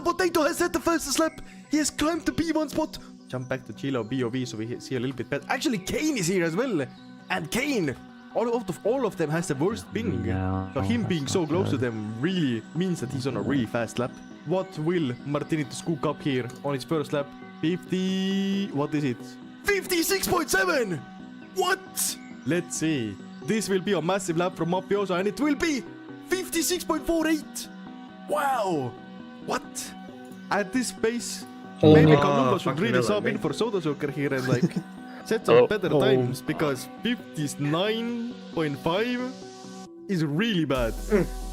Potato has set the fastest lap. He has climbed the P1 spot. Jump back to Chilo BOV so we see a little bit better. Actually, Kane is here as well. And Kane, all of them has the worst ping. So him being so close to them really means that he's on a really fast lap. What will Martinito scoop up here on his first lap? 50... What is it? 56.7! What? Let's see. This will be a massive lap from Mafioso and it will be 56.48! Wow! What? At this pace, maybe Kalumba should really sub in for Soda Joker here and like set some better times because 59.5 is really bad.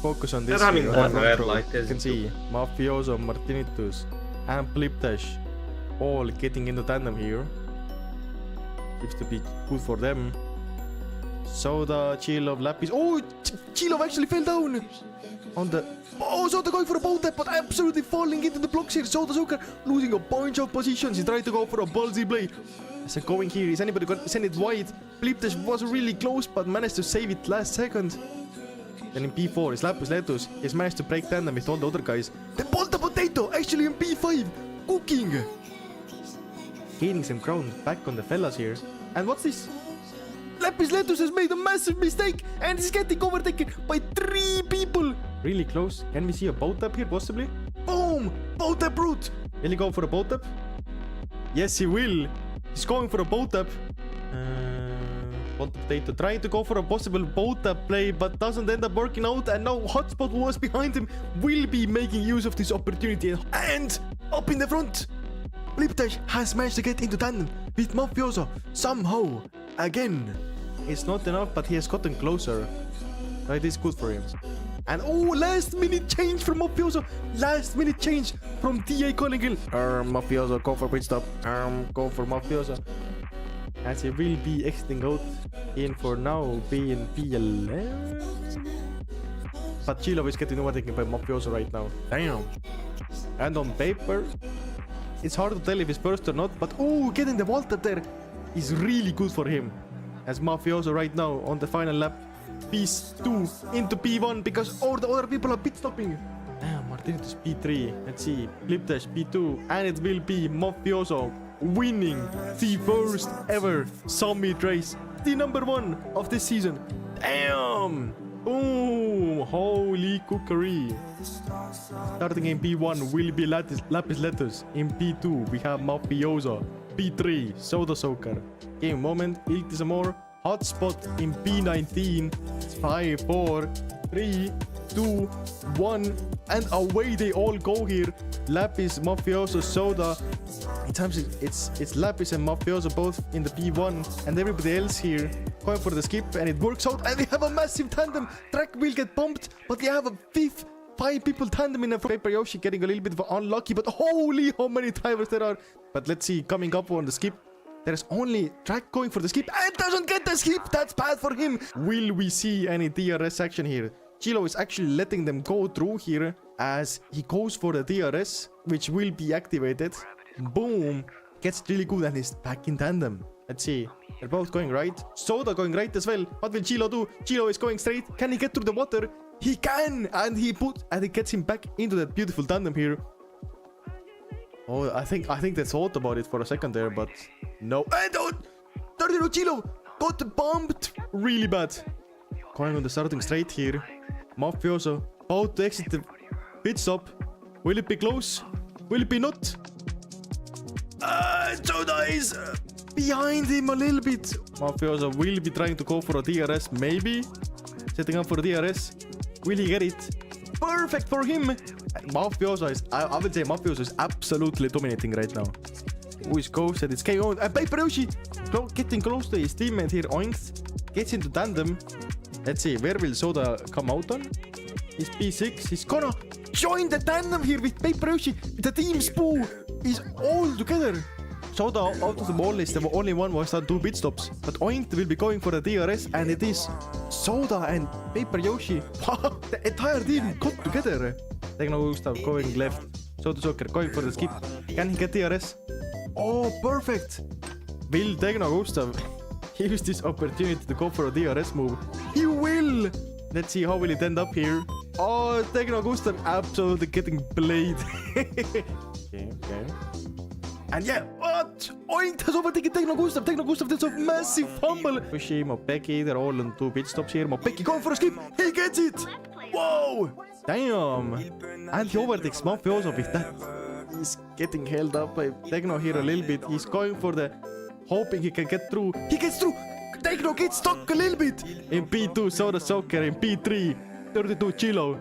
Focus on this. Having one red you light, can see Mafioso, Martinitus, and Pliptash all getting into tandem here. Seems to be good for them. Soda, Chilov, Lapis. Oh, Chilov actually fell down on the... Oh, Soda going for a bow tap, but absolutely falling into the blocks here. Soda Zucker losing a bunch of positions. He tried to go for a ballsy play. As a going here, is anybody going to send it wide? Pliptash was really close, but managed to save it last second. Then in P4 is Lapis Letus. He's managed to break tandem with all the other guys. The Polta Potato actually in P5. Cooking. Gaining some ground back on the fellas here. And what's this? Lapis Letus has made a massive mistake and he's getting overtaken by 3 people. Really close. Can we see a boat tap here possibly? Boom! Boat tap route. Will he go for a boat tap? Yes, he will. He's going for a boat tap. Potato trying to go for a possible boat tap play but doesn't end up working out, and now Hotspot was behind him will be making use of this opportunity. And up in the front, Pliptash has managed to get into tandem with Mafioso somehow again. It's not enough, but he has gotten closer. So it is good for him. And oh, last minute change from Mafioso. Last minute change from DA Collingill. Mafioso, go for pit stop. Go for Mafioso. As he will be exiting out in for now being P11. But Chilo is getting overtaken by Mafioso right now. Damn. And on paper, it's hard to tell if he's first or not, but oh, getting the vault up there is really good for him. As Mafioso right now on the final lap, P2 into P1 because all the other people are pit stopping. Martinez P3, let's see, Pliptash P2, and it will be Mafioso winning the first ever summit race, the #1 of this season. Damn! Boom! Holy cookery! Starting in P1 will be Lapis Letus. In P2 we have Mafioso. P3 Soda Soaker. Game moment, Iltisamore. Hotspot in P19. 5, 4, 3, 2, 1, and away they all go here. Lapis, Mafioso, Soda. It's Lapis and Mafioso both in the P1, and everybody else here going for the skip, and it works out, and we have a massive tandem. Track will get bumped, but we have a 5 people tandem in a Paper Yoshi getting a little bit unlucky, but holy how many drivers there are. But let's see, coming up on the skip, there's only Track going for the skip and doesn't get the skip. That's bad for him. Will we see any DRS action here? Chilo is actually letting them go through here as he goes for the DRS, which will be activated. Boom. Gets really good and is back in tandem. Let's see. They're both going right. Soda going right as well. What will Chilo do? Chilo is going straight. Can he get through the water? He can! And he gets him back into that beautiful tandem here. Oh, I think they thought about it for a second there, but no. And oh, Chilo got bumped really bad. Going on the starting straight here. Mafioso about to exit the pit stop. Will it be close? Will it be not? Soda is behind him a little bit. Mafioso will be trying to go for a DRS, maybe. Setting up for a DRS. Will he get it? Perfect for him. Mafioso is, I would say Mafioso is absolutely dominating right now. Who is ghosted? It's KO. Paper Yoshi getting close to his teammate here. Oinks gets into tandem. Let's see, where will Soda come out on? He's P6. He's gonna join the tandem here with Paper Yoshi. The team Spoo is all together. Soda out of them all is the only one who has done 2 pit stops. But Oink will be going for a DRS, and it is Soda and Paper Yoshi. The entire team got together. Techno Gustav going left. Soda Joker going for the skip. Can he get DRS? Oh, perfect. Will Techno Gustav use this opportunity to go for a DRS move. He will! Let's see how will it end up here. Oh, Techno Gustav absolutely getting played. Okay. And yeah, what? Oink has overtaken Techno Gustav. Techno Gustav does a massive fumble. Pushy, Mopeki, they're all on 2 pit stops here. Mopeki going for a skip. He gets it. Whoa! Damn. And he overtakes Mafioso with that. He's getting held up by Techno here a little bit. He's going for the... hoping he can get through. He gets through. Techno gets stuck a little bit. In P2, Soda Soccer. In P3, 32 Chilo.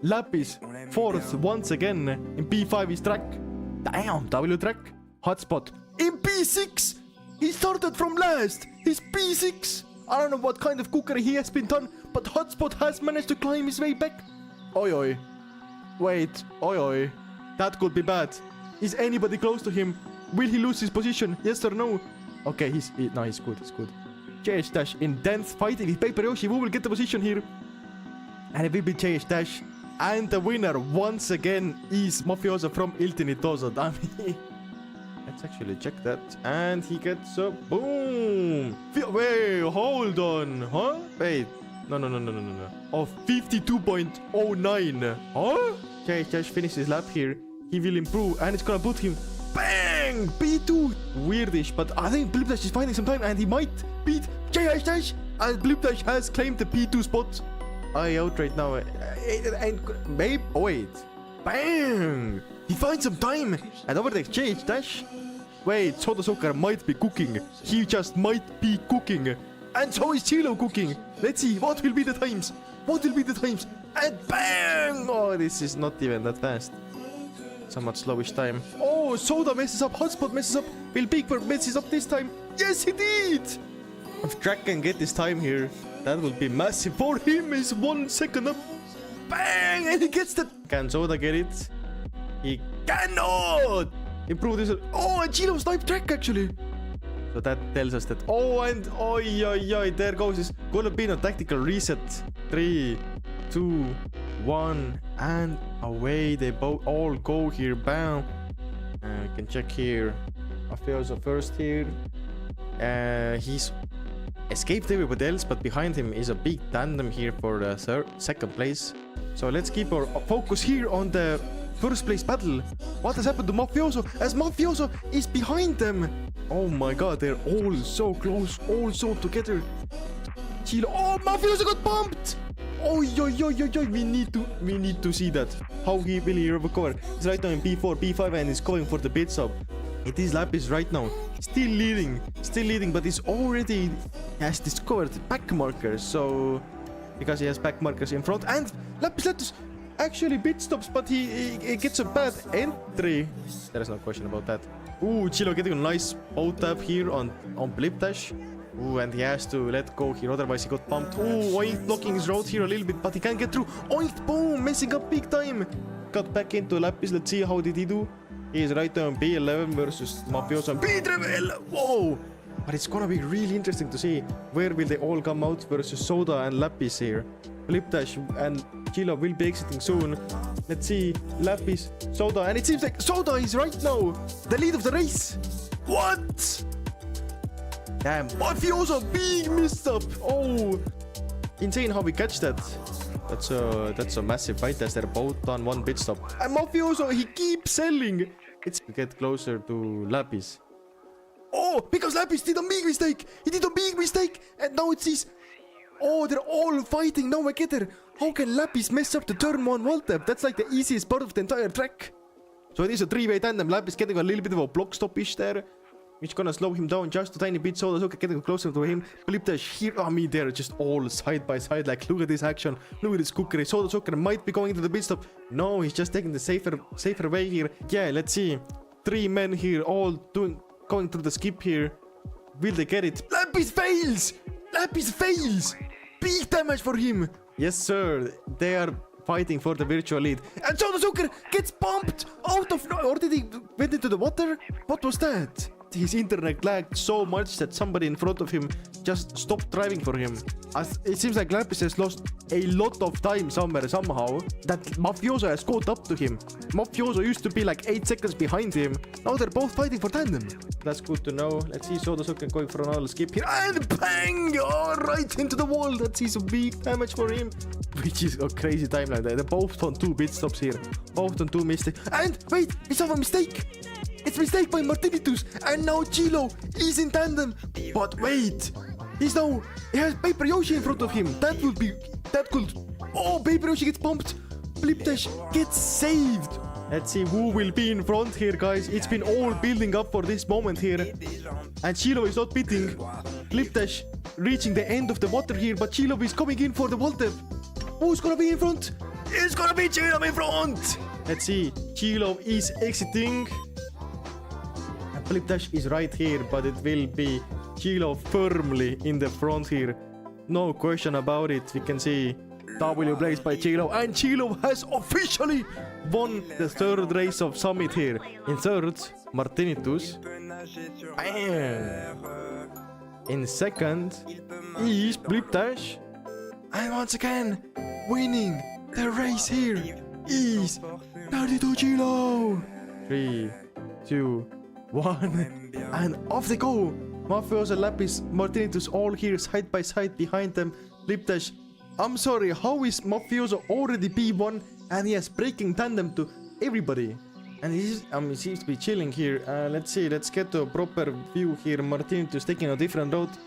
Lapis, 4th once again. In P5 is Track. Damn, W Track. Hotspot. In P6, he started from last. He's P6. I don't know what kind of cookery he has been done, but Hotspot has managed to climb his way back. Oi oi. Wait, oi oi. That could be bad. Is anybody close to him? Will he lose his position? Yes or no? Okay, he's good, he's good. JH Dash in dense fighting with Paper Yoshi. Who will get the position here? And it will be JH Dash. And the winner once again is Mafioso from Il Tinitoso. Let's actually check that. And he gets a boom. Wait, hold on. Huh? Wait. No. Oh, 52.09. Huh? JH Dash finishes lap here. He will improve and it's gonna put him. Bang! P2. Weirdish, but I think Blip Dash is finding some time and he might beat JH Dash. And Blip Dash has claimed the P2 spot. I out right now. And maybe. Oh, wait. Bang! He finds some time and overtakes JH Dash. Wait, Soda Soccer might be cooking. He just might be cooking. And so is Chilo cooking. Let's see. What will be the times? And bang! Oh, this is not even that fast. Somewhat slowish time. Oh, Soda messes up. Hotspot messes up. Will Bigberg messes up this time? Yes, he did! If Track can get this time here, that will be massive for him. Is 1 second up. Bang! And he gets that. Can Soda get it? He cannot! Improve this. Oh, and Chilo sniped Track actually. So that tells us that. Oh, and oi, there goes his Colombiano tactical reset. 3, 2, 1, and away they both all go here. Bam. We can check here. Mafioso first here. He's escaped everybody else, but behind him is a big tandem here for the second place. So let's keep our focus here on the first place battle. What has happened to Mafioso? As Mafioso is behind them. Oh my god, they're all so close, all so together. Chilo. Oh, Mafioso got bumped. Oh, we need to see that. How will he recover? He's right now in P4, P5, and he's going for the pit stop. It is Lapis right now. Still leading, but he's already has discovered back markers. So, because he has back markers in front, and Lapis actually pit stops, but he gets a bad entry. There is no question about that. Ooh, Chilo getting a nice bow tap here on Blip Dash. Ooh, and he has to let go here, otherwise he got bumped. Ooh, Oink blocking his road here a little bit, but he can't get through. Oink, boom, messing up big time. Got back into Lapis. Let's see how did he do. He is right there on B11 versus Mafioso and B-Trevel. Whoa! But it's gonna be really interesting to see where will they all come out versus Soda and Lapis here. Blip Dash and Chilo will be exiting soon. Let's see, Lapis, Soda, and it seems like Soda is right now the lead of the race. What? Damn, Mafioso, big mix-up. Oh, insane how we catch that. That's a massive fight as they're both on 1 pit stop. And Mafioso, he keeps selling. It's to get closer to Lapis. Oh, because Lapis did a big mistake. He did a big mistake, and now it sees. Oh, they're all fighting. Now I get it. How can Lapis mess up the turn 1 wall tap? That's like the easiest part of the entire track. So it is a 3-way tandem. Lapis getting a little bit of a block stop-ish there, which gonna slow him down just a tiny bit. So Soda getting closer to him. Blip Dash here. I mean, they're just all side by side. Like, look at this action. Look at this cookery. Soda Soccer might be going into the pit stop. No, he's just taking the safer way here. Yeah, let's see. 3 men here, all going through the skip here. Will they get it? Lapis fails. Lapis fails. Big damage for him. Yes, sir. They are fighting for the virtual lead. And Soda Soccer gets bumped out of. Or did he went into the water? What was that? his internet lagged so much that somebody in front of him just stopped driving for him. As it seems like Lapis has lost a lot of time somewhere somehow, that Mafioso has caught up to him. Mafioso used to be like 8 seconds behind him. Now they're both fighting for tandem. That's good to know. Let's see Sodasoken going for another skip here. And bang! Oh, right into the wall. That's his big damage for him. Which is a crazy timeline. They're both on 2 pit stops here. Both on 2 mistakes. And wait, we saw a mistake. It's a mistake by Martinitus. And now Chilo is in tandem. But wait. He has Paper Yoshi in front of him. That could. Oh, Paper Yoshi gets bumped. Blip Dash gets saved. Let's see who will be in front here, guys. It's been all building up for this moment here. And Chilo is not beating. Blip Dash reaching the end of the water here, but Chilo is coming in for the wall tap. Who's gonna be in front? It's gonna be Chilo in front. Let's see. Chilo is exiting. And Blip Dash is right here, but it will be Chilo firmly in the front here. No question about it. We can see W placed by Chilo. And Chilo has officially won the 3rd race of Summit here. In 3rd, Martinitus. And in 2nd is Blip Dash. And once again, winning the race here is 32 Chilo. 3, 2, 1. And off they go. Mafioso, Lapis, Martinitus all here side by side behind them. Blip Dash. I'm sorry, how is Mafioso already P1 and he has breaking tandem to everybody? And he seems to be chilling here. Let's see, let's get to a proper view here. Martinitus taking a different route.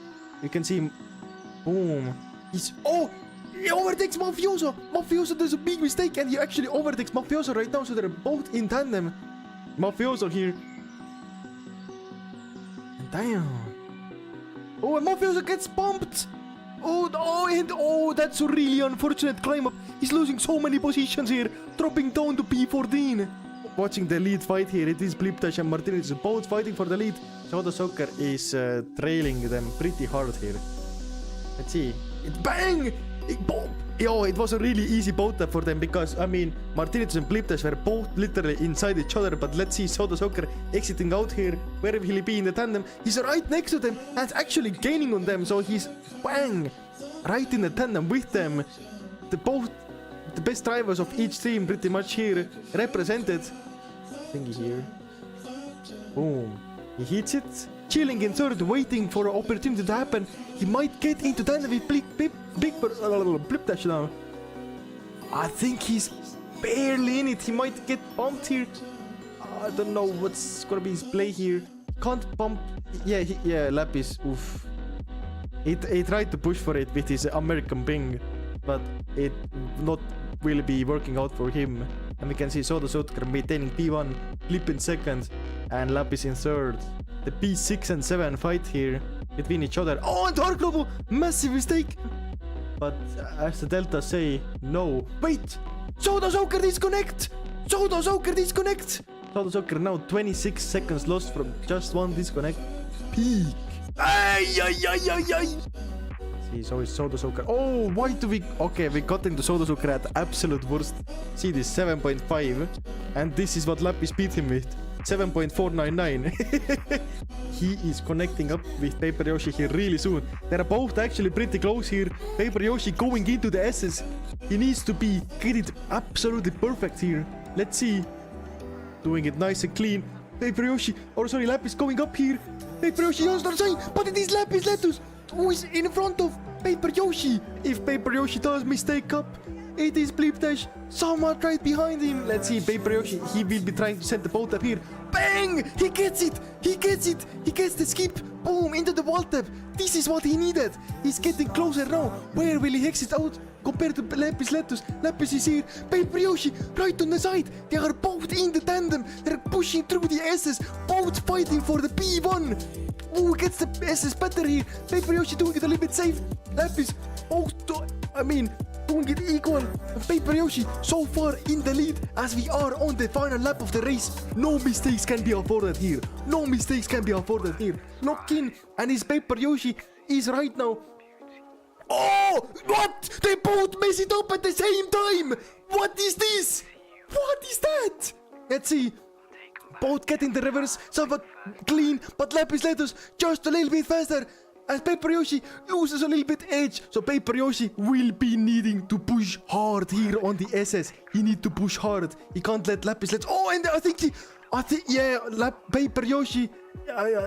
You can see, boom. He overtakes Mafioso. Mafioso does a big mistake and he actually overtakes Mafioso right now. So they're both in tandem. Mafioso here. And damn. Oh, and Mafioso gets bumped. Oh, that's a really unfortunate climb up. He's losing so many positions here, dropping down to P14. Watching the lead fight here, it is Blip Dash and Martinez both fighting for the lead. Sodasoker is trailing them pretty hard here. Let's see. Bang! It was a really easy boat tap for them because, I mean, Martinez and Blip Dash were both literally inside each other. But let's see Sodasoker exiting out here. Where will he be in the tandem? He's right next to them and actually gaining on them. So he's, bang, right in the tandem with them. The best drivers of each team pretty much here represented. Thingy here. Boom. He hits it. Chilling in 3rd, waiting for an opportunity to happen. He might get into tandem with Blip Dash now. I think he's barely in it. He might get bumped here. I don't know what's gonna be his play here. Can't bump. Yeah, Lapis. Oof. He tried to push for it with his American ping, but it not will be working out for him. And we can see Sodasoker maintaining P1, Blip in 2nd, and Lapis in 3rd. The P6 and 7 fight here between each other. Oh, and Dark Lobo! Massive mistake! But as the Deltas say, no. Wait! Sodasoker disconnect! Sodasoker disconnect! Sodasoker now 26 seconds lost from just one disconnect. Peak! Ay! See, so is Sodasoker. Oh, why do we... Okay, we got into Sodasoker at absolute worst. See this, 7.5. And this is what Lapis beat him with. 7.499. He is connecting up with Paper Yoshi here really soon. They're both actually pretty close here. Paper Yoshi going into the S's. He needs to get it absolutely perfect here. Let's see. Doing it nice and clean. Paper Yoshi, or sorry, Lapis going up here. Paper Yoshi does not sign, but it is Lapis Letus who is in front of Paper Yoshi. If Paper Yoshi does mistake up, it is Blip Dash somewhat right behind him. Let's see, Paper Yoshi, he will be trying to send the boat up here. Bang! He gets it! He gets the skip. Boom, into the wall tap. This is what he needed. He's getting closer now. Where will he exit out compared to Lapis Letus? Lapis is here. Paper Yoshi right on the side. They are both in the tandem. They're pushing through the S's. Both fighting for the P1. Who gets the SS better here? Paper Yoshi doing it a little bit safe. Lapis, doing it equal. And Paper Yoshi so far in the lead as we are on the final lap of the race. No mistakes can be afforded here. No mistakes can be afforded here. Lock in, and his Paper Yoshi is right now. Oh, what? They both mess it up at the same time. What is this? What is that? Let's see. both getting the reverse somewhat clean, but Lapis Letus just a little bit faster. As Paper Yoshi loses a little bit edge, so Paper Yoshi will be needing to push hard here on the SS. He need to push hard. He can't let Lapis Letus. Oh, and I think Paper Yoshi,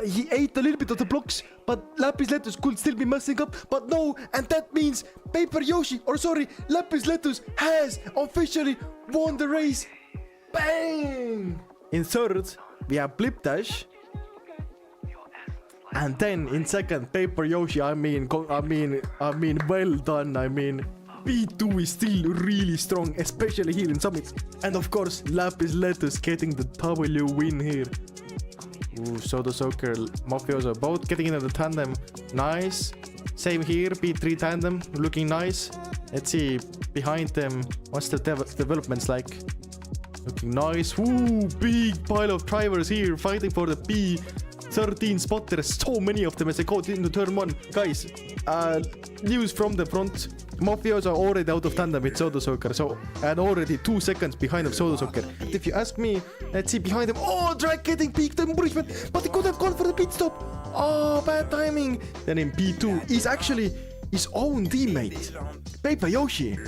he ate a little bit of the blocks, but Lapis Letus could still be messing up. But no, and that means Paper Yoshi, or sorry, Lapis Letus has officially won the race. Bang! In third, we have Blip Dash. And then in second, Paper Yoshi. I mean, well done. I mean, P2 is still really strong, especially here in Summit. And of course, Lapis Letus getting the W win here. Ooh, Soda Soccer, Mafioso, both getting into the tandem. Nice. Same here, P3 tandem, looking nice. Let's see behind them, what's the developments like? Looking nice. Ooh, big pile of drivers here fighting for the P13 spot. There's so many of them as they go into turn 1. Guys, news from the front. Mafioso are already out of tandem with Soda Soccer, so and already 2 seconds behind of Soda Soccer. If you ask me, let's see behind him. Oh, Drag getting peaked encouragement, but he could have gone for the pit stop. Oh, bad timing. Then in P2 is actually his own teammate, Paper Yoshi.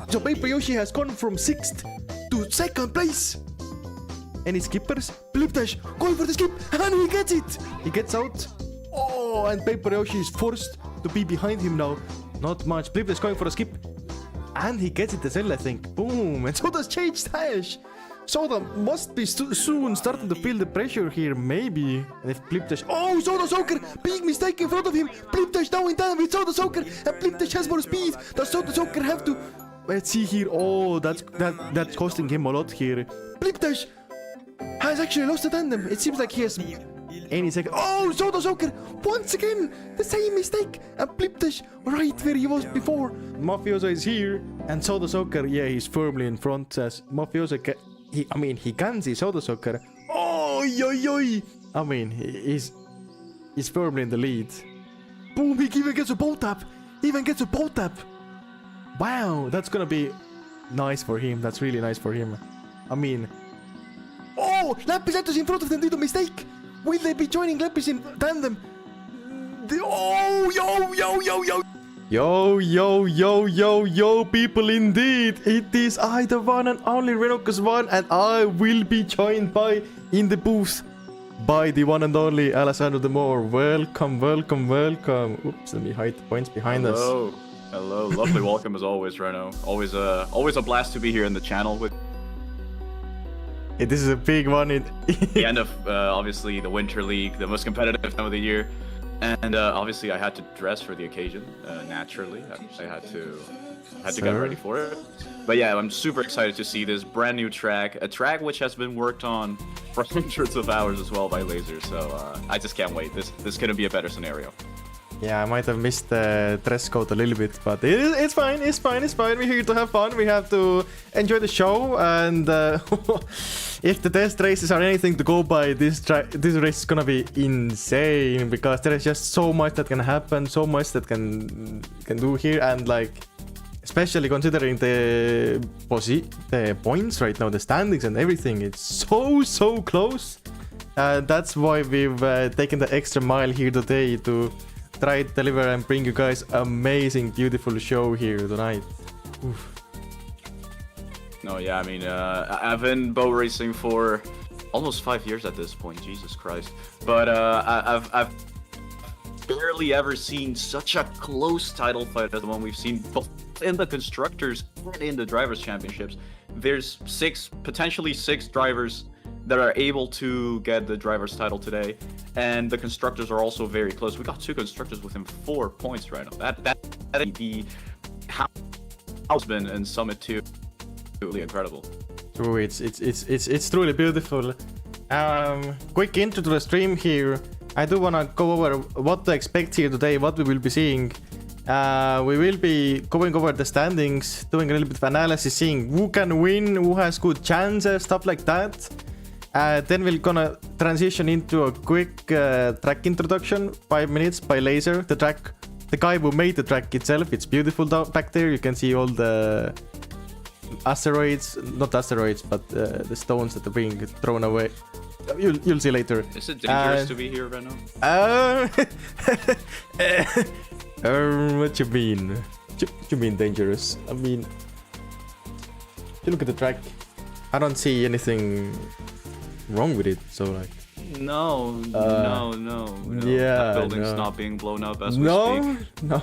So Paper Yoshi has gone from 6th to 2nd place. Any skippers? Blip Dash going for the skip, and he gets it. He gets out. Oh, and Paper Yoshi is forced to be behind him now. Not much. Blip Dash going for a skip, and he gets it as well, I think. Boom, and so does Change Dash. Soda must be soon starting to feel the pressure here, maybe. And if Blip Dash... Oh, Soda Soccer! Big mistake in front of him. Blip Dash now in tandem with Soda Soccer, and Blip Dash has more speed. Does Soda Soccer have to... Let's see here. Oh, that's costing him a lot here. Blip Dash has actually lost the tandem. It seems like he has any second. Oh, Soda Soccer once again the same mistake, and Blip Dash right where he was before. Mafioso is here, and Soda Soccer, yeah, he's firmly in front. As Mafioso he can see Soda Soccer. Oh, yo. I mean, he's firmly in the lead. Boom, he even gets a bow tap. Wow, that's gonna be nice for him. That's really nice for him. I mean, oh, Lapis Letus in front of them did a mistake. Will they be joining Lapis in tandem? Oh, yo, people, indeed. It is I, the one and only Renocus1, and I will be joined in the booth by the one and only Alessandro De Moore. Welcome. Oops, let me hide the points behind us. Hello, lovely welcome as always, Reno. Always a blast to be here in the channel with. This is a big one. The end of obviously the Winter League, the most competitive time of the year, and obviously I had to dress for the occasion. Naturally, I had to get ready for it. But yeah, I'm super excited to see this brand new track, a track which has been worked on for hundreds of hours as well by Laser. So I just can't wait. This is gonna be a better scenario. Yeah, I might have missed the dress code a little bit, but it's fine. We're here to have fun. We have to enjoy the show, and if the test races are anything to go by, this race is gonna be insane, because there is just so much that can happen, so much that can do here, and like, especially considering the points right now, the standings and everything, it's so close. That's why we've taken the extra mile here today to try to deliver and bring you guys amazing, beautiful show here tonight. Oof. No, yeah, I mean, I've been bow racing for almost 5 years at this point, Jesus Christ. But I've barely ever seen such a close title fight as the one we've seen both in the Constructors and in the Drivers' Championships. There's potentially six drivers that are able to get the driver's title today, and the constructors are also very close. We got 2 constructors within 4 points right now. That the house been in Summit 2 really incredible. True, it's truly beautiful. Quick intro to the stream here. I do wanna go over what to expect here today, what we will be seeing. We will be going over the standings, doing a little bit of analysis, seeing who can win, who has good chances, stuff like that. Then we're gonna transition into a quick track introduction, 5 minutes by Laser. The guy who made the track itself. It's beautiful back there. You can see all the asteroids, not asteroids, but the stones that are being thrown away You'll see later. Is it dangerous to be here right now? What you mean? What you mean dangerous? I mean, if you look at the track, I don't see anything wrong with it. So like, no. Yeah, that building's no. not being blown up as we speak. No.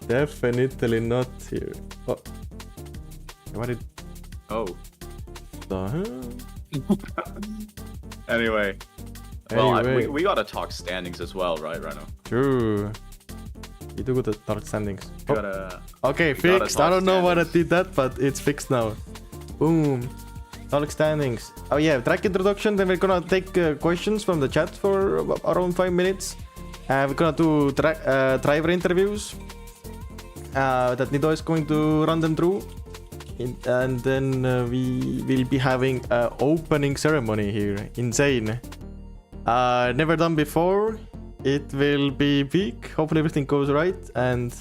Definitely not here. Oh. What did? Oh. The Anyway. Well, Anyway. we gotta talk standings as well, right, Reno? True. You do good at dark standings. We gotta... Okay, we gotta fixed. talk I don't know why I standings. did that, but it's fixed now. Boom. Dark standings. Oh yeah, track introduction. Then we're gonna take questions from the chat for around 5 minutes. We're gonna do driver interviews. That Nido is going to run them through. And then we will be having an opening ceremony here. Insane. Never done before. It will be big. Hopefully everything goes right. And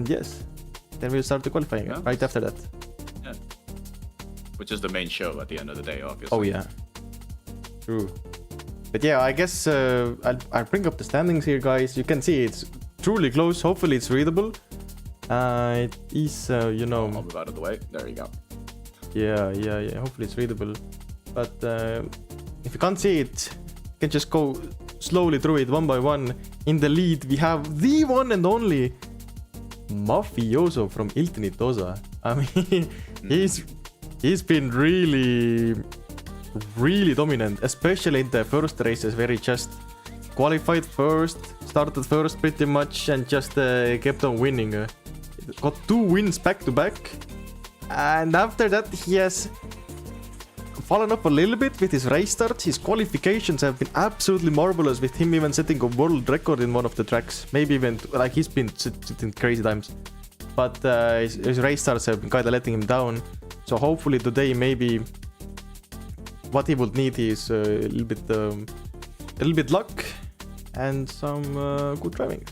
yes. Then we'll start the qualifying right after that. Yeah. Which is the main show at the end of the day, obviously. Oh yeah. True. But yeah, I guess I'll bring up the standings here, guys. You can see it's truly close. Hopefully it's readable. It is, you know... I'll move out of the way. There you go. Yeah. Hopefully it's readable. But if you can't see it, you can just go slowly through it one by one. In the lead, we have the one and only Mafioso from Iltinitosa. I mean, he's been really dominant, especially in the first races where he just qualified first, started first pretty much, and just kept on winning. Got 2 wins back to back, and after that he has fallen off a little bit with his race starts. His qualifications have been absolutely marvelous, with him even setting a world record in one of the tracks. Maybe even like he's been sitting crazy times, but his race starts have been kind of letting him down. So hopefully today, maybe what he would need is a little bit luck and some good driving.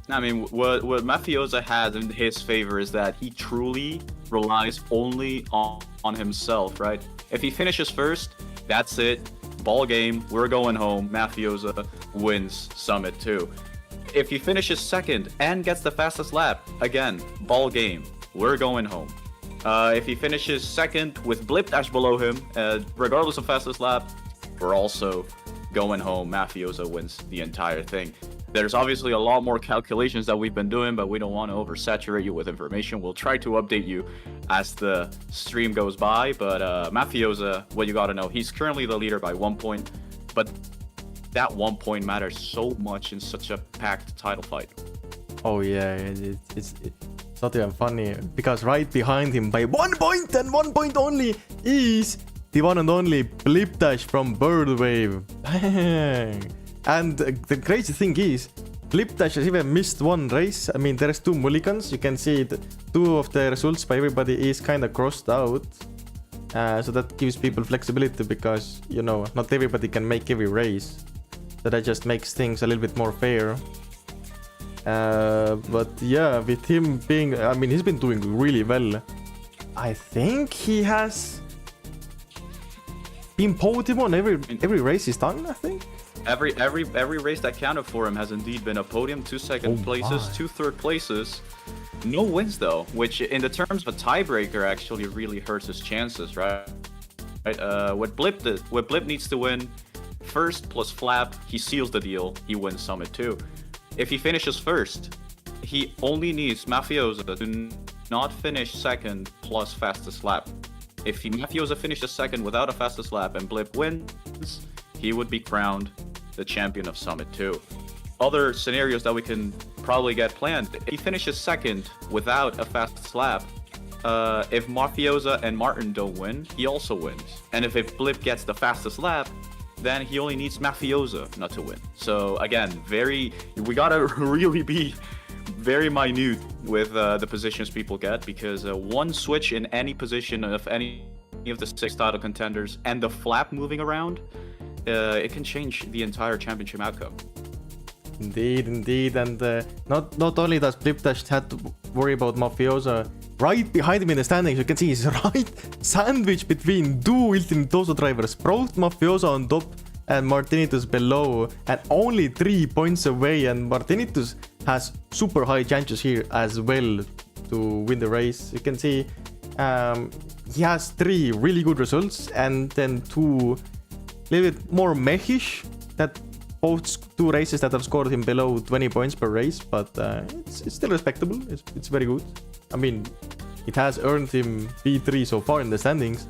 I mean, what Mafiosa has in his favor is that he truly relies only on himself, right? If he finishes first, that's it. Ball game, we're going home. Mafiosa wins Summit 2. If he finishes second and gets the fastest lap, again, ball game, we're going home. If he finishes second with Blip Dash below him, regardless of fastest lap, we're also going home. Mafiosa wins the entire thing. There's obviously a lot more calculations that we've been doing, but we don't want to oversaturate you with information. We'll try to update you as the stream goes by. But Mafiosa, what you got to know, he's currently the leader by 1 point, but that 1 point matters so much in such a packed title fight. Oh yeah, it's not even funny, because right behind him by 1 point and 1 point only is the one and only Blip Dash from Birdwave. Bang! And the crazy thing is, Blip Dash has even missed 1 race. I mean, there's 2 mulligans. You can see 2 of the results by everybody is kind of crossed out. So that gives people flexibility, because, you know, not everybody can make every race. So that just makes things a little bit more fair. But yeah, with him being, I mean, he's been doing really well. I think he has been podium on every race he's done, I think. Every race that counted for him has indeed been a podium. 2 second places, 2 third places. No wins though, which in the terms of a tiebreaker actually really hurts his chances, right? What Blip needs to win, first plus Flap, he seals the deal. He wins Summit 2. If he finishes first, he only needs Mafiosa to not finish second plus fastest lap. If Mafiosa finishes second without a fastest lap and Blip wins, he would be crowned the champion of Summit 2. Other scenarios that we can probably get planned, if he finishes second without a fastest lap, if Mafiosa and Martin don't win, he also wins. And if Blip gets the fastest lap, then he only needs Mafiosa not to win. So again, we gotta really be very minute with the positions people get, because 1 switch in any position of any of the 6 title contenders and the flap moving around, it can change the entire championship outcome. Indeed, and not only does Blipdash have to worry about Mafioso, right behind him in the standings, you can see he's right sandwiched between two Iltinitoso drivers, both Mafioso on top and Martinitus below, and only 3 points away, and Martinitus has super high chances here as well to win the race. You can see he has 3 really good results, and then 2 little bit more mehish, that both 2 races that have scored him below 20 points per race, but it's still respectable. It's very good. I mean, it has earned him P3 so far in the standings,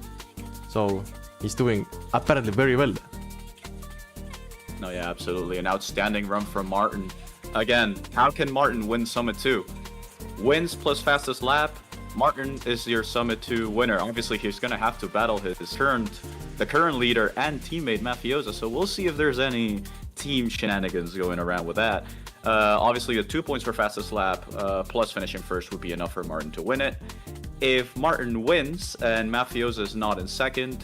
so he's doing apparently very well. No, yeah, absolutely. An outstanding run from Martin. Again, how can Martin win Summit 2? Wins plus fastest lap. Martin is your Summit 2 winner. Obviously, he's going to have to battle the current leader and teammate Mafiosa, so we'll see if there's any team shenanigans going around with that. Obviously, the 2 points for fastest lap plus finishing first would be enough for Martin to win it. If Martin wins and Mafiosa is not in second,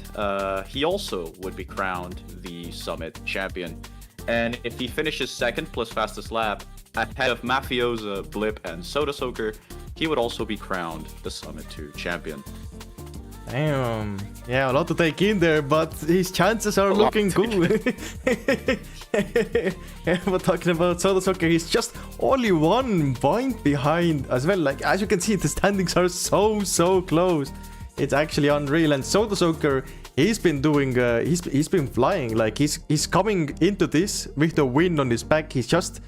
he also would be crowned the Summit champion. And if he finishes second plus fastest lap ahead of Mafiosa, Blip, and Soda Soaker, he would also be crowned the Summit 2 champion. Damn. Yeah, a lot to take in there, but his chances are looking good. We're talking about Soda Soaker. He's just only 1 point behind as well. Like, as you can see, the standings are so close. It's actually unreal. And Soda Soaker, he's been doing, he's been flying. Like, he's coming into this with the win on his back. He's just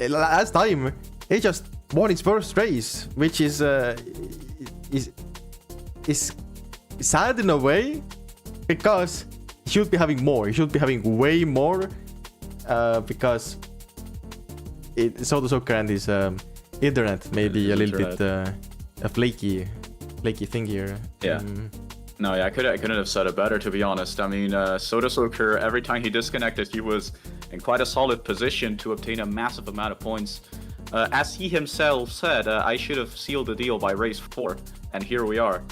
last time he just won his first race, which is sad in a way, because he should be having more. He should be having way more, because Soda Soaker and his internet may be a little bit a flaky thing here. Yeah. No, yeah, I couldn't have said it better, to be honest. I mean, Soda Soaker, every time he disconnected, he was in quite a solid position to obtain a massive amount of points. As he himself said, I should have sealed the deal by race 4, and here we are.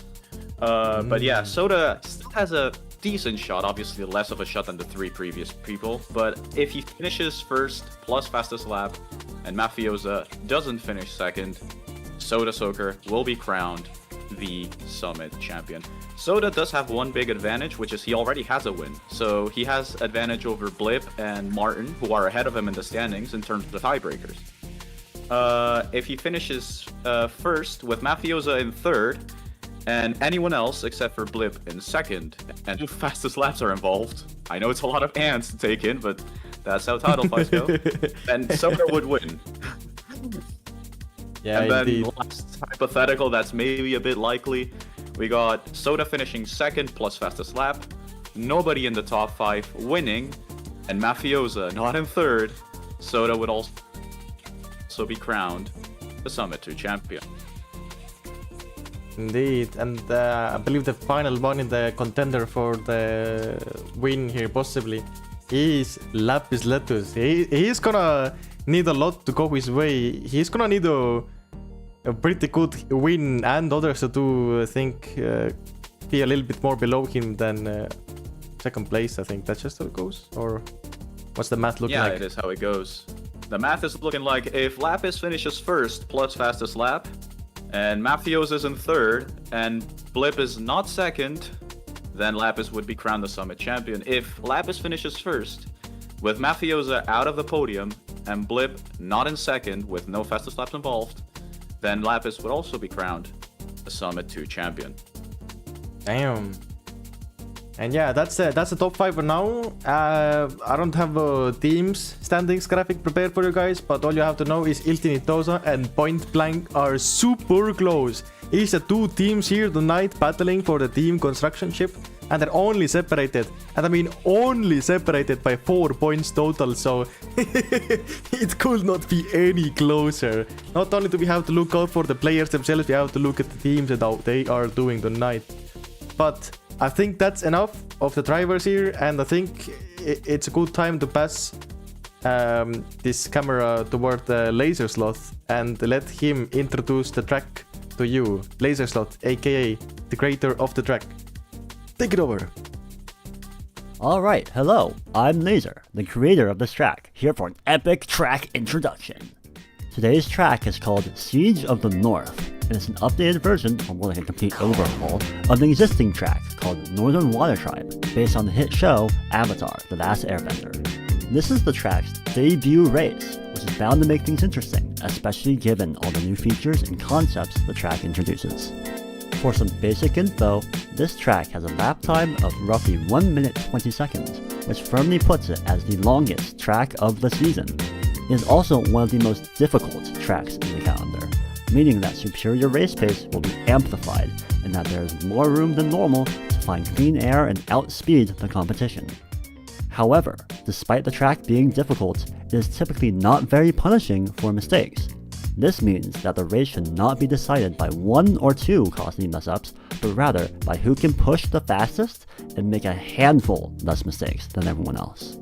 But yeah, Soda still has a decent shot, obviously less of a shot than the 3 previous people, but if he finishes first plus fastest lap and Mafiosa doesn't finish second, Soda Soaker will be crowned the Summit champion. Soda does have one big advantage, which is he already has a win, so he has advantage over Blip and Martin, who are ahead of him in the standings in terms of the tiebreakers. If he finishes first with Mafiosa in third, and anyone else except for Blip in second, and the fastest laps are involved. I know it's a lot of ants to take in, but that's how title fights go. And Soda would win. Yeah, and then indeed. Last hypothetical that's maybe a bit likely, we got Soda finishing second plus fastest lap, nobody in the top 5 winning, and Mafiosa not in third. Soda would also be crowned the Summit 2 champion. Indeed, and I believe the final one in the contender for the win here possibly is Lapis Letus. He's gonna need a lot to go his way. He's gonna need a pretty good win, and others to do, I think, be a little bit more below him than second place. I think that's just how it goes. Or what's the math looking like? Yeah, it is how it goes. The math is looking like if Lapis finishes first plus fastest lap, and Mafiosa is in third, and Blip is not second, then Lapis would be crowned the Summit champion. If Lapis finishes first, with Mafiosa out of the podium, and Blip not in second, with no fastest laps involved, then Lapis would also be crowned the Summit 2 champion. Damn. And yeah, that's the top 5 for now. I don't have a team's standings graphic prepared for you guys, but all you have to know is Iltinitosa and Point Blank are super close. It's the 2 teams here tonight battling for the team construction ship, and they're only separated, and I mean only separated by 4 points total, so it could not be any closer. Not only do we have to look out for the players themselves, we have to look at the teams and how they are doing tonight. But I think that's enough of the drivers here, and I think it's a good time to pass this camera toward the Laser Slot and let him introduce the track to you. Laser Slot, aka the creator of the track. Take it over. Alright, hello, I'm Laser, the creator of this track, here for an epic track introduction. Today's track is called Siege of the North, and it's an updated version, or more like a complete overhaul, of an existing track called Northern Water Tribe, based on the hit show Avatar: The Last Airbender. This is the track's debut race, which is bound to make things interesting, especially given all the new features and concepts the track introduces. For some basic info, this track has a lap time of roughly 1 minute 20 seconds, which firmly puts it as the longest track of the season. It is also one of the most difficult tracks in the calendar, meaning that superior race pace will be amplified and that there is more room than normal to find clean air and outspeed the competition. However, despite the track being difficult, it is typically not very punishing for mistakes. This means that the race should not be decided by 1 or 2 costly mess-ups, but rather by who can push the fastest and make a handful less mistakes than everyone else.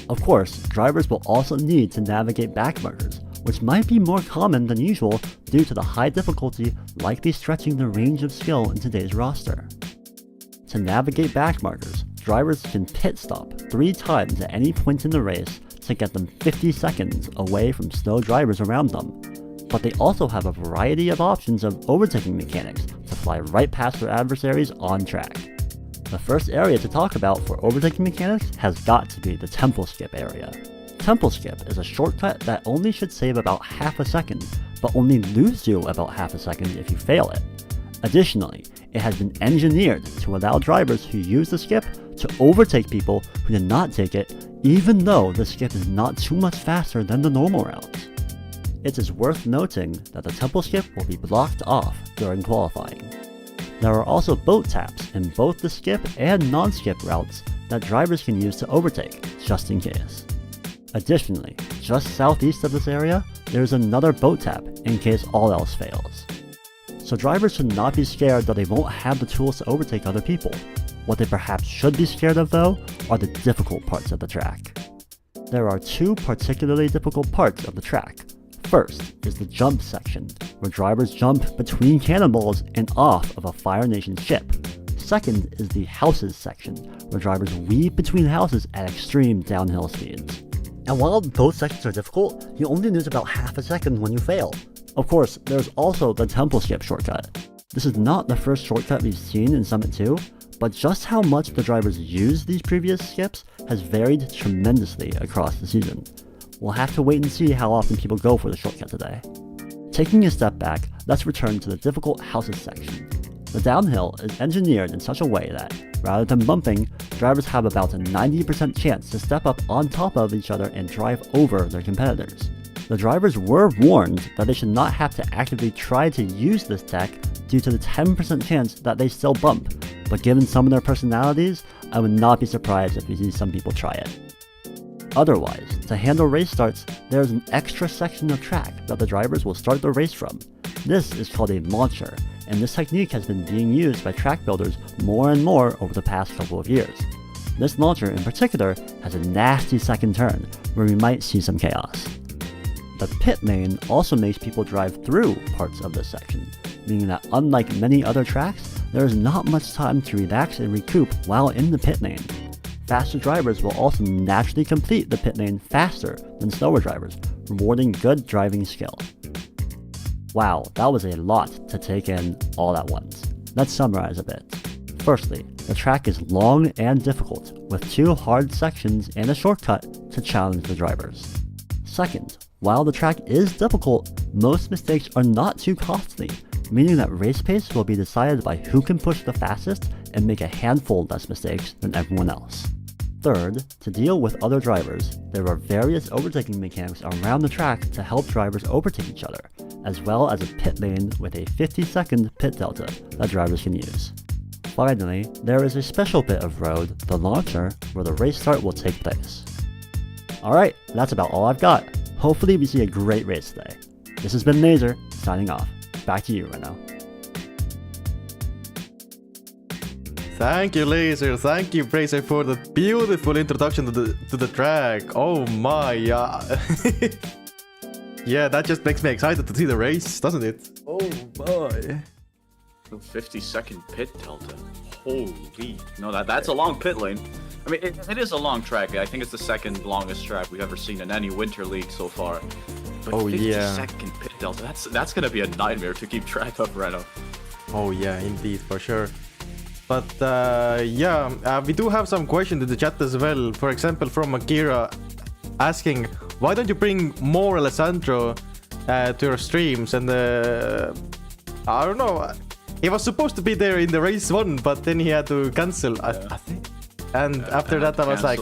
Of course, drivers will also need to navigate backmarkers, which might be more common than usual due to the high difficulty likely stretching the range of skill in today's roster. To navigate backmarkers, drivers can pit stop 3 times at any point in the race to get them 50 seconds away from slow drivers around them. But they also have a variety of options of overtaking mechanics to fly right past their adversaries on track. The first area to talk about for overtaking mechanics has got to be the temple skip area. Temple skip is a shortcut that only should save about half a second, but only lose you about half a second if you fail it. Additionally, it has been engineered to allow drivers who use the skip to overtake people who did not take it, even though the skip is not too much faster than the normal routes. It is worth noting that the temple skip will be blocked off during qualifying. There are also boat taps in both the skip and non-skip routes that drivers can use to overtake, just in case. Additionally, just southeast of this area, there is another boat tap in case all else fails. So drivers should not be scared that they won't have the tools to overtake other people. What they perhaps should be scared of though, are the difficult parts of the track. There are 2 particularly difficult parts of the track. First is the jump section, where drivers jump between cannonballs and off of a Fire Nation ship. Second is the houses section, where drivers weave between houses at extreme downhill speeds. And while both sections are difficult, you only lose about half a second when you fail. Of course, there's also the temple skip shortcut. This is not the first shortcut we've seen in Summit 2, but just how much the drivers use these previous skips has varied tremendously across the season. We'll have to wait and see how often people go for the shortcut today. Taking a step back, let's return to the difficult houses section. The downhill is engineered in such a way that, rather than bumping, drivers have about a 90% chance to step up on top of each other and drive over their competitors. The drivers were warned that they should not have to actively try to use this tech due to the 10% chance that they still bump, but given some of their personalities, I would not be surprised if we see some people try it. Otherwise, to handle race starts, there is an extra section of track that the drivers will start the race from. This is called a launcher, and this technique has been being used by track builders more and more over the past couple of years. This launcher in particular has a nasty second turn, where we might see some chaos. The pit lane also makes people drive through parts of this section, meaning that unlike many other tracks, there is not much time to relax and recoup while in the pit lane. Faster drivers will also naturally complete the pit lane faster than slower drivers, rewarding good driving skill. Wow, that was a lot to take in all at once. Let's summarize a bit. Firstly, the track is long and difficult, with 2 hard sections and a shortcut to challenge the drivers. Second, while the track is difficult, most mistakes are not too costly, meaning that race pace will be decided by who can push the fastest and make a handful less mistakes than everyone else. Third, to deal with other drivers, there are various overtaking mechanics around the track to help drivers overtake each other, as well as a pit lane with a 50-second pit delta that drivers can use. Finally, there is a special bit of road, the launcher, where the race start will take place. Alright, that's about all I've got. Hopefully we see a great race today. This has been Laser, signing off. Back to you, Reno. Thank you, Laser. Thank you, Bracer, for the beautiful introduction to the track. Oh my, yeah. Yeah, that just makes me excited to see the race, doesn't it? Oh boy. 50-second pit delta. Holy, no, that's a long pit lane. I mean, it is a long track. I think it's the second longest track we've ever seen in any winter league so far. But Oh, 50-second pit delta, that's gonna be a nightmare to keep track of right now. Oh yeah, indeed, for sure. But we do have some questions in the chat as well. For example, from Akira asking, why don't you bring more Alessandro to your streams? And I don't know. He was supposed to be there in the race 1, but then he had to cancel, I think. And after that, I was like,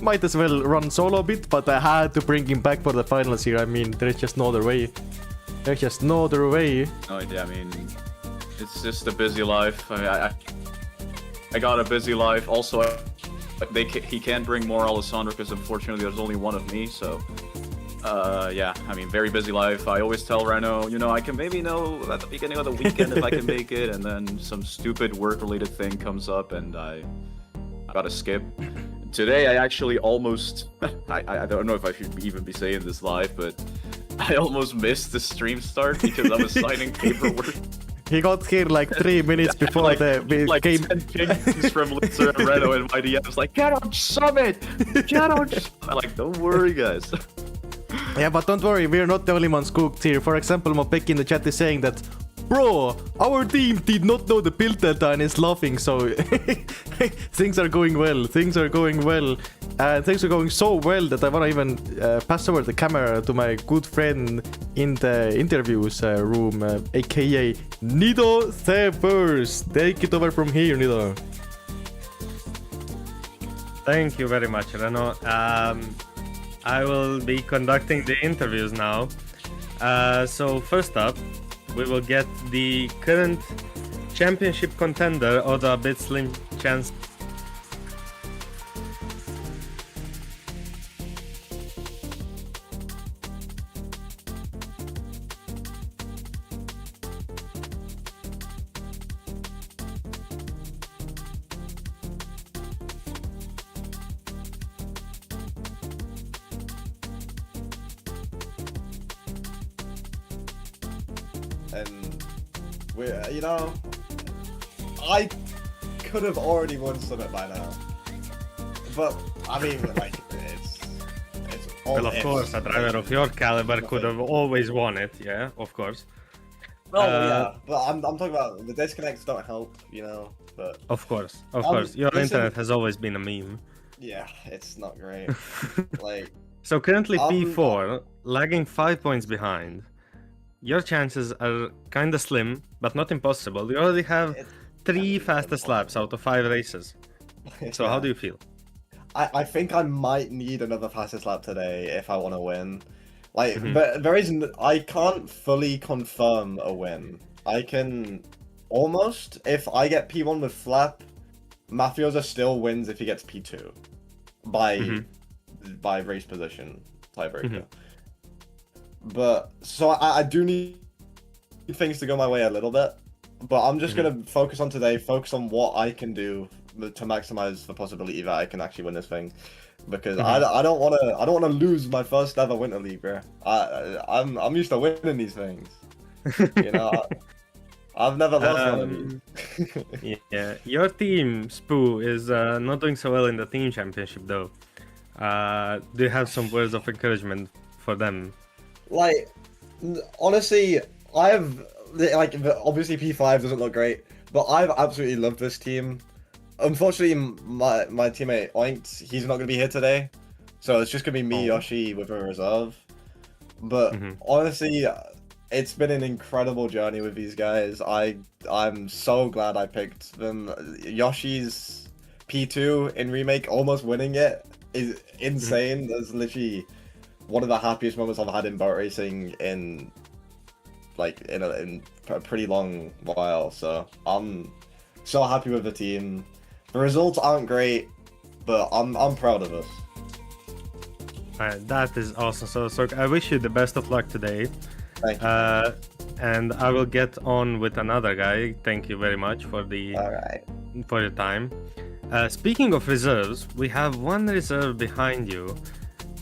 might as well run solo a bit, but I had to bring him back for the finals here. I mean, there's just no other way. There's just no other way. Oh yeah, I mean, it's just a busy life. I got a busy life. Also, he can't bring more Alessandro because unfortunately there's only one of me. So, yeah, I mean, very busy life. I always tell Reno, you know, I can maybe know at the beginning of the weekend if I can make it, and then some stupid work-related thing comes up and I gotta skip. Today I actually almost, I don't know if I should even be saying this live, but I almost missed the stream start because I was signing paperwork. He got here like 3 minutes before like, the game. 10 pings from Lutzer and Reno and my DM was like, get on Summit! Get on I'm like, don't worry, guys. Yeah, but don't worry, we're not the only ones cooked here. For example, Mopeki in the chat is saying that, bro, our team did not know the build delta and is laughing, so things are going well. Things are going well. Things are going so well that I want to even pass over the camera to my good friend in the interviews room, aka Nido the First. Take it over from here, Nido. Thank you very much, Reno. I will be conducting the interviews now. So first up, we will get the current championship contender or the bit slim chance. And you know, I could have already won Summit by now, but I mean, like, it's all Well, of ifs. course, a driver of your caliber could have always won it. Yeah, of course. Well, yeah, but I'm talking about the disconnects don't help, you know. But Of course, of course. Your listen- internet has always been a meme. yeah, it's not great. Like, So currently Um, P4, lagging 5 points behind. Your chances are kinda slim, but not impossible. You already have It- 3 fastest laps out of 5 races. So how do you feel? I think I might need another fastest lap today if I want to win. Like, Mhm. but there isn't. I can't fully confirm a win. I can almost. If I get P1 with Flap, Mafiosa still wins if he gets P2 by Mhm. by race position tiebreaker. Mhm. But so I do need things to go my way a little bit. But I'm just gonna focus on today. Focus on what I can do to maximize the possibility that I can actually win this thing, because I don't want to lose my first ever Winter League, bro. I'm used to winning these things. You know, I've never lost one of these. Yeah, your team, Spoo, is not doing so well in the team championship though. Do you have some words of encouragement for them? Like, honestly, obviously P5 doesn't look great, but I've absolutely loved this team. Unfortunately, my teammate Oinked, he's not gonna be here today, so it's just gonna be me, Yoshi, with a reserve. But honestly, it's been an incredible journey with these guys. I'm so glad I picked them. Yoshi's P2 in remake, almost winning it, is insane. That's literally one of the happiest moments I've had in boat racing in a pretty long while. So I'm so happy with the team. The results aren't great, but I'm proud of us. That is awesome. So I wish you the best of luck today. Thank you. And I will get on with another guy. Thank you very much for for your time. Speaking of reserves, we have one reserve behind you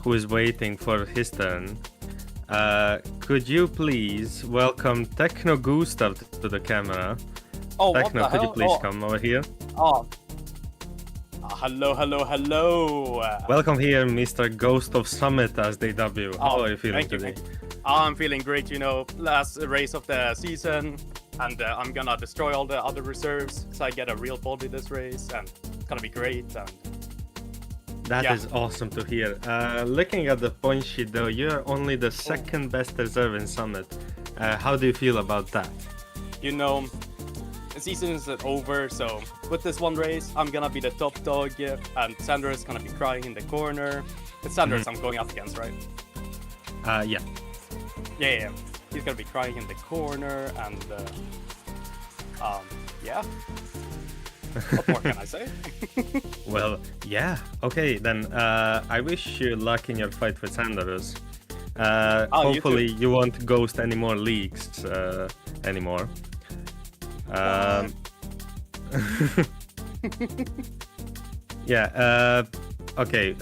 who is waiting for his turn. Could you please welcome Techno Gustav to the camera? Oh, Techno, what the could you hell? please Oh, come over here? oh. Hello, hello, hello. Welcome here, Mr. Ghost of Summit, as they dub you. How are you feeling thank you, today? thank you. I'm feeling great, you know, last race of the season, and I'm gonna destroy all the other reserves, so I get a real body this race, and it's gonna be great, and That Yeah. is awesome to hear. Looking at the point sheet though, you're only the second best reserve in Summit. How do you feel about that? you know, the season is over, so with this one race, I'm gonna be the top dog, and Sandra is gonna be crying in the corner. It's Sanders I'm going up against, right? Yeah. Yeah. He's gonna be crying in the corner, and yeah. What more can I say? Well, yeah. Okay, then I wish you luck in your fight with Sanders. You Hopefully too. you won't ghost any more leagues anymore. Yeah. Okay.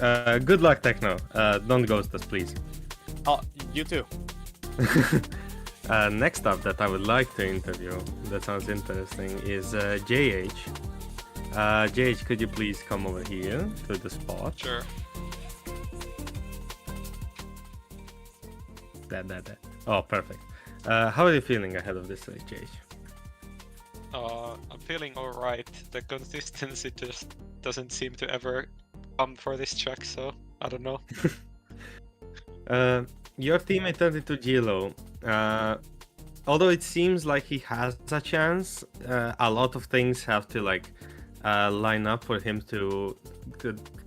Good luck, Techno. Don't ghost us, please. Oh, you too. Next up that I would like to interview, that sounds interesting, is JH. JH, could you please come over here to the spot? Sure. That. Oh, perfect. How are you feeling ahead of this race, JH? I'm feeling alright. The consistency just doesn't seem to ever come for this track, so I don't know. Your teammate 32 Gilo, although it seems like he has a chance, a lot of things have to line up for him to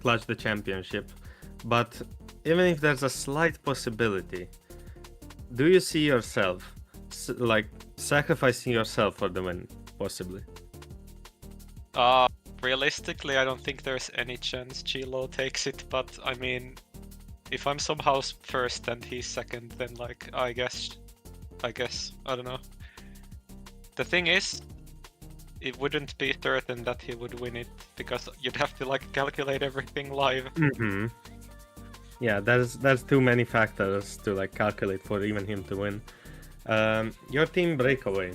clutch the championship. But even if there's a slight possibility, do you see yourself sacrificing yourself for the win, possibly? Realistically, I don't think there's any chance Chilo takes it, but I mean, if I'm somehow first and he's second, then I guess, I don't know. The thing is, it wouldn't be certain that he would win it, because you'd have to calculate everything live. Mm-hmm. Yeah, there's too many factors to calculate for even him to win. Your team Breakaway,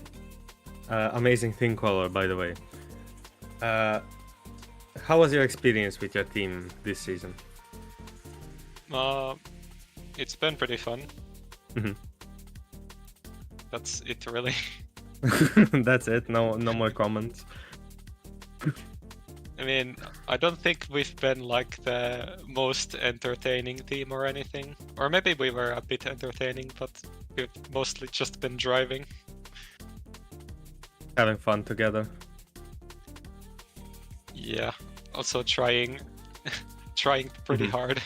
amazing thing caller, by the way. How was your experience with your team this season? It's been pretty fun. Mhm. That's it, really. That's it. No more comments. I mean, I don't think we've been the most entertaining team or anything. Or maybe we were a bit entertaining, but we've mostly just been driving. Having fun together. Yeah. Also trying pretty hard.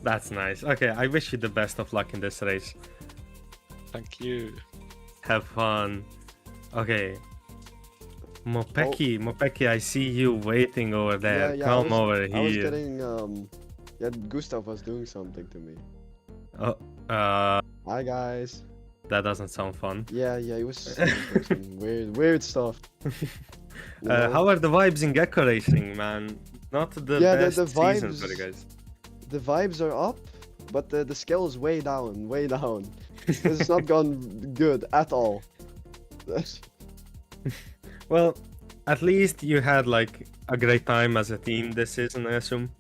That's nice. Okay, I wish you the best of luck in this race. Thank you. Have fun. Okay. Mopeki, I see you waiting over there. Come over here. I was getting, yeah, Gustav was doing something to me. Oh, Hi guys. that doesn't sound fun. Yeah, he was saying some weird stuff. You know? How are the vibes in Gecko Racing, man? Not the best the season vibes- for you guys. The vibes are up, but the skill is way down. It's not gone good at all. Well, at least you had a great time as a team this season, I assume.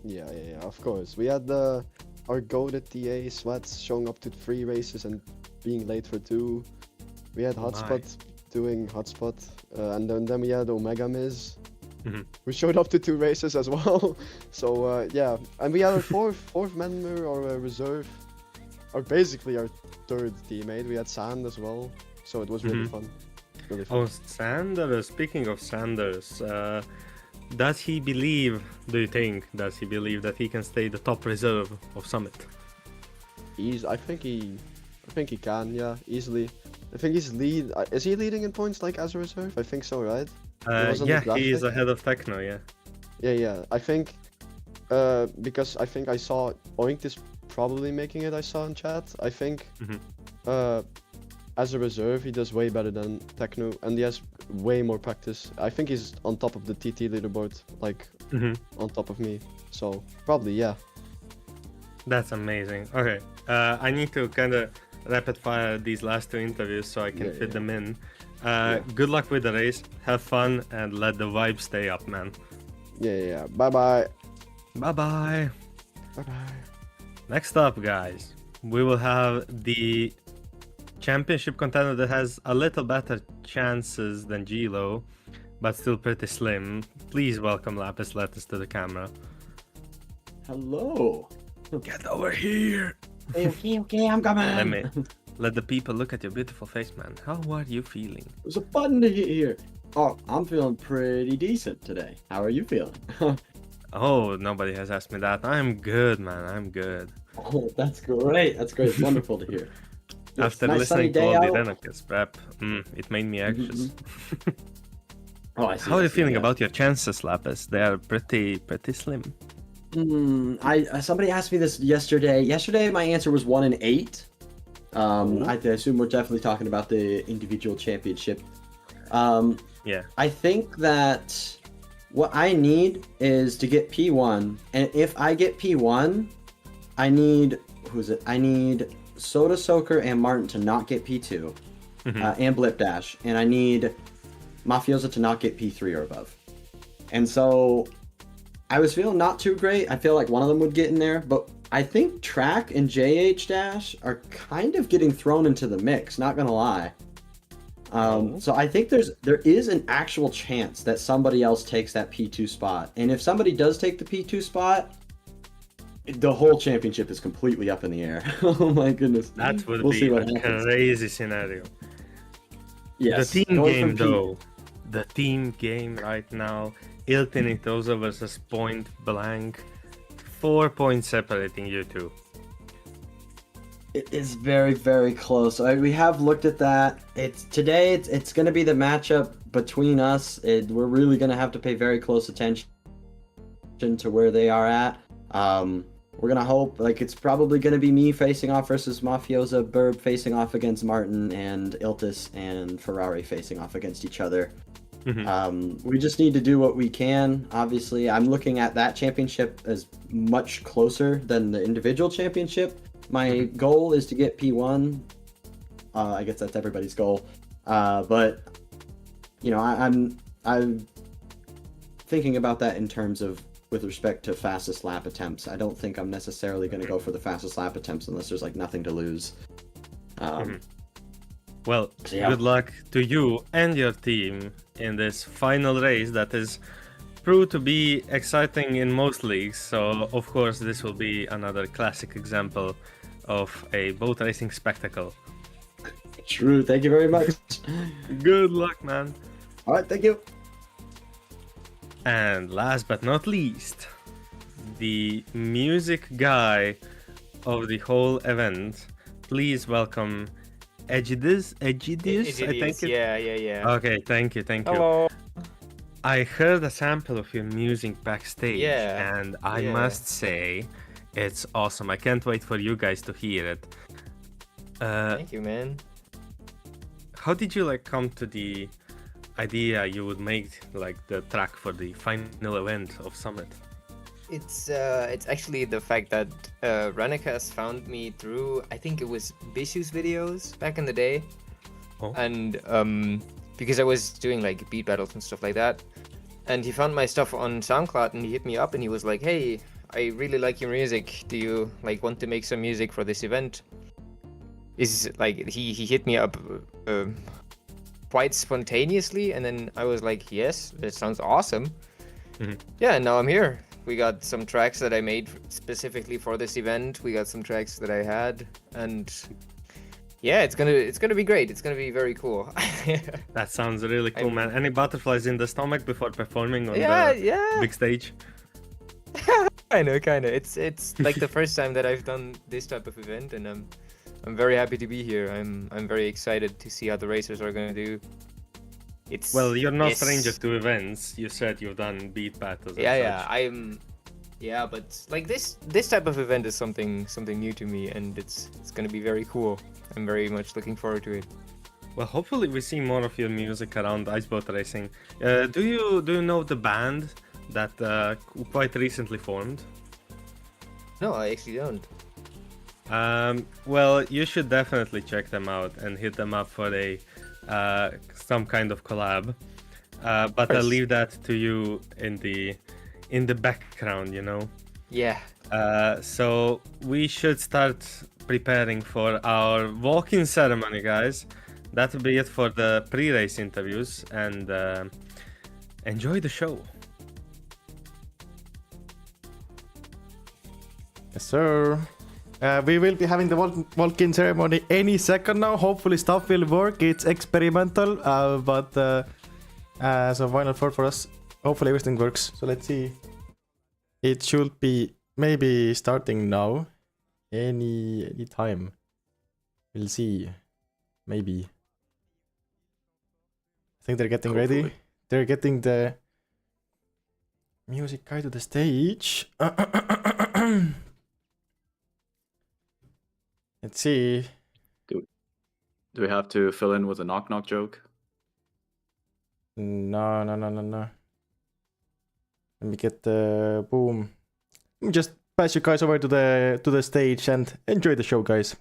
Yeah, of course. We had our goated TA Sweats showing up to 3 races and being late for 2. We had Hotspot doing Hotspot, and then we had Omega Miz, who showed up to 2 races as well. So yeah, and we had our fourth member or reserve, or basically our 3rd teammate. We had Sand as well, so it was really fun. Really fun. Oh, Sanders. Speaking of Sanders, does he believe that he can stay the top reserve of Summit? I think he can, yeah, easily. I think he's lead. Is he leading in points as a reserve? I think so, right? was on the Yeah, he is graphic. ahead of Techno, yeah. Yeah. I think because I think I saw Oink is probably making it. I saw in chat. I think as a reserve he does way better than Techno, and he has way more practice. I think he's on top of the TT leaderboard, on top of me. So probably, yeah. That's amazing. Okay, I need to kind of rapid fire these last two interviews so I can fit them in. Good luck with the race. Have fun and let the vibe stay up, man. Yeah. Bye bye. Bye bye. Bye bye. Next up, guys, we will have the championship contender that has a little better chances than Gilo, but still pretty slim. Please welcome Lapis Lettuce to the camera. Hello. Get over here. Okay, I'm coming. Let the people look at your beautiful face, man. How are you feeling? There's a button to hit here. Oh, I'm feeling pretty decent today. How are you feeling? Oh, nobody has asked me that. I'm good, man. I'm good. Oh, that's great. That's great. It's wonderful to hear. After Nice sunny listening to day all the out. Renekes prep, it made me anxious. Oh, I see. How are I you see, feeling yeah. about your chances, Lapis? They are pretty slim. Somebody asked me this yesterday. Yesterday, my answer was 1 in 8. I assume we're definitely talking about the individual championship. Yeah. I think that what I need is to get P1, and if I get P1, I need I need Soda Soaker and Martin to not get P2, and Blip Dash, and I need Mafiosa to not get P3 or above. And so I was feeling not too great. I feel like one of them would get in there, but I think Track and JH Dash are kind of getting thrown into the mix, not gonna lie. So I think there is an actual chance that somebody else takes that P2 spot. And if somebody does take the P2 spot, the whole championship is completely up in the air. Oh my goodness. That would We'll be see what a happens. crazy scenario. Yes. The team going game, from P- though. The team game right now. Iltinitosa versus Point Blank. 4 points separating you two. It is very, very close. We have looked at that. It's going to be the matchup between us. We're really going to have to pay very close attention to where they are at. We're going to hope, it's probably going to be me facing off versus Mafiosa, Burb facing off against Martin, and Iltis and Ferrari facing off against each other. We just need to do what we can. Obviously, I'm looking at that championship as much closer than the individual championship. My goal is to get P1. I guess that's everybody's goal. But I'm thinking about that in terms of with respect to fastest lap attempts. I don't think I'm necessarily going to go for the fastest lap attempts unless there's nothing to lose. Well, yeah. Good luck to you and your team in this final race that is proved to be exciting in most leagues. So, of course, this will be another classic example of a boat racing spectacle. True. Thank you very much. Good luck, man. All right. Thank you. And last but not least, the music guy of the whole event. Please welcome Egidis, I think. Yeah. Okay, thank you. Hello. I heard a sample of your music backstage, Yeah, and I yeah. must say, it's awesome. I can't wait for you guys to hear it. Thank you, man. How did you come to the idea you would make the track for the final event of Summit? It's actually the fact that Renekes found me through, I think it was Bishu's videos back in the day. Oh. And because I was doing beat battles and stuff like that. And he found my stuff on SoundCloud and he hit me up and he was like, "Hey, I really like your music. Do you want to make some music for this event?" He hit me up quite spontaneously, and then I was like, "Yes, that sounds awesome." Yeah, and now I'm here. We got some tracks that I made specifically for this event. We got some tracks that I had, and yeah, it's gonna be great. It's gonna be very cool. That sounds really cool, man. Any butterflies in the stomach before performing on Yeah, the yeah. big stage? Kinda. It's like the first time that I've done this type of event, and I'm very happy to be here. I'm very excited to see how the racers are gonna do. Well, you're no Yes. stranger to events. You said you've done beat battles. and such. Yeah, but this type of event is something know to me, and it's gonna be very cool. I'm very much looking forward to it. Well, hopefully we see more of your music around iceboat racing. Do you know the band that quite recently formed? No, I actually don't. Well, you should definitely check them out and hit them up for a some kind of collab. But I'll Nice. leave that to you in the background, you know. Yeah. So we should start preparing for our walk-in ceremony, guys. That'll be it for the pre-race interviews, and enjoy the show. Yes, sir. We will be having the walk-in ceremony any second now. Hopefully stuff will work. It's experimental, but so final four for us. Hopefully everything works. So let's see. It should be maybe starting now. Any time. We'll see. Maybe. I think they're getting ready. Hopefully. They're getting the music guy to the stage. Let's see. Do we have to fill in with a knock knock joke? No. Let me get the boom. Let me just pass you guys over to the stage and enjoy the show, guys.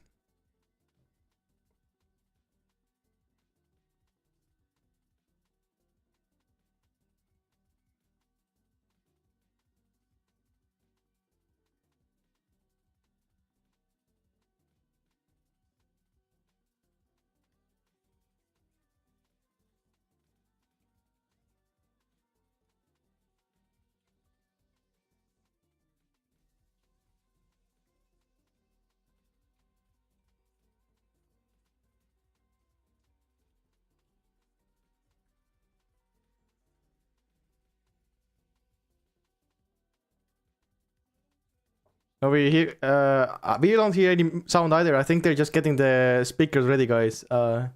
No, we don't hear any sound either. I think they're just getting the speakers ready, guys. Yeah.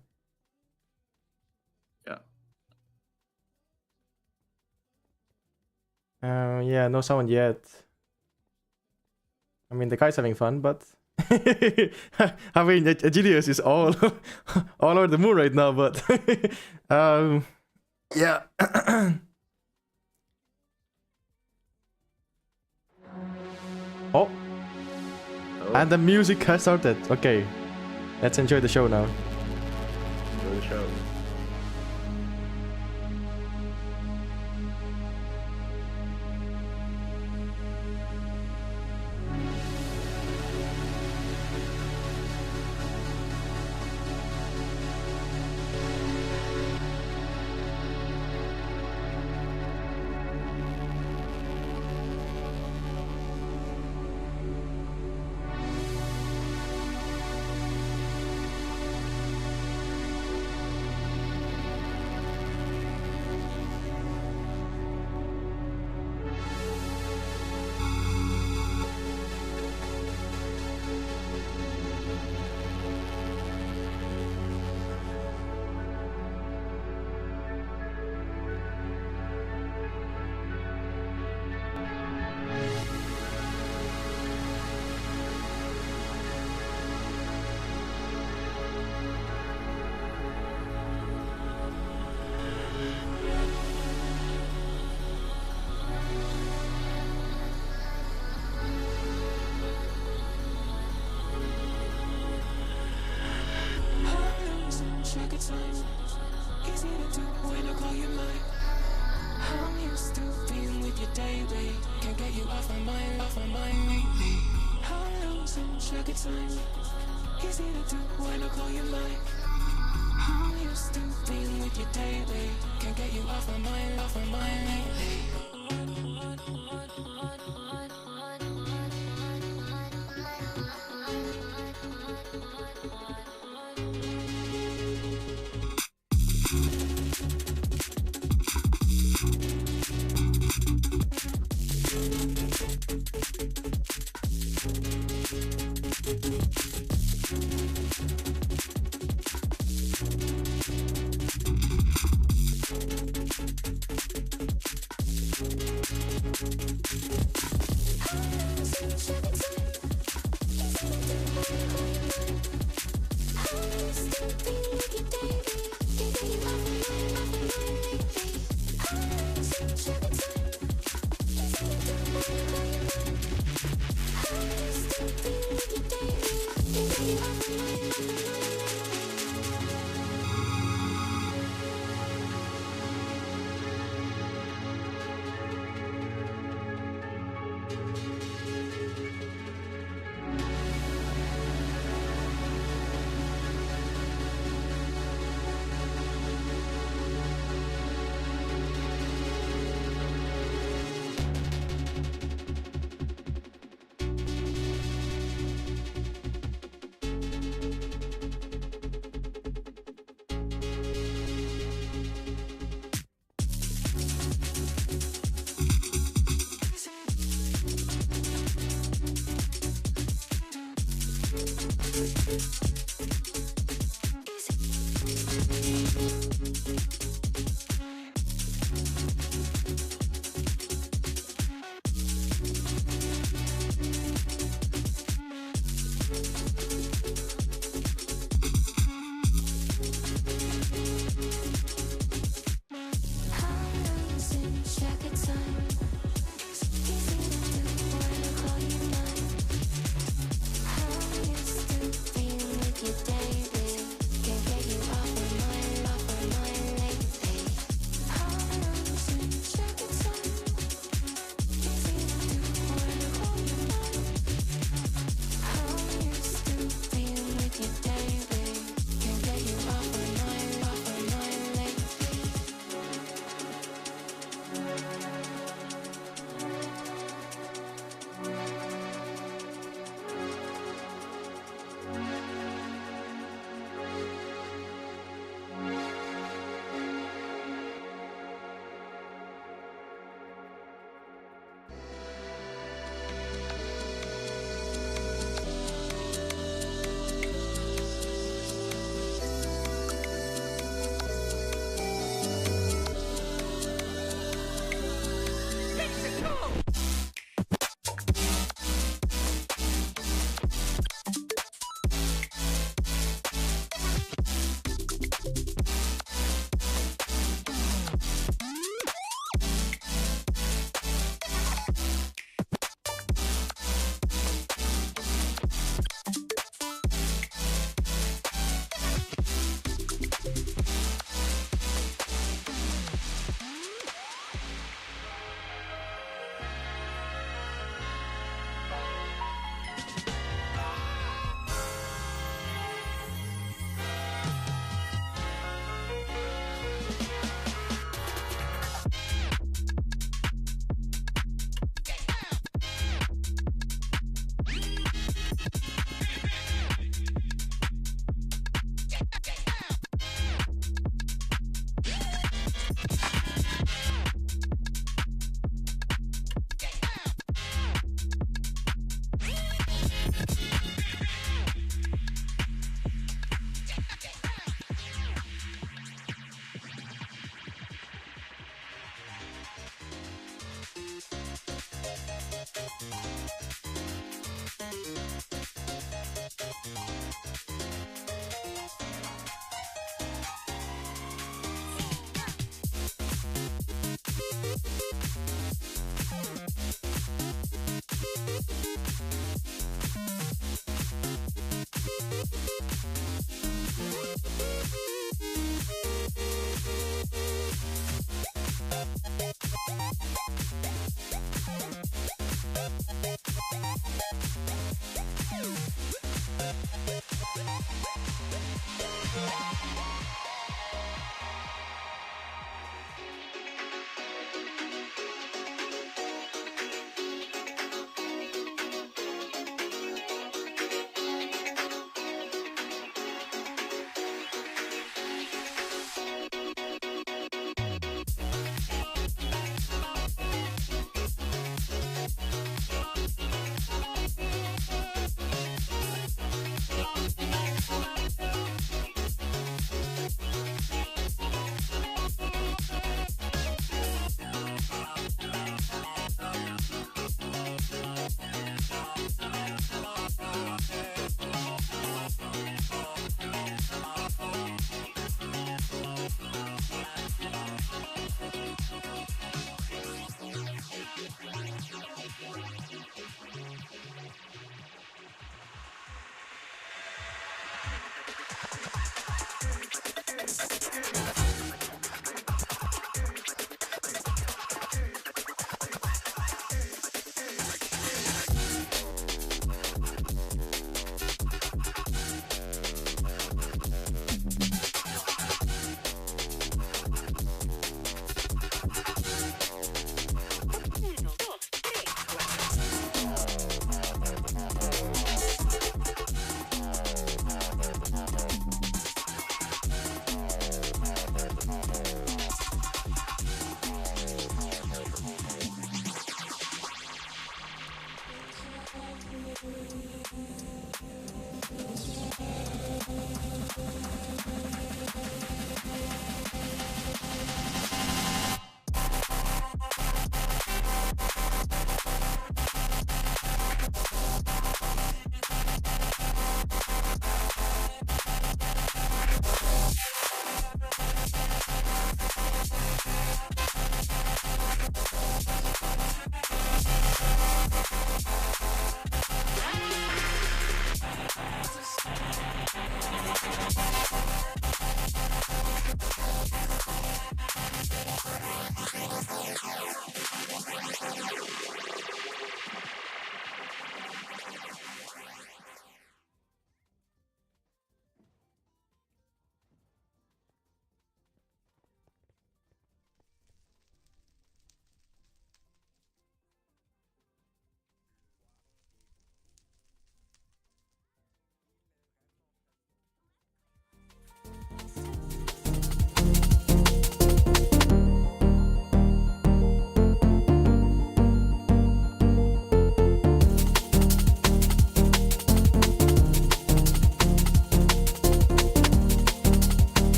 Yeah, no sound yet. I mean, the guy's having fun, but I mean, Genius is all over the moon right now. But yeah. Oh, and the music has started. Okay, let's enjoy the show now. Enjoy the show.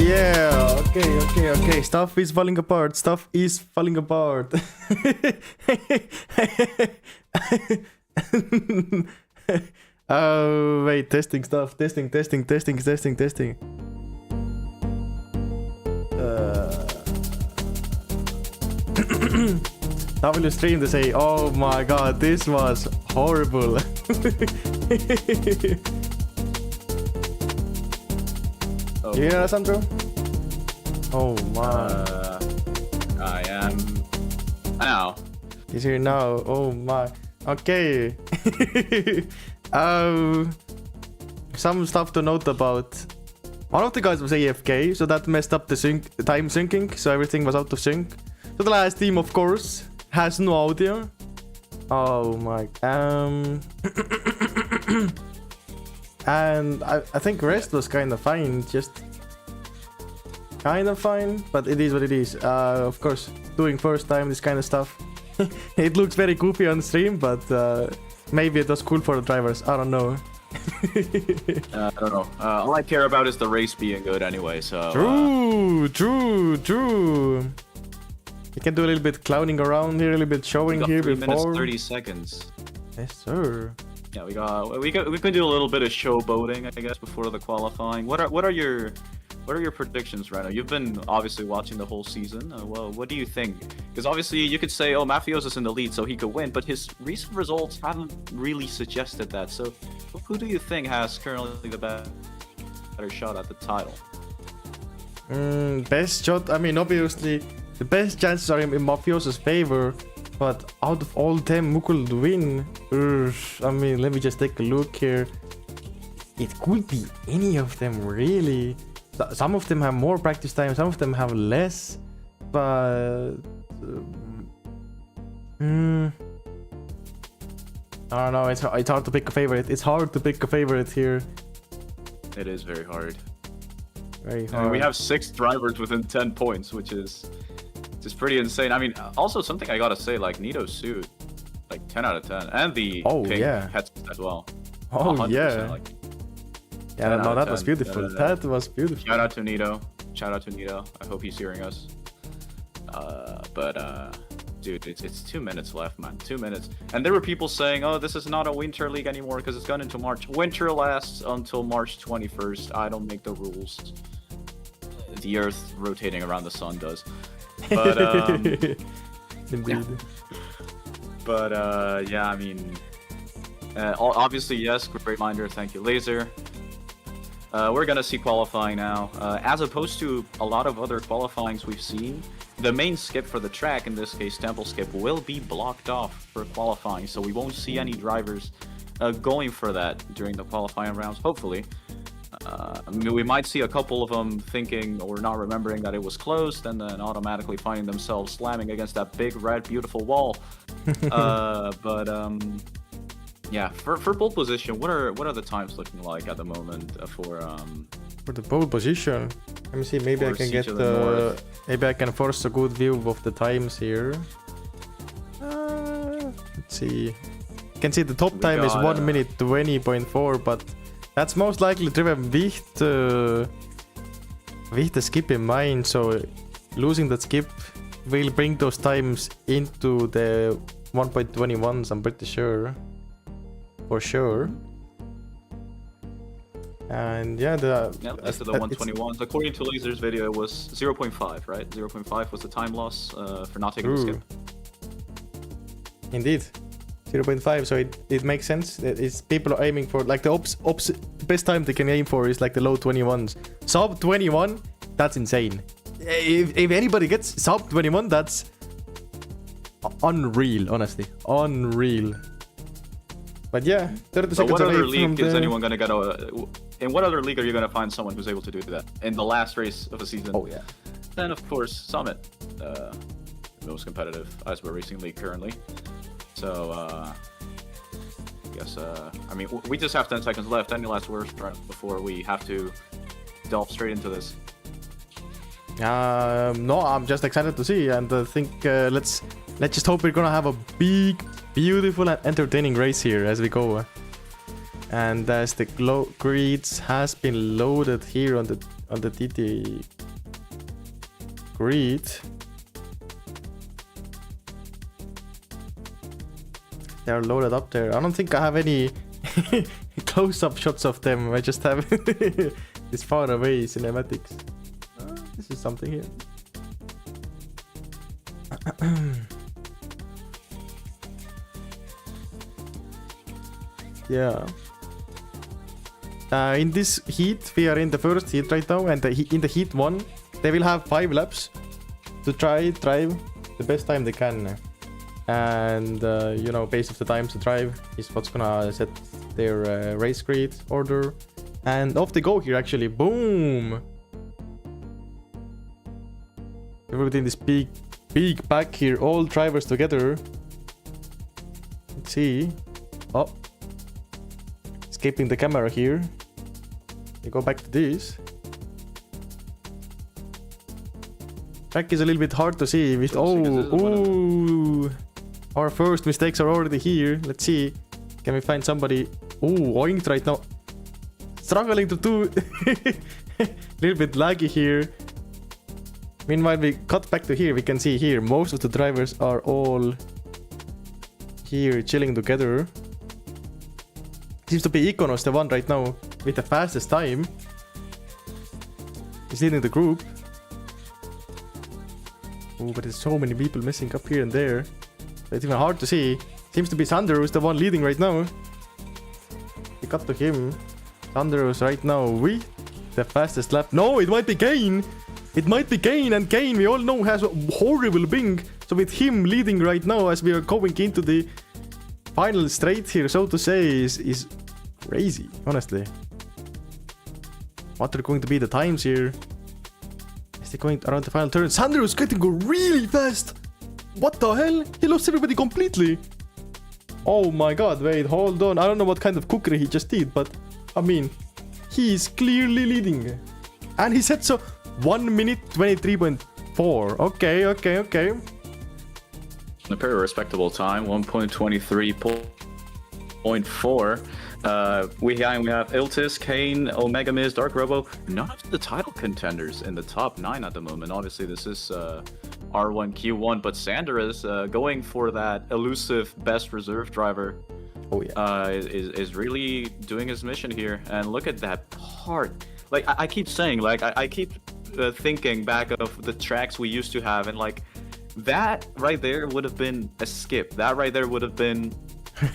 Yeah, okay. Stuff is falling apart. Oh, wait, testing stuff. Testing. W stream to say, oh my god, this was horrible. You hear that, Sandro? Oh my. I am now. He's here now. Oh my. Okay. Some stuff to note about. One of the guys was AFK, so that messed up the time syncing, so everything was out of sync. So the last team, of course, has no audio. Oh my. And I think rest was kind of fine, just kind of fine, but it is what it is. Of course, doing first time this kind of stuff. It looks very goofy on stream, but maybe it was cool for the drivers. I don't know. I don't know. All I care about is the race being good anyway, so... True. You can do a little bit clowning around here, a little bit showing here 3 before. minutes 30 seconds. Yes, sir. Yeah, we can do a little bit of showboating, I guess, before the qualifying. What are your predictions right now? You've been obviously watching the whole season. Well, what do you think? Because obviously you could say, oh, Mafioso's in the lead, so he could win, but his recent results haven't really suggested that. So, who do you think has currently the better shot at the title? Best shot. I mean, obviously, the best chances are in Mafioso's favor. But out of all them, who could win? I mean, let me just take a look here. It could be any of them, really. Some of them have more practice time, some of them have less. But... I don't know, it's hard to pick a favorite. It's hard to pick a favorite here. It is very hard. Very hard. I mean, we have 6 drivers within 10 points, which is pretty insane. I mean, also something I gotta say, like Nito's suit, like 10 out of 10, and the pink headset as well. Oh 100%, yeah. Like, Yeah, no, that was beautiful. That was beautiful. Shout out to Nito. I hope he's hearing us. Dude, it's 2 minutes left, man. 2 minutes. And there were people saying, oh, this is not a winter league anymore because it's gone into March. Winter lasts until March 21st. I don't make the rules. The Earth rotating around the sun does. But Indeed. But yeah, I mean, obviously yes, great reminder. Thank you, Laser. We're gonna see qualifying now. As opposed to a lot of other qualifyings we've seen, the main skip for the track, in this case Temple Skip, will be blocked off for qualifying, so we won't see any drivers going for that during the qualifying rounds, hopefully. I mean, we might see a couple of them thinking or not remembering that it was closed and then automatically finding themselves slamming against that big red beautiful wall. Yeah, for pole position, what are the times looking like at the moment for the pole position? Let me see, maybe I can get maybe I can force a good view of the times here. Let's see. You can see the top time is 1 minute 20.4, but that's most likely driven with the skip in mind, so losing that skip will bring those times into the 1.21s, I'm pretty sure. For sure. And yeah, that's the 121s. According to Laser's video, it was 0.5, right? 0.5 was the time loss for not taking the skip. Indeed. 0.5, so it makes sense. It's people are aiming for, like, the best time they can aim for is like the low 21s. Sub 21, that's insane. If anybody gets sub 21, that's unreal, honestly. Unreal. But yeah, 30 so seconds what other away league is anyone gonna get? In what other league are you gonna find someone who's able to do that in the last race of the season? Oh yeah. Then of course Summit, most competitive Iceberg Racing League currently. So I guess I mean we just have 10 seconds left. Any last words before we have to delve straight into this? No, I'm just excited to see, and I think let's just hope we're gonna have a big, beautiful and entertaining race here as we go. And as the grids has been loaded here on the on the TT grid. They're loaded up there. I don't think I have any close-up shots of them. I just have this far away cinematics. This is something here. Yeah. In this heat, we are in the first heat right now, and in the heat 1, they will have 5 laps to drive the best time they can. And you know, based of the times to drive is what's gonna set their race grid order. And off they go here, actually. Boom! Everything in this big pack here, all drivers together. Let's see. Oh, escaping the camera here. We go back to this. Track is a little bit hard to see with our first mistakes are already here. Let's see. Can we find somebody? Oinked right now. Struggling to do a little bit laggy here. Meanwhile, we cut back to here. We can see here most of the drivers are all here chilling together. Seems to be Iconos, the one right now with the fastest time. He's leading the group. Oh, but there's so many people messing up here and there. It's even hard to see. Seems to be Sander who's the one leading right now. We cut to him. Sander is right now with the fastest lap. No, it might be Kane. It might be Kane, and Kane we all know has a horrible ping. So with him leading right now as we are going into the final straight here, so to say, is crazy, honestly. What are going to be the times here? Is he going around the final turn? Sander is getting really fast. What the hell? He lost everybody completely. Oh my god, wait, hold on. I don't know what kind of cookery he just did, but I mean, he is clearly leading. And he said so 1 minute 23.4. Okay. A very respectable time, 1.23.4. We have Iltis, Kane, Omega Miz, Dark Robo. None of the title contenders in the top 9 at the moment. Obviously, this is R1Q1, but Sander is going for that elusive best reserve driver. Oh yeah. Is really doing his mission here. And look at that part. Like, I keep saying, like, I keep thinking back of the tracks we used to have, and like, that right there would have been a skip. That right there would have been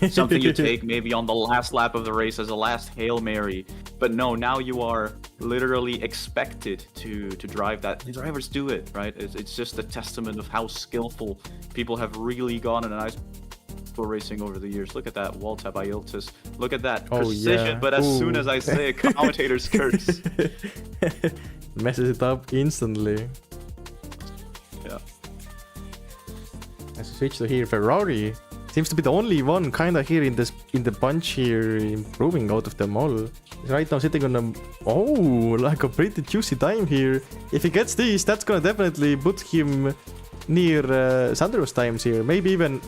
something you take maybe on the last lap of the race as a last Hail Mary. But no, now you are literally expected to drive that. The drivers do it, right? It's just a testament of how skillful people have really gone in an ice racing over the years. Look at that wall tap by Iltis. Look at that precision, yeah. But as soon as I say it, commentators curse. Messes it up instantly. Yeah. Let's switch to here. Ferrari seems to be the only one kind of here in the bunch here, improving out of them all. He's right now sitting on a like a pretty juicy time here. If he gets this, that's gonna definitely put him near Sandero's times here. Maybe even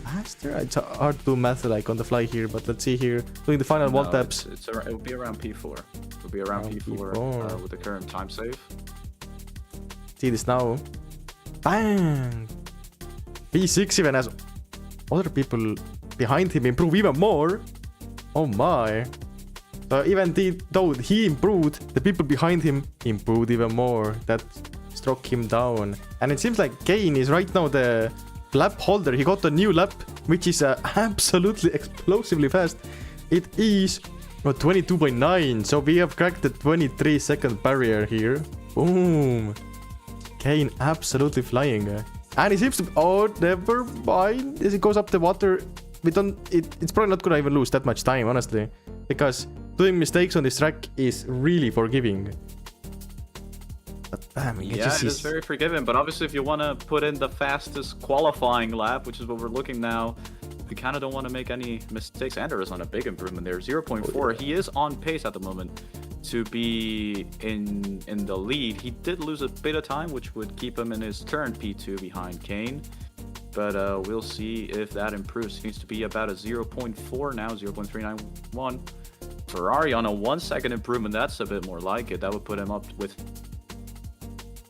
faster. It's hard to do math like on the fly here, but let's see here. Doing the final wall taps. It will be around P4. It will be around P4 with the current time save. See this now. Bang! P6 even has other people behind him improve even more. Oh my. So even though he improved, the people behind him improved even more. That struck him down. And it seems like Kane is right now the lap holder. He got a new lap, which is absolutely explosively fast. It is 22.9. So we have cracked the 23-second barrier here. Boom. Kane absolutely flying. And he seems to... Oh, never mind. As it goes up the water, it's probably not gonna even lose that much time, honestly. Because doing mistakes on this track is really forgiving. But damn, yeah, it is very forgiving. But obviously, if you want to put in the fastest qualifying lap, which is what we're looking now, we kind of don't want to make any mistakes. Ander is on a big improvement there, 0.4. He is on pace at the moment to be in the lead. He did lose a bit of time, which would keep him in his current P2 behind Kane. But we'll see if that improves. Seems to be about a 0.4 now, 0.391. Ferrari on a 1 second improvement, that's a bit more like it. That would put him up with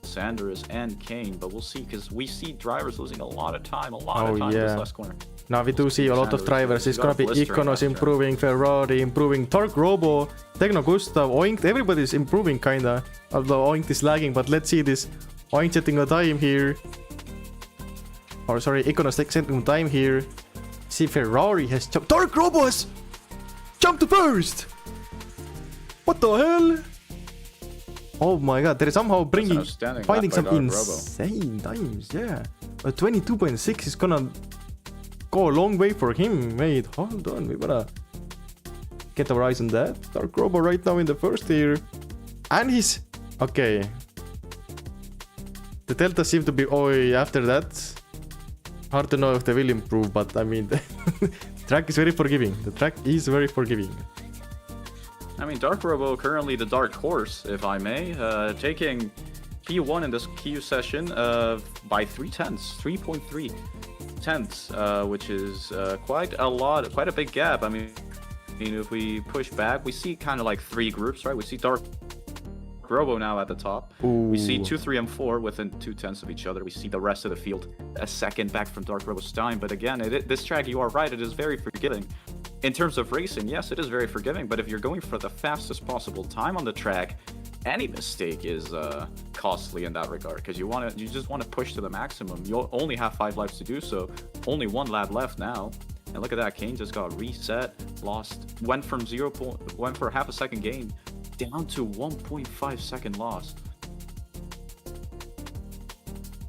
Sanders and Kane, but we'll see, because we see drivers losing a lot of time in this last corner. Now we do see a lot of drivers. It's gonna be Iconos improving, Ferrari improving, Dark Robo, Techno Gustav, Oink, everybody's improving kinda. Although Oink is lagging, but let's see this. Oink setting a time here. Or sorry, Iconos setting a time here. See, Ferrari has jumped. Dark Robo has jumped to first! What the hell? Oh my god, they're somehow finding some insane times, yeah. A 22.6 is gonna go a long way for him. Wait, hold on, we gotta get our eyes on that. Dark Robo right now in the first here. And he's... okay. The delta seem to be... oh, after that. Hard to know if they will improve, but I mean... the track is very forgiving. The track is very forgiving. I mean, Dark Robo currently the dark horse, if I may, taking P1 in this Q session by 3.3 tenths, which is quite a big gap. I mean, if we push back, we see kind of like 3 groups, right? We see Dark Robo now at the top. Ooh. We see 2, 3, and 4 within 2 tenths of each other. We see the rest of the field a second back from Dark Robo's time. But again, this track, you are right, it is very forgiving. In terms of racing, yes, it is very forgiving, but if you're going for the fastest possible time on the track, any mistake is costly in that regard, because you just want to push to the maximum. You only have 5 laps to do so, only 1 lap left now. And look at that, Kane just got reset, went for half a second gain, down to 1.5 second loss.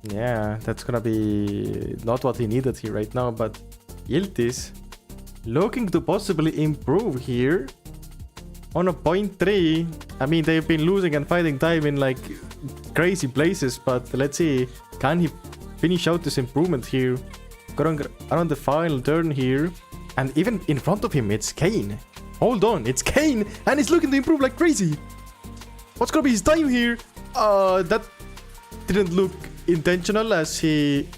Yeah, that's gonna be not what he needed here right now, but Yildiz looking to possibly improve here on a 0.3. I mean, they've been losing and finding time in like crazy places, but let's see, can he finish out this improvement here? Going around the final turn here, and even in front of him, it's Kane. Hold on, it's Kane, and he's looking to improve like crazy. What's gonna be his time here? That didn't look intentional as he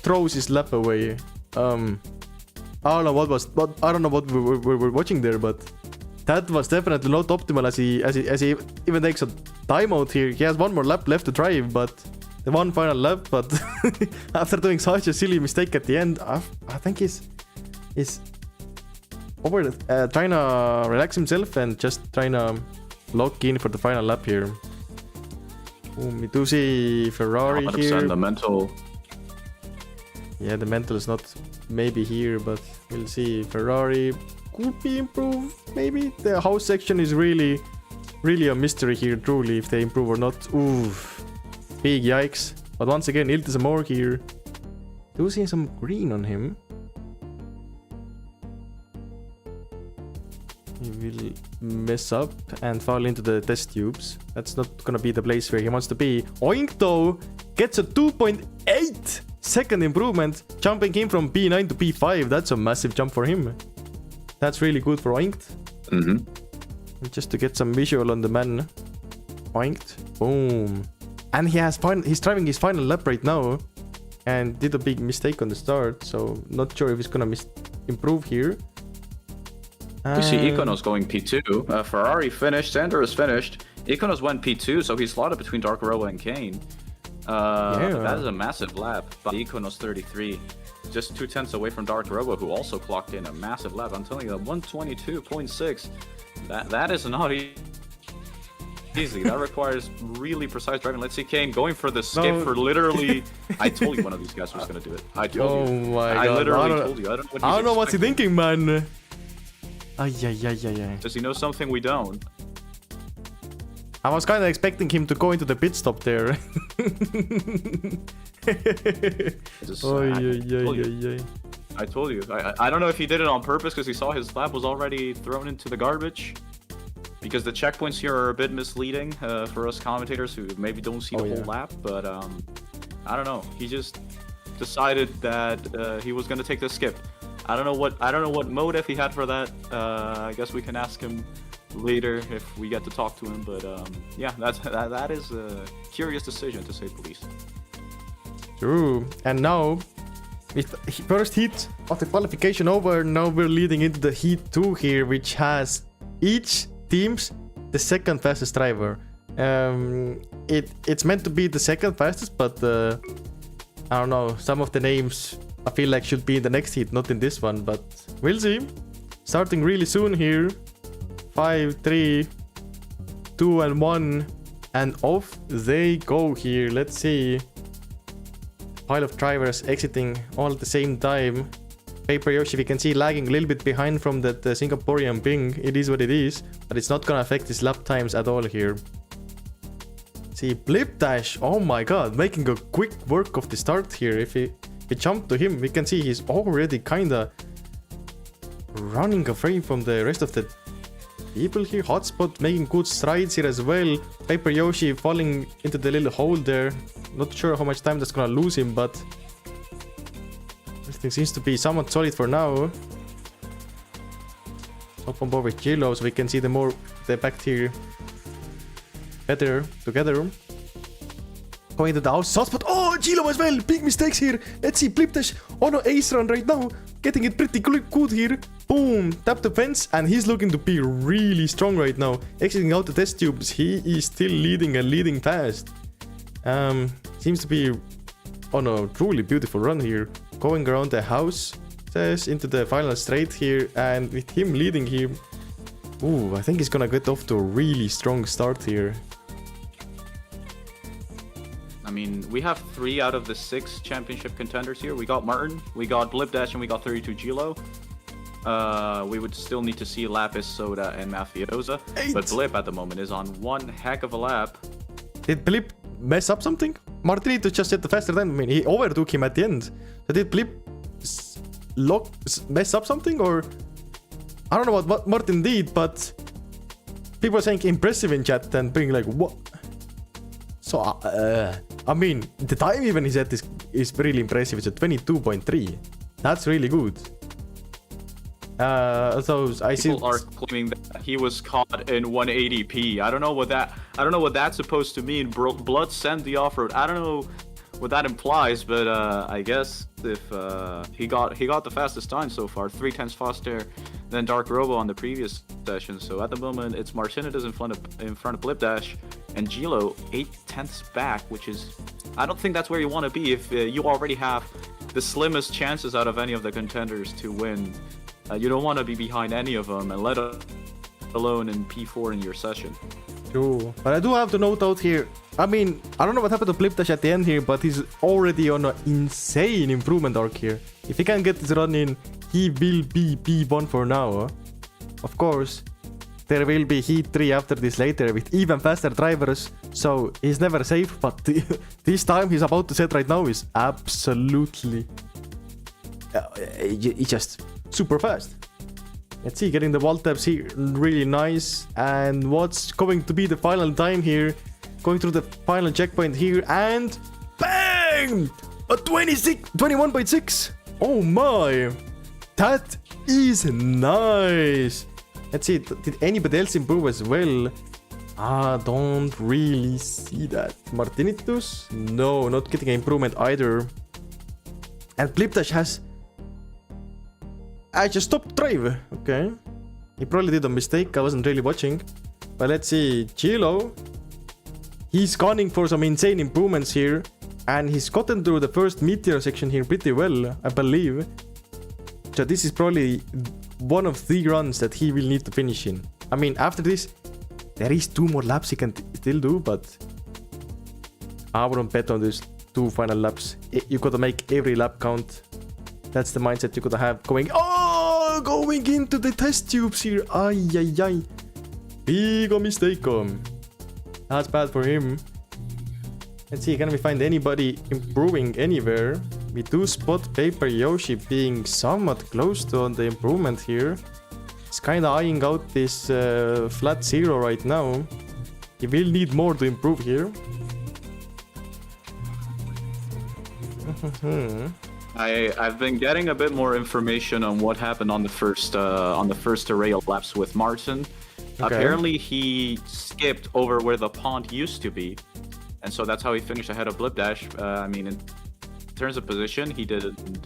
throws his lap away. I don't know what we were watching there, but that was definitely not optimal as he even takes a timeout here. He has 1 more lap left to drive, but the 1 final lap, but after doing such a silly mistake at the end, I think he's over trying to relax himself and just trying to lock in for the final lap here. We do see Ferrari 100% here. The mental. Yeah, the mental is not maybe here, but we'll see. Ferrari could be improved, maybe. The house section is really a mystery here, truly, if they improve or not. Oof. Big yikes. But once again, Yildiz more here. Do see some green on him. He will mess up and fall into the test tubes. That's not gonna be the place where he wants to be. Oink though gets a 2.8 second improvement, jumping in from P9 to P5. That's a massive jump for him. That's really good for Oink. Just to get some visual on the man. Oink. Boom. And he's driving his final lap right now. And did a big mistake on the start. So not sure if he's gonna improve here. We see Iconos going P2. Ferrari finished. Sanders finished. Iconos went P2, so he's slotted between Dark Robo and Kane. That is a massive lap by Iconos 33. Just 2 tenths away from Dark Robo, who also clocked in a massive lap. I'm telling you, 122.6. That is not easy. That requires really precise driving. Let's see Kane going for the skip for literally... I told you one of these guys was going to do it. I told you. My god. I literally told you. I don't know what's he thinking, man. Ay. Does he know something we don't? I was kind of expecting him to go into the pit stop there. I told you. I don't know if he did it on purpose because he saw his lap was already thrown into the garbage. Because the checkpoints here are a bit misleading for us commentators who maybe don't see the whole lap. But I don't know. He just decided that he was going to take the skip. I don't know what motive he had for that. I guess we can ask him later if we get to talk to him. But yeah, that is a curious decision to say the least. True. And now, with first heat of the qualification over, now we're leading into the heat 2 here, which has each team's the second fastest driver. It's meant to be the second fastest, but I don't know. Some of the names I feel like should be in the next heat, not in this one. But we'll see. Starting really soon here. 5, 3, 2, and 1, and off they go here. Let's see. Pile of drivers exiting all at the same time. Paper Yoshi, we can see lagging a little bit behind from that Singaporean ping. It is what it is, but it's not gonna affect his lap times at all here. See, Blip Dash, oh my god, making a quick work of the start here. If we jump to him, we can see he's already kinda running away from the rest of the people here. Hotspot making good strides here as well. Paper Yoshi falling into the little hole there. Not sure how much time that's gonna lose him, but everything seems to be somewhat solid for now. Up on board with Jilo, so we can see the back here better together. Going to the house. Hotspot. Oh, Jilo as well. Big mistakes here. Let's see. Blip Dash on an ace run right now. Getting it pretty good here. Boom. Tap the fence. And he's looking to be really strong right now. Exiting out the test tubes. He is still leading and leading fast. Seems to be on a truly beautiful run here. Going around the house. Says into the final straight here. And with him leading here. Ooh, I think he's gonna get off to a really strong start here. I mean, we have 3 out of the 6 championship contenders here. We got Martin, we got Blip Dash, and we got 32 Gilo. We would still need to see Lapis, Soda, and Mafiosa. 8. But Blip at the moment is on one heck of a lap. Did Blip mess up something? Martinito just set the faster time. I mean, he overtook him at the end. So did Blip mess up something? Or I don't know what Martin did, but people are saying impressive in chat and being like, what? So, I mean, the time even he set is really impressive. It's a 22.3. That's really good. So I see People are claiming that he was caught in 180p. I don't know what that's supposed to mean. Blood sent the off-road. I don't know what that implies, but I guess if he got the fastest time so far, 3 times faster than Dark Robo on the previous session. So at the moment, it's Martinitas in front of Blip Dash, and Gilo 8/10ths back, which is, I don't think that's where you want to be if you already have the slimmest chances out of any of the contenders to win. You don't want to be behind any of them, and let alone in P4 in your session. true. But I do have to note out here, I mean, I don't know what happened to Blip Dash at the end here, but he's already on an insane improvement arc here. If he can get this run in, he will be P1 for now. Of course, there will be Heat 3 after this later with even faster drivers, so he's never safe, but this time he's about to set right now is absolutely... it's just super fast. Let's see, getting the wall taps here, really nice. And what's going to be the final time here? Going through the final checkpoint here, and bang! A 21.6! Oh my! That is nice! Let's see, did anybody else improve as well? Don't really see that. Martinitus? No, not getting an improvement either. And Blip Dash has... I just stopped drive. Okay. He probably did a mistake. I wasn't really watching. But let's see. Chilo. He's gunning for some insane improvements here. And he's gotten through the first meteor section here pretty well, I believe. So this is probably one of the runs that he will need to finish in. I mean, after this, there is 2 more laps he can still do, but I wouldn't bet on these 2 final laps. You gotta make every lap count. That's the mindset you gotta have going. Oh, going into the test tubes here. Ay, ay, ay. Big mistake. That's bad for him. Let's see, can we find anybody improving anywhere? We do spot Paper Yoshi being somewhat close to on the improvement here. He's kinda eyeing out this flat 0 right now. He will need more to improve here. I've been getting a bit more information on what happened on the first array of laps with Martin. Okay. Apparently he skipped over where the pond used to be, and so that's how he finished ahead of Blip Dash. I mean, in terms of position, he didn't.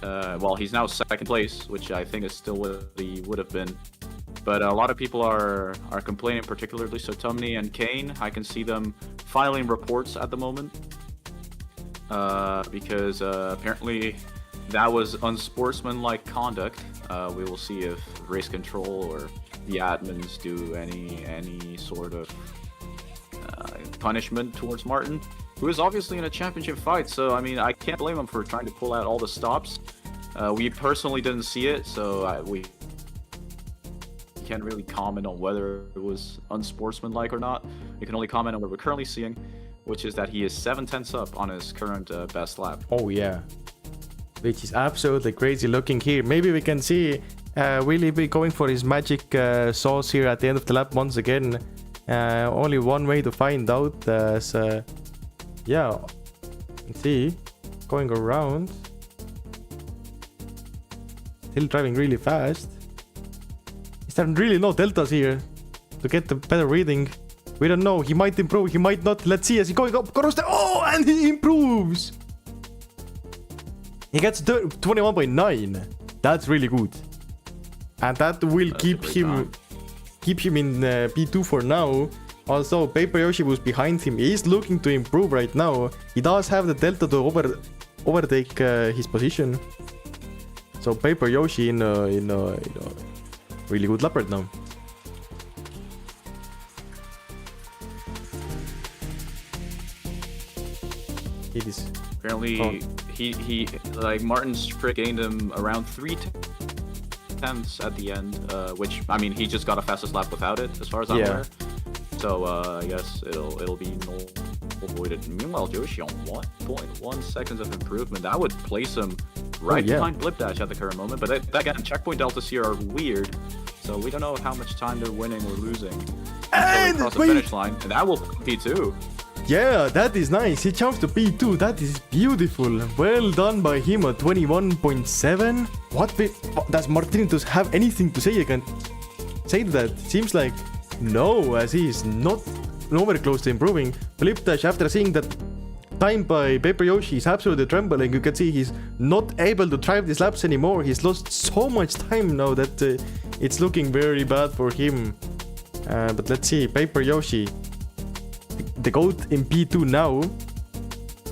Well, he's now second place, which I think is still what he would have been But a lot of people are complaining, particularly Sotumni and Kane. I can see them filing reports at the moment because apparently that was unsportsmanlike conduct. We will see if race control or the admins do any sort of punishment towards Martin, who is obviously in a championship fight. So I mean, I can't blame him for trying to pull out all the stops. We personally didn't see it, so we can't really comment on whether it was unsportsmanlike or not. We can only comment on what we're currently seeing, which is that he is 7/10 up on his current best lap. Oh yeah, which is absolutely crazy looking here. Maybe we can see will he be going for his magic sauce here at the end of the lap once again. Only one way to find out. Yeah, let's see, going around, still driving really fast. Is there really no deltas here to get the better reading? We don't know. He might improve, he might not. Let's see as he's going up across the... Oh, and he improves! He gets 21.9. That's really good. And that will keep him in P2 for now. Also, Paper Yoshi was behind him. He's looking to improve right now. He does have the delta to overtake his position. So Paper Yoshi in a really good lap right now. It is. Apparently, he like Martin's trick gained him around 3/10 at the end, which I mean he just got a fastest lap without it, as far as I'm aware. So I guess it'll be null avoided. Meanwhile, Yoshi on 1.1 seconds of improvement. That would place him right behind Blip Dash at the current moment. But again, checkpoint deltas here are weird, so we don't know how much time they're winning or losing until we cross the finish line, and that will be P2. Yeah, that is nice. He jumps to P2. That is beautiful. Well done by him at 21.7. Does Martinitus have anything to say again? Say to that? Seems like no, as he is nowhere close to improving. Blip Dash, after seeing that time by Paper Yoshi, is absolutely trembling. You can see he's not able to drive these laps anymore. He's lost so much time now that it's looking very bad for him. But let's see, Paper Yoshi, the GOAT in P2 now,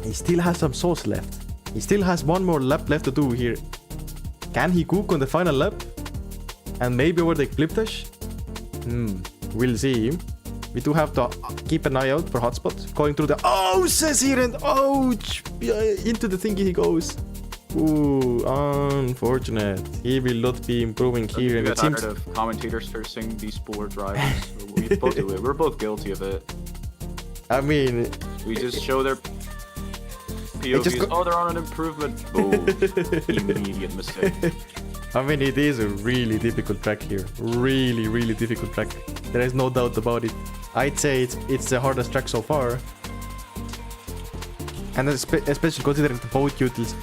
he still has some sauce left. He still has one more lap left to do here. Can he cook on the final lap? And maybe overtake Blip Dash? We'll see. We do have to keep an eye out for hotspot. Going through the... Oh, says here and ouch! Into the thingy he goes. Ooh, unfortunate. He will not be improving here. And it seems... tired of commentators cursing these poor drivers. We both do it. We're both guilty of it. I mean... We just show their POVs. Oh, they're on an improvement. Boom. Immediate mistake. I mean, it is a really difficult track here. Really, really difficult track. There is no doubt about it. I'd say it's the hardest track so far. And especially considering the boat utils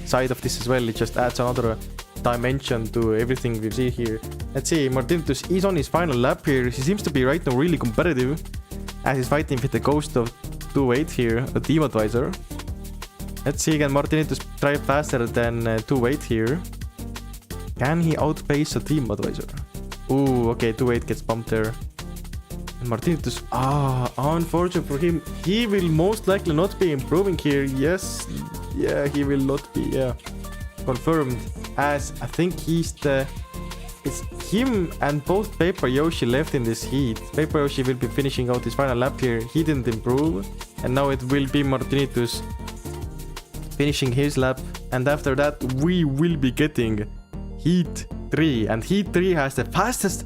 side of this as well, it just adds another dimension to everything we see here. Let's see, Martinitus is on his final lap here. He seems to be right now really competitive, as he's fighting with the ghost of 2-8 here, a team advisor. Let's see, can Martinitus drive faster than 2-8 here? Can he outpace a team advisor? Ooh, okay, 2-8 gets bumped there. And Martinitus, unfortunate for him. He will most likely not be improving here. Yes, yeah, he will not be, yeah. Confirmed, as I think it's him and both Paper Yoshi left in this heat. Paper Yoshi will be finishing out his final lap here. He didn't improve, and now it will be Martinitus finishing his lap, and after that we will be getting Heat 3, and Heat 3 has the fastest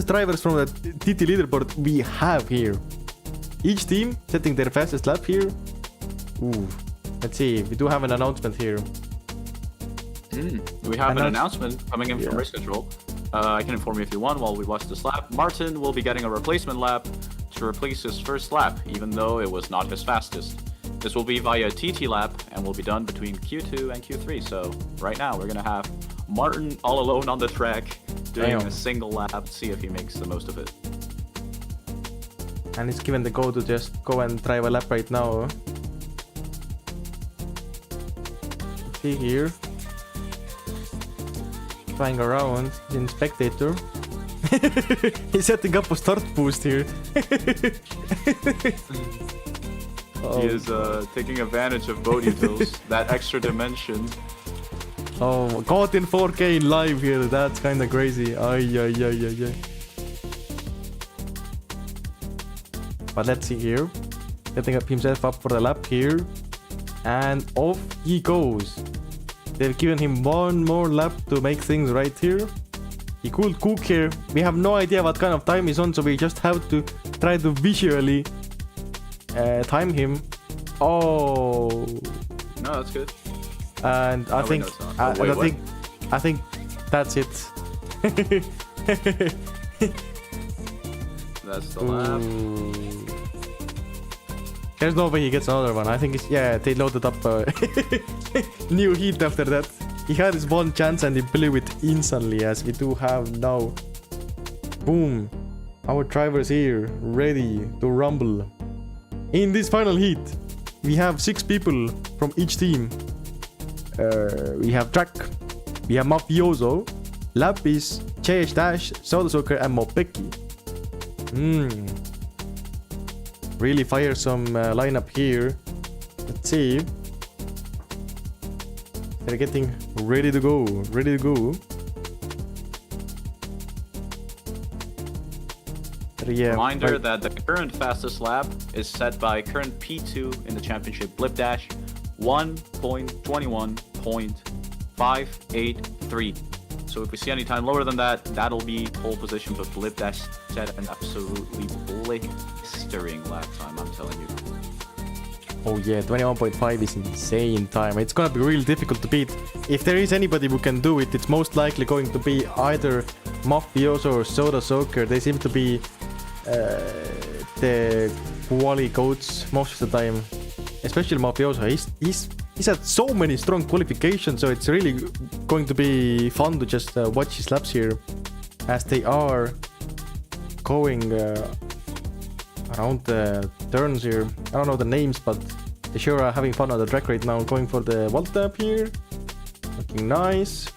drivers from the TT leaderboard we have here. Each team setting their fastest lap here. Ooh, let's see, we do have an announcement here. We have an announcement coming in from race control. I can inform you if you want while we watch this lap. Martin will be getting a replacement lap to replace his first lap, even though it was not his fastest. This will be via TT lap and will be done between Q2 and Q3. So right now we're gonna have Martin all alone on the track doing a single lap. See if he makes the most of it. And he's given the go to just go and drive a lap right now. Let's see here. flying around. He's in spectator. He's setting up a start boost here. He is taking advantage of boat utils, that extra dimension. Oh, caught in 4K in live here. That's kind of crazy. Ay. But let's see here. Setting up himself up for the lap here. And off he goes. They've given him one more lap to make things right here. He could cook here. We have no idea what kind of time he's on, so we just have to try to visually time him. Oh. No, that's good. And I think, I think that's it. That's the lap. There's no way he gets another one. I think it's, yeah, they loaded up new heat after that. He had his one chance and he blew it instantly, as we do have now. Boom. Our driver's here, ready to rumble. In this final heat, we have 6 people from each team. We have Track, we have Mafioso, Lapis, JH Dash, Soda Soaker, and Mopeki. Really fire some lineup here. Let's see. They're getting ready to go. Yeah, Reminder that the current fastest lap is set by current P2 in the championship Blip Dash 1.21.583. So if we see any time lower than that, that'll be pole position, but Blip Dash set an absolutely blistering lap time, I'm telling you. Oh yeah, 21.5 is insane time. It's gonna be really difficult to beat. If there is anybody who can do it, it's most likely going to be either Mafioso or Soda Soaker. They seem to be the quali goats most of the time. Especially Mafioso. He's had so many strong qualifications, so it's really going to be fun to just watch his laps here as they are going around the turns here. I don't know the names, but they sure are having fun on the track right now. Going for the wall tap here. Looking nice.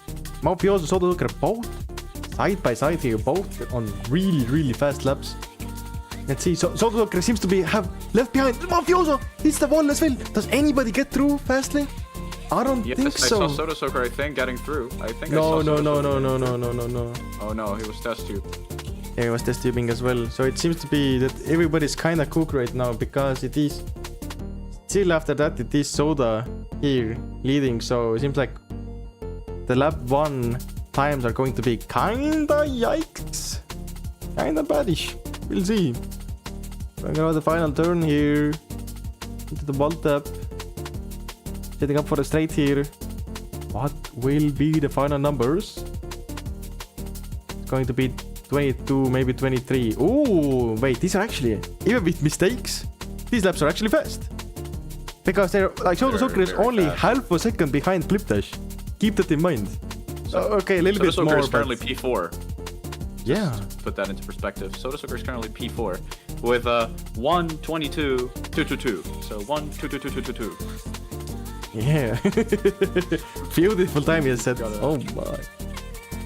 Mafioso and Soda Soaker both side by side here, both on really fast laps. Let's see, Soda Soaker seems to have left behind Mafioso. Hits the wall as well. Does anybody get through fastly? I don't think so. I saw Soda Soaker, I think, getting through. I think no. I saw No. Oh no, he was test tube. Yeah, he was test tubing as well. So it seems to be that everybody's kind of cooked right now, because it is still after that it is Soda here leading. So it seems like the lap 1 times are going to be kinda yikes. Kinda baddish. We'll see. Going around the final turn here. Into the wall tap. Setting up for a straight here. What will be the final numbers? It's going to be 22, maybe 23. Ooh, wait, these are actually, even with mistakes, these laps are actually fast. Because they're, like, Soda Soaker is only half a second behind Blip Dash. Keep that in mind. So, okay, a little bit more. Soda Soaker is currently P4. Yeah. Just to put that into perspective. Soda Soaker is currently P4 with 1:22.222. So 1:22.222. Yeah. Beautiful time, he said. Oh my.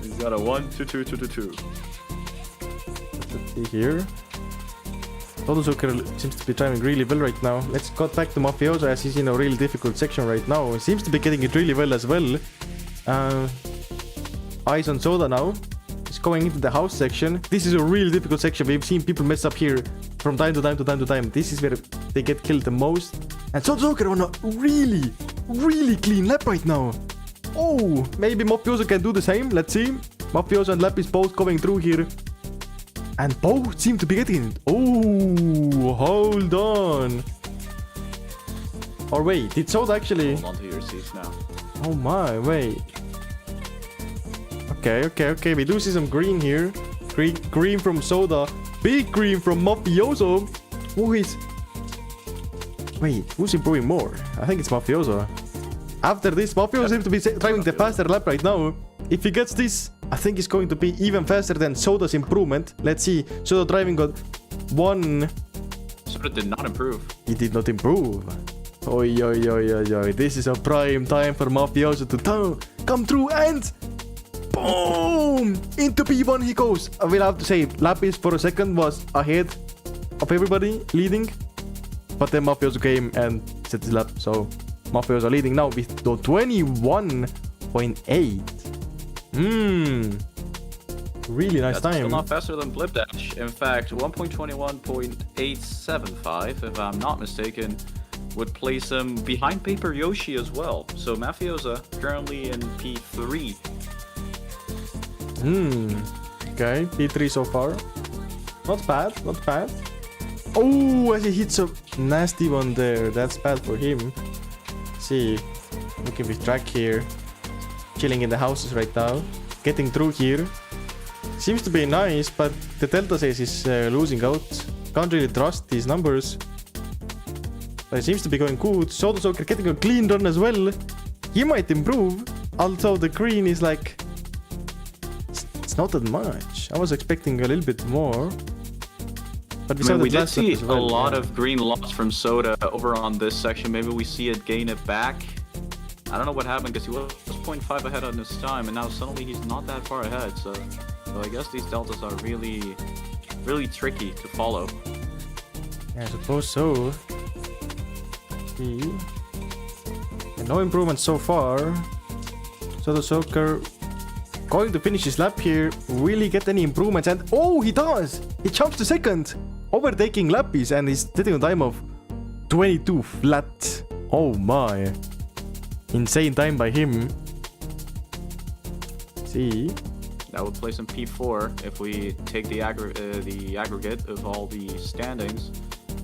He's got a 1:22.222. Let's see here. Soda Soaker seems to be driving really well right now. Let's cut back to Mafioso, as he's in a really difficult section right now. He seems to be getting it really well as well. Eyes on Soda now. He's going into the house section. This is a really difficult section. We've seen people mess up here from time to time. This is where they get killed the most. And Soda Soaker on a really clean lap right now. Oh, maybe Mafioso can do the same. Let's see. Mafioso and Lapis both going through here. And both seem to be getting it. Oh, hold on. Or wait, did Soda actually... Hold on to your seats now. Oh my, wait. Okay. We do see some green here. Green from Soda. Big green from Mafioso. Who is... Wait, who's improving more? I think it's Mafioso. After this, Mafioso seems to be driving the faster lap right now. If he gets this, I think it's going to be even faster than Soda's improvement. Let's see. Soda driving got 1. Soda did not improve. He did not improve. Oi. This is a prime time for Mafioso to come through and... Boom! Into P1 he goes. I will have to say, Lapis for a second was ahead of everybody, leading. But then Mafioso came and set his lap. So Mafioso leading now with the 21.8. Really nice That's time. still not faster than Blip Dash. In fact, 1.21.875, if I'm not mistaken, would place him behind Paper Yoshi as well. So Mafiosa currently in P3. Okay, P3 so far. Not bad, not bad. Oh, as he hits a nasty one there. That's bad for him. See, looking with track here. Chilling in the houses right now. Getting through here. Seems to be nice, but the Delta says he's losing out. Can't really trust these numbers. But it seems to be going good. Soda Soaker getting a clean run as well. He might improve. Although the green is like... It's not that much. I was expecting a little bit more. But I mean, we did last see lap as well, a lot yeah. of green loss from Soda over on this section. Maybe we see it gain it back. I don't know what happened because he was 0.5 ahead on this time, and now suddenly he's not that far ahead. So I guess these deltas are really, really tricky to follow. Yeah, I suppose so. See. And no improvement so far. So the Soaker going to finish his lap here. Will he get any improvements? And oh, he does! He jumps to second, overtaking Lapis, and he's getting a time of 22 flat. Oh my. Insane time by him. See. That would place him P4 if we take the aggregate of all the standings.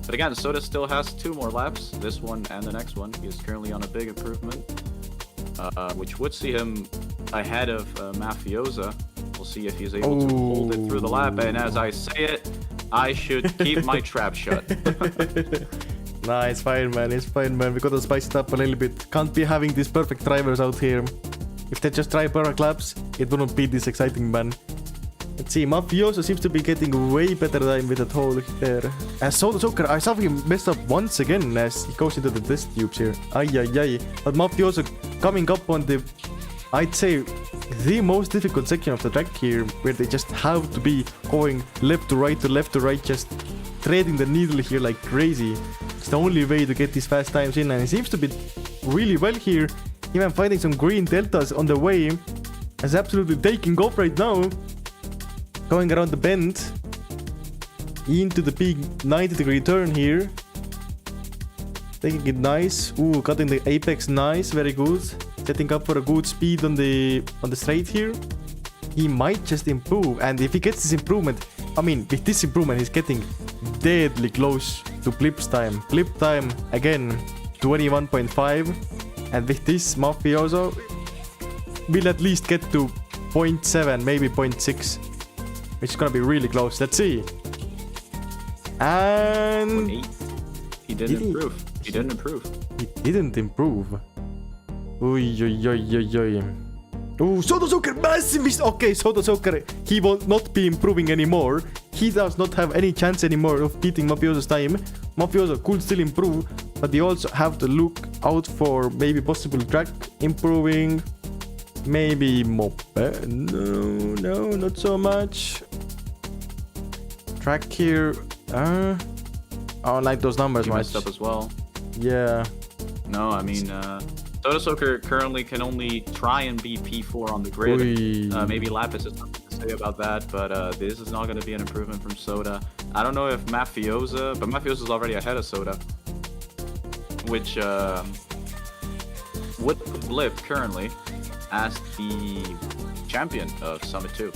But again, Soda still has 2 more laps, this one and the next one. He is currently on a big improvement, which would see him ahead of Mafiosa. We'll see if he's able to hold it through the lap. And as I say it, I should keep my trap shut. Nah, it's fine, man. It's fine, man. We gotta spice it up a little bit. Can't be having these perfect drivers out here. If they just try perfect laps, it wouldn't be this exciting, man. Let's see. Mafioso seems to be getting way better time with that hole there. As Soda Soaker, I saw him mess up once again as he goes into the test tubes here. Ay. But Mafioso coming up on the, I'd say, the most difficult section of the track here, where they just have to be going left to right, just threading the needle here like crazy. It's the only way to get these fast times in, and it seems to be really well here. Even finding some green deltas on the way. Is absolutely taking off right now. Going around the bend. Into the big 90-degree turn here. Taking it nice. Ooh, cutting the apex nice, very good. Setting up for a good speed on the straight here. He might just improve, and if he gets this improvement, I mean, with this improvement, he's getting deadly close to Blip's time. Blip time again, 21.5, and with this, Mafioso will at least get to 0.7, maybe 0.6, which is gonna be really close. Let's see. And 8. He didn't improve. He didn't improve. He didn't improve. Oy. Oh, Soda Soaker, massive miss. Okay, Soda Soaker, he will not be improving anymore. He does not have any chance anymore of beating Mafioso's time. Mafioso could still improve, but they also have to look out for maybe possible track improving. Maybe Mope. No, not so much. Track here. I don't like those numbers He much. messed up as well. Yeah. No, I mean, Soda Soaker currently can only try and be P4 on the grid. Maybe Lapis has something to say about that, but this is not going to be an improvement from Soda. I don't know if Mafiosa, but Mafiosa is already ahead of Soda, which would put Blip currently as the champion of Summit 2.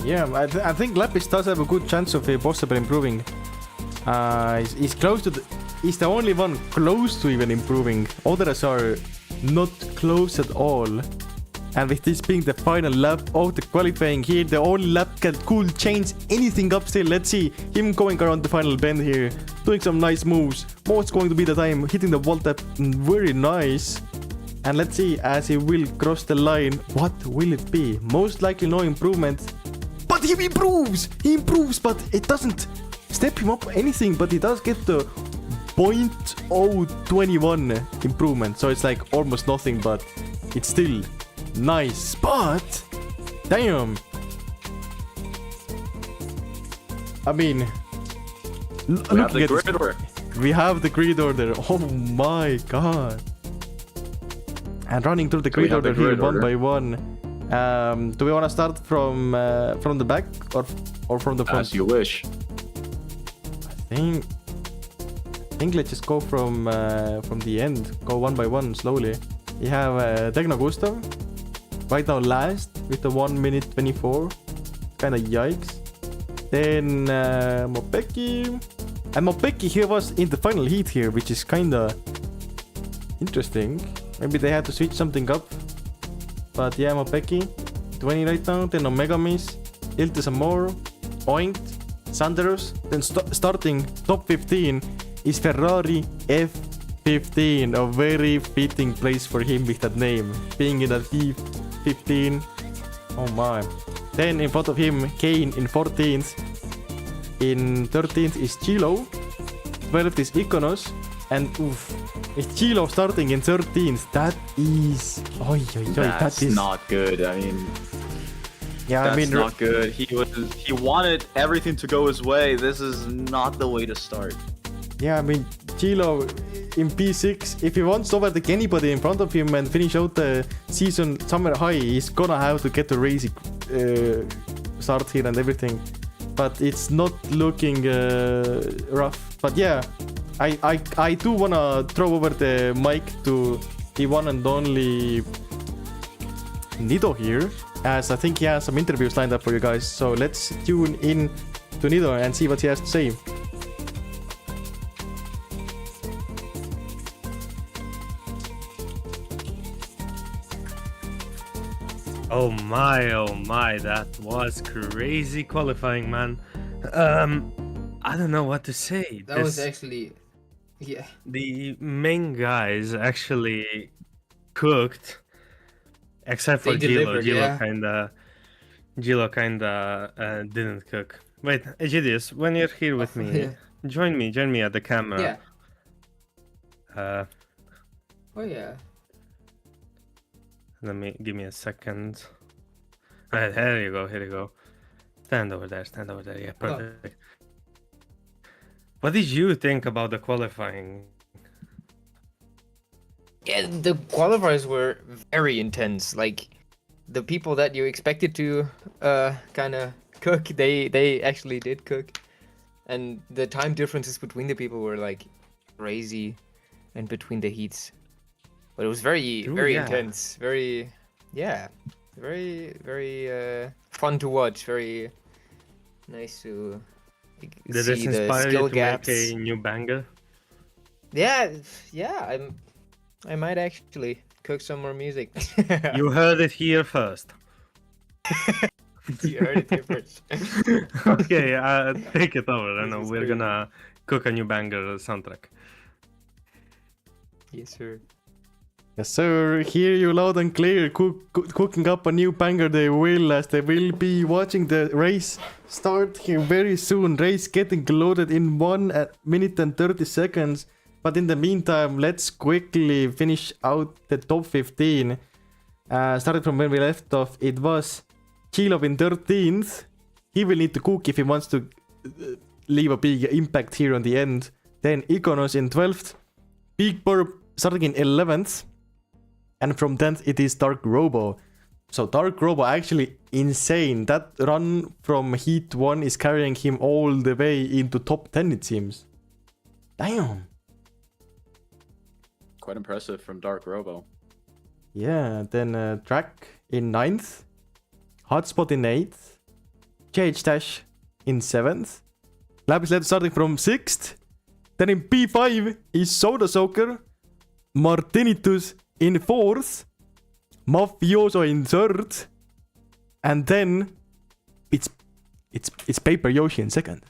Yeah, I think Lapis does have a good chance of possibly improving. He's close to he's the only one close to even improving. Others are not close at all. And with this being the final lap of the qualifying here, the only lap that could change anything up still. Let's see him going around the final bend here, doing some nice moves. What's going to be the time? Hitting the wall tap, very nice. And let's see, as he will cross the line, what will it be? Most likely no improvement. But he improves! He improves, but it doesn't step him up anything. But he does get the 0.021 improvement. So it's like almost nothing, but it's still nice. But damn, I mean, We have looking the at this, grid order. we have the grid order. Oh my god! And running through the So we grid have the order here grid one order. by one. Do we want to start from the back or from the front? As you wish. I think let's just go from the end. Go one by one slowly. We have Techno Gustav right now last with the 1 minute 24. Kind of yikes. Then Mopeki. And Mopeki here was in the final heat here, which is kind of interesting. Maybe they had to switch something up. But yeah, Mopeki 20 right now. Then Omega Miss, Ilte some more, Oinked, Sanderus. Then starting top 15 is Ferrari F15. A very fitting place for him with that name, being in that F15. Oh my. Then in front of him, Kane in 14th. In 13th is Chilo. 12th is Iconos. And oof, it's Chilo starting in 13th. That is... Oi, oi, oi, That's that is... not good. I mean, Yeah, that's I mean... not good. He wanted everything to go his way. This is not the way to start. Yeah, I mean, Chilo in P6, if he wants to overtake anybody in front of him and finish out the season somewhere high, he's gonna have to get a racy start here and everything. But it's not looking rough. But yeah, I do wanna throw over the mic to the one and only Nido here, as I think he has some interviews lined up for you guys. So let's tune in to Nido and see what he has to say. Oh my, that was crazy qualifying, man. I don't know what to say. That was actually, yeah. The main guys actually cooked, except for They Gilo. delivered, yeah. Gilo kinda didn't cook. Wait, Egidius, when you're here with me, Yeah. join me at the camera. Yeah. Oh yeah. Give me a second. Alright, here you go. Stand over there. Yeah, perfect. What did you think about the qualifying? Yeah, the qualifiers were very intense. Like, the people that you expected to kind of cook, they actually did cook. And the time differences between the people were like crazy, and between the heats. But it was very intense. Very fun to watch. Very nice to Did see this the inspire skill you to gaps. make a new banger? Yeah. I might actually cook some more music. You heard it here first. You heard it here first. Okay, take it over. I know we're gonna cook a new banger soundtrack. Yes, sir. Yes, sir. Hear you loud and clear. Cooking up a new banger. They will, as they will be watching the race start here very soon. Race getting loaded in 1 minute and 30 seconds. But in the meantime, let's quickly finish out the top 15. Starting from where we left off, it was Chilov in 13th. He will need to cook if he wants to leave a big impact here on the end. Then Iconos in 12th. Big Burp starting in 11th. And from 10th it is Dark Robo. So Dark Robo actually insane. That run from Heat 1 is carrying him all the way into top 10 it seems. Damn. Quite impressive from Dark Robo. Yeah, then Track in 9th. Hotspot in 8th. JH Dash in 7th. Lapis Led starting from 6th. Then in P5 is Soda Soaker. Martinitus in 4th. Mafioso in 3rd. And then it's Paper Yoshi in 2nd.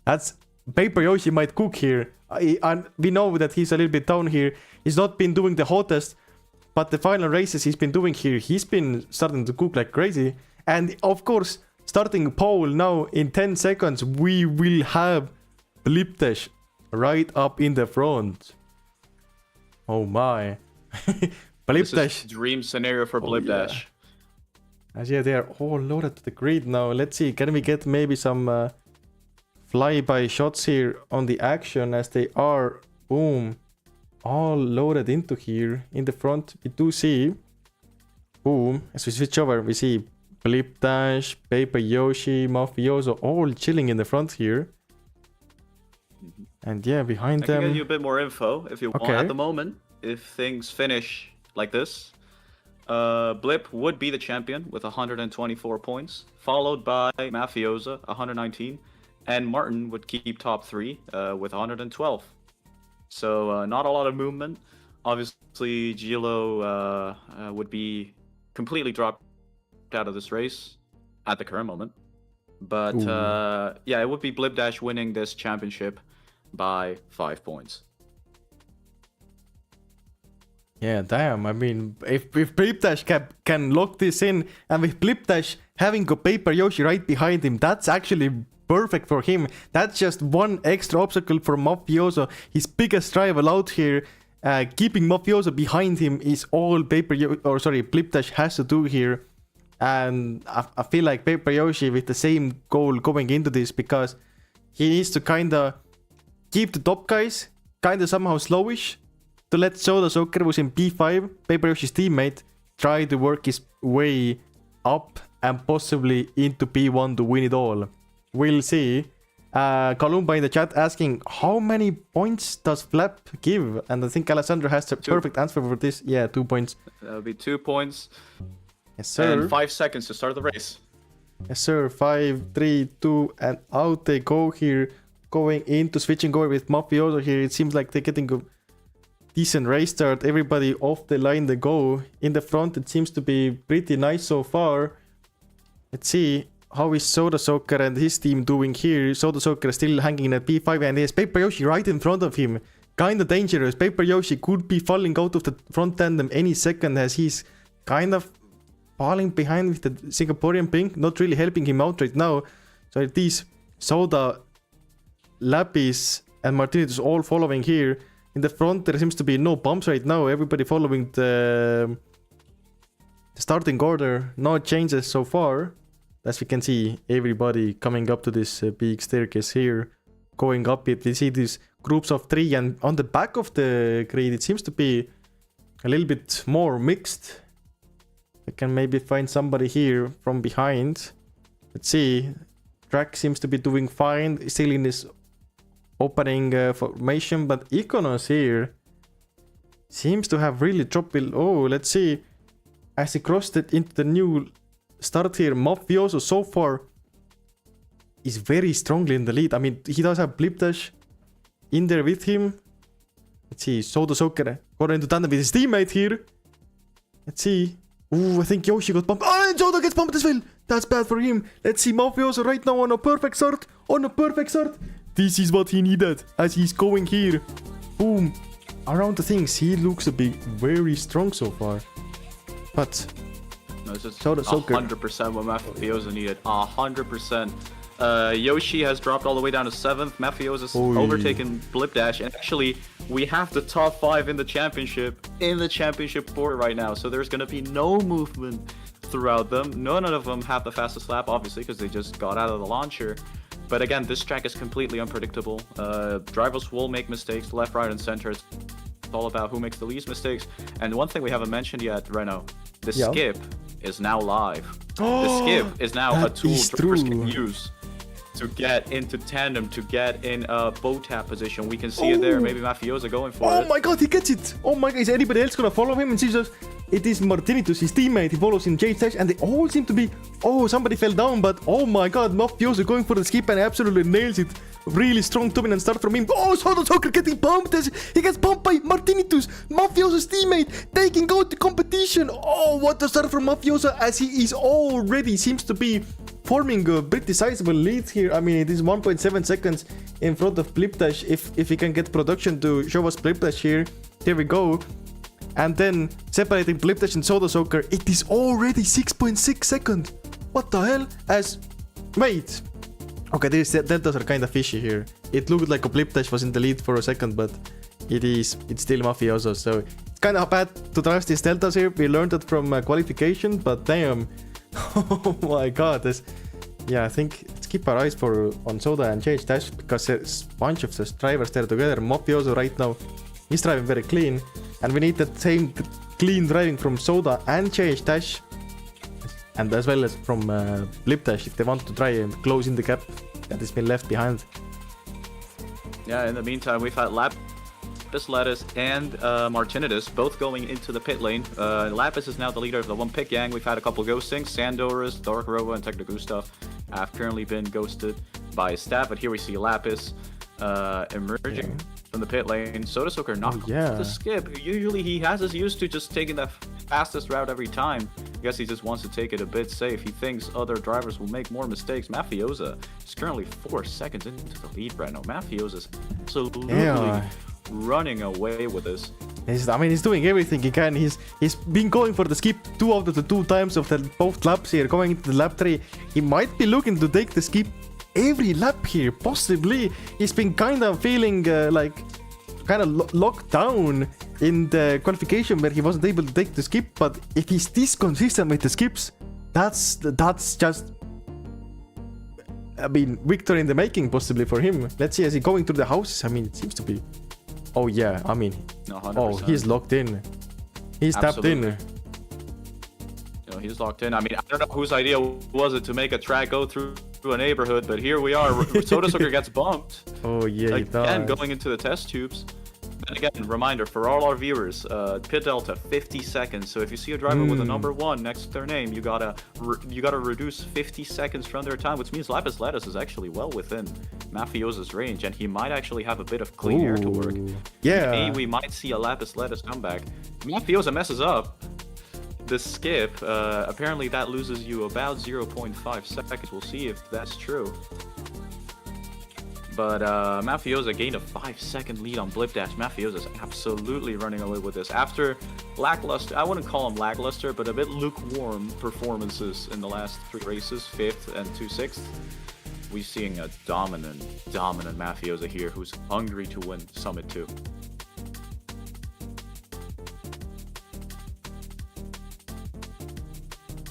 That's Paper Yoshi might cook here. And we know that he's a little bit down here. He's not been doing the hottest, but the final races he's been doing here, he's been starting to cook like crazy. And of course, starting pole now in 10 seconds, we will have Bliptesh right up in the front. Oh my. This is Blipdash. dream scenario for Oh, Blipdash. As yeah, they are all loaded to the grid now. Let's see, can we get maybe some flyby shots here on the action as they are, boom, all loaded into here in the front. We do see, boom, as we switch over, we see Blipdash, Paper Yoshi, Mafioso all chilling in the front here. And yeah, behind I can them. get you a bit more info if you want. Okay. At the moment, if things finish like this, Blip would be the champion with 124 points, followed by Mafiosa 119, and Martin would keep top 3 with 112. So not a lot of movement. Obviously, Gilo would be completely dropped out of this race at the current moment. But yeah, it would be Blipdash winning this championship by 5 points. Yeah, damn. I mean, if Blipdash can lock this in, and with Blipdash having a Paper Yoshi right behind him, that's actually perfect for him. That's just one extra obstacle for Mafioso. His biggest rival out here, keeping Mafioso behind him is all Blipdash has to do here. And I feel like Paper Yoshi with the same goal going into this, because he needs to kinda keep the top guys kinda somehow slowish, to let Soda Soccer, who's in P5, Paper Yoshi's teammate, try to work his way up and possibly into P1 to win it all. We'll see. Columba in the chat asking, how many points does Flap give? And I think Alessandro has the perfect answer for this. Yeah, 2 points. That would be 2 points. Yes, sir. And 5 seconds to start the race. Yes, sir. 5, 3, 2, and out they go here. Going into switching over with Mafioso here. It seems like they're getting a decent race start. Everybody off the line they go. In the front, it seems to be pretty nice so far. Let's see. How is Soda Soccer and his team doing here? Soda Soccer is still hanging at P5 and he has Paper Yoshi right in front of him. Kinda dangerous. Paper Yoshi could be falling out of the front tandem any second as he's kind of falling behind with the Singaporean pink. Not really helping him out right now. So it is Soda, Lapis and Martinez all following here. In the front there seems to be no bumps right now. Everybody following the starting order. No changes so far. As we can see, everybody coming up to this big staircase here, going up it. We see these groups of 3, and on the back of the grid, it seems to be a little bit more mixed. I can maybe find somebody here from behind. Let's see. Track seems to be doing fine, still in this opening formation, but Iconos here seems to have really dropped it. Oh, let's see. As he crossed it into the new start here, Mafioso so far is very strongly in the lead. I mean, he does have Blipdash in there with him. Let's see, Soda Soccer got into tandem with his teammate here. Let's see. Ooh, I think Yoshi got bumped. Oh, and Soda gets bumped as well. That's bad for him. Let's see Mafioso right now on a perfect start. This is what he needed as he's going here. Boom. Around the things, he looks a bit very strong so far. But No, this is Soda Soccer. 100% what Mafiosa needed. 100%. Yoshi has dropped all the way down to 7th. Mafiosa's overtaken Blipdash. And actually, we have the top 5 in the championship order right now. So there's going to be no movement throughout them. None of them have the fastest lap, obviously, because they just got out of the launcher. But again, this track is completely unpredictable. Drivers will make mistakes left, right, and center. It's all about who makes the least mistakes. And one thing we haven't mentioned yet, Reno, the skip is now live. The skip is now a tool drivers can use to get into tandem, to get in a bow tap position. We can see it there. Maybe Mafiosa going for it. Oh my god, he gets it! Oh my god, is anybody else gonna follow him? And see, just it is Martinitus, his teammate. He follows in Jade Stash, and they all seem to be. Oh, somebody fell down, but oh my god, Mafiosa going for the skip and absolutely nails it. Really strong dominant start from him. Oh, Soda Soccer getting bumped as he gets bumped by Martinitus, Mafiosa's teammate, taking out the competition. Oh, what a start from Mafiosa as he is already seems to be forming a pretty sizable lead here. I mean, it is 1.7 seconds in front of Blipdash. If he can get production to show us Blipdash here. There we go. And then separating Blipdash and Soda Soccer, it is already 6.6 seconds. What the hell? Wait. Okay, these deltas are kind of fishy here. It looked like a Blip Dash was in the lead for a second, but it's still Mafioso, so it's kind of bad to trust these deltas here. We learned that from qualification, but damn. Oh my god, yeah, I think let's keep our eyes on Soda and JH Dash, because there's a bunch of those drivers there together. Mafioso right now, he's driving very clean, and we need that same clean driving from Soda and JH Dash, and as well as from Blip Dash, if they want to try and close in the gap that has been left behind. Yeah, in the meantime, we've had Lapis, Lettuce, and Martinidis both going into the pit lane. Lapis is now the leader of the one pick gang. We've had a couple ghostings. Sandorus, Dark Robo, and Technogustav have currently been ghosted by staff, but here we see Lapis emerging from the pit lane. Soda Soaker not the skip. Usually he has us used to just taking the fastest route every time. I guess he just wants to take it a bit safe. He thinks other drivers will make more mistakes. Mafiosa is currently 4 seconds into the lead right now. Mafiosa's absolutely running away with this. He's doing everything he can. He's been going for the skip 2 out of the 2 times of both laps here, going into the lap 3. He might be looking to take the skip every lap here, possibly. He's been kind of feeling locked down in the qualification where he wasn't able to take the skip, but if he's this consistent with the skips, that's just, victory in the making possibly for him. Let's see, as he going through the houses, it seems to be. Oh yeah, No, 100%. He's locked in. He's tapped in. He's locked in. I don't know whose idea was it to make a track go through a neighborhood, but here we are. Soda Sucker gets bumped. Oh yeah, again, going into the test tubes. And again, reminder for all our viewers, pit delta 50 seconds. So if you see a driver with a number 1 next to their name, you gotta reduce 50 seconds from their time, which means Lapis Lettuce is actually well within Mafiosa's range, and he might actually have a bit of clean air to work. Yeah. Maybe we might see a Lapis Lettuce comeback. Mafiosa messes up the skip. Apparently that loses you about 0.5 seconds. We'll see if that's true. But Mafiosa gained a 5-second lead on Blip Dash. Mafiosa's absolutely running away with this. After lackluster, I wouldn't call them lackluster, but a bit lukewarm performances in the last 3 races, 5th and 2 6th, we're seeing a dominant Mafiosa here who's hungry to win Summit 2.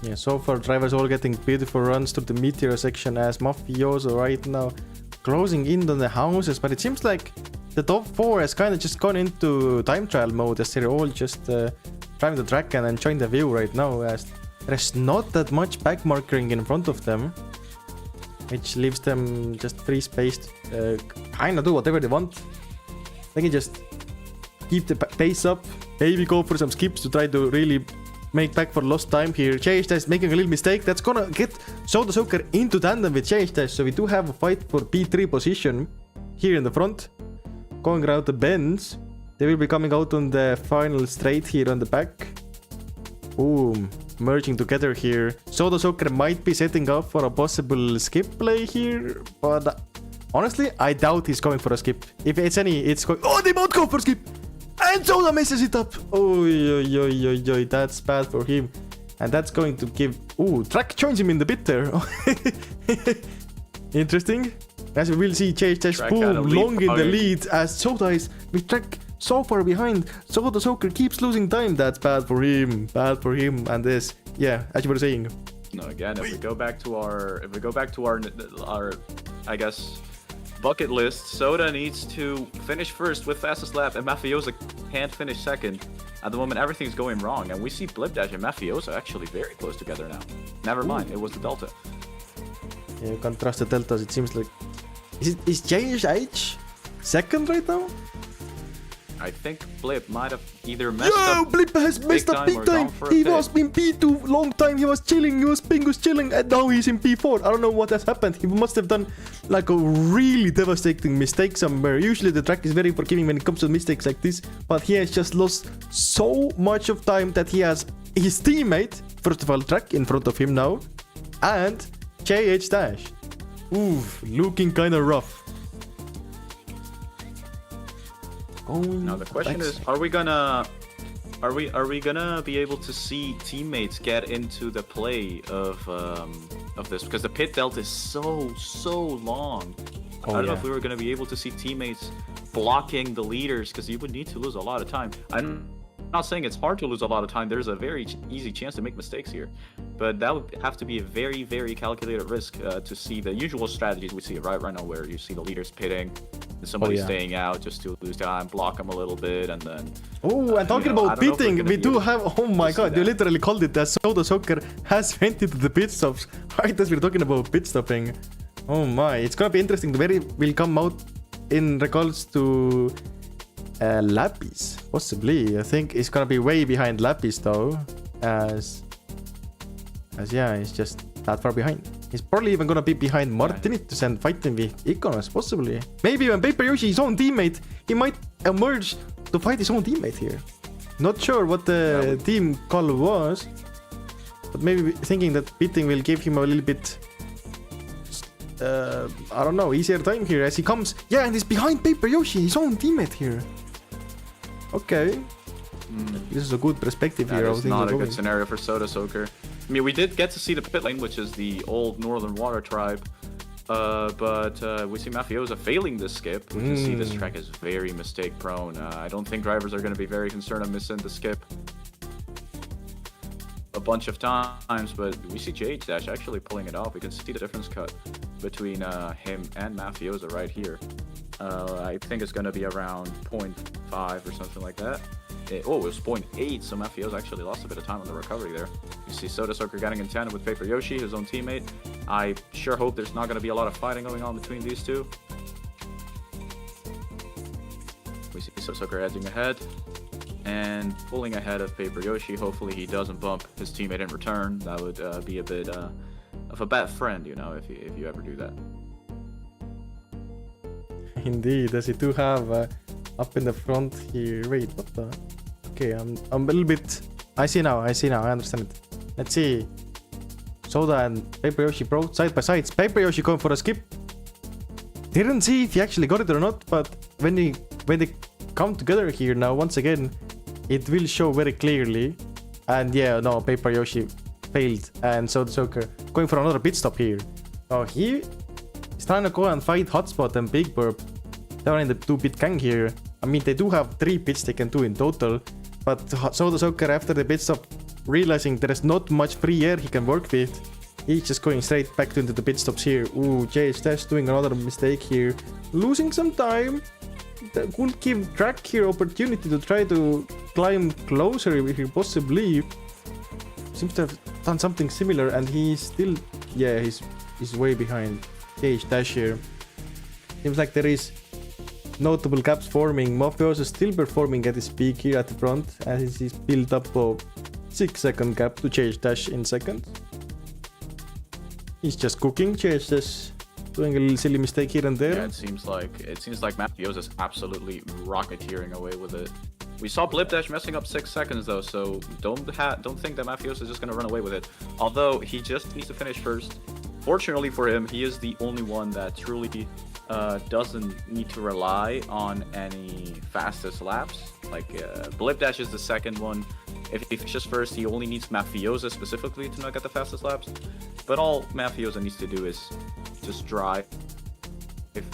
Yeah, so far drivers all getting beautiful runs to the Meteor section, as Mafioso right now closing in on the houses, but it seems like the top 4 has kind of just gone into time trial mode, as they're all just driving the track and enjoying the view right now, as there's not that much back markering in front of them, which leaves them just free space to kind of do whatever they want. They can just keep the pace up, maybe go for some skips to try to really make back for lost time here. JH Dash making a little mistake. That's gonna get Soda Soaker into tandem with JH Dash. So we do have a fight for P3 position here in the front. Going around the bends. They will be coming out on the final straight here on the back. Boom. Merging together here. Soda Soaker might be setting up for a possible skip play here. But honestly, I doubt he's going for a skip. If it's it's going... Oh, they both go for skip! And Soda messes it up. Oh, that's bad for him. And that's going to give... Ooh, Track joins him in the bit there. Interesting. As we will see, JH boom, long in the lead, as Soda is with Track so far behind. Soda Soaker keeps losing time. That's bad for him. Bad for him. And this, yeah, as you were saying. No, again, if we go back to our I guess, bucket list, Soda needs to finish first with fastest lap, and Mafiosa can't finish second. At the moment, everything's going wrong, and we see Blip Dash and Mafiosa actually very close together now. Never mind, it was the Delta. Yeah, you can't trust the Deltas, it seems like. Is JH second right now? I think Blip might have either messed up. Blip has messed up big time. He was in P2 long time. He was chilling. He was Pingus chilling, and now he's in P4. I don't know what has happened. He must have done like a really devastating mistake somewhere. Usually the track is very forgiving when it comes to mistakes like this, but he has just lost so much of time that he has his teammate, first of all, Track in front of him now, and JH Dash. Oof, looking kind of rough. Now the question is, are we gonna be able to see teammates get into the play of of this because the pit delta is so long. I don't know if we were going to be able to see teammates blocking the leaders because you would need to lose a lot of time. I'm not saying it's hard to lose a lot of time. There's a very easy chance to make mistakes here, but that would have to be a very calculated risk to see the usual strategies we see right now, where you see the leaders pitting, and somebody staying out just to lose time, block them a little bit, and then. Oh, and talking about pitting, we do have. Oh my god, you literally called it. Soda Soccer has went into the pit stops right as we're talking about pit stopping. Oh my, it's gonna be interesting where it will come out in regards to Lapis, possibly. I think it's gonna be way behind Lapis though, as yeah, it's just that far behind. He's probably even gonna be behind Martinitus and fighting with Iconos, possibly. Maybe when Paper Yoshi, his own teammate, he might emerge to fight his own teammate here. Not sure what the team call was, but maybe thinking that beating will give him a little bit I don't know, easier time here as he comes. Yeah, and he's behind Paper Yoshi, his own teammate here. Okay. This is a good perspective here. That is not a good scenario for Soda Soaker. I mean, we did get to see the pit lane, which is the old Northern Water tribe. But we see Mafiosa failing this skip. We can see this track is very mistake prone. I don't think drivers are going to be very concerned on missing the skip a bunch of times, but we see JH Dash actually pulling it off. We can see the difference cut between him and Mafiosa right here. I think it's going to be around 0.5 or something like that. It was 0.8, so Mafiosa actually lost a bit of time on the recovery there. You see Soda Soaker getting in tandem with Paper Yoshi, his own teammate. I sure hope there's not going to be a lot of fighting going on between these two. We see Soda Soaker edging ahead and pulling ahead of Paper Yoshi. Hopefully he doesn't bump his teammate in return. That would be a bit of a bad friend, you know, if you ever do that. Indeed, as you do have up in the front here. Wait, what the? Okay, I'm a little bit. I see now. I understand it. Let's see. Soda and Paper Yoshi both side by side. Paper Yoshi going for a skip. Didn't see if he actually got it or not, but when they come together here now, once again, it will show very clearly. And yeah, no, Paper Yoshi failed, and Soda Soaker going for another pit stop here. Oh, he is trying to go and fight Hotspot and Big Burp. They are in the 2-pit gang here. I mean, they do have 3 pits they can do in total, but Soda Soaker, after the pit stop, realizing there is not much free air he can work with, he's just going straight back into the pit stops here. Ooh, JH Dash doing another mistake here, losing some time. That could give Track here opportunity to try to climb closer if he possibly. Seems to have done something similar, and he's still, yeah, he's way behind JH Dash here. Seems like there is notable gaps forming. Mafioso still performing at his peak here at the front, as he's built up a 6-second gap to JH Dash in second. He's just cooking. JH Dash doing a little silly mistake here and there. Yeah, it seems like Mafioso is absolutely rocketeering away with it. We saw Blip Dash messing up 6 seconds though, so don't think that Mafioso is just gonna run away with it. Although he just needs to finish first. Fortunately for him, he is the only one that truly doesn't need to rely on any fastest laps. Like Blip Dash is the second one. If he finishes first, he only needs Mafiosa specifically to not get the fastest laps. But all Mafiosa needs to do is just drive,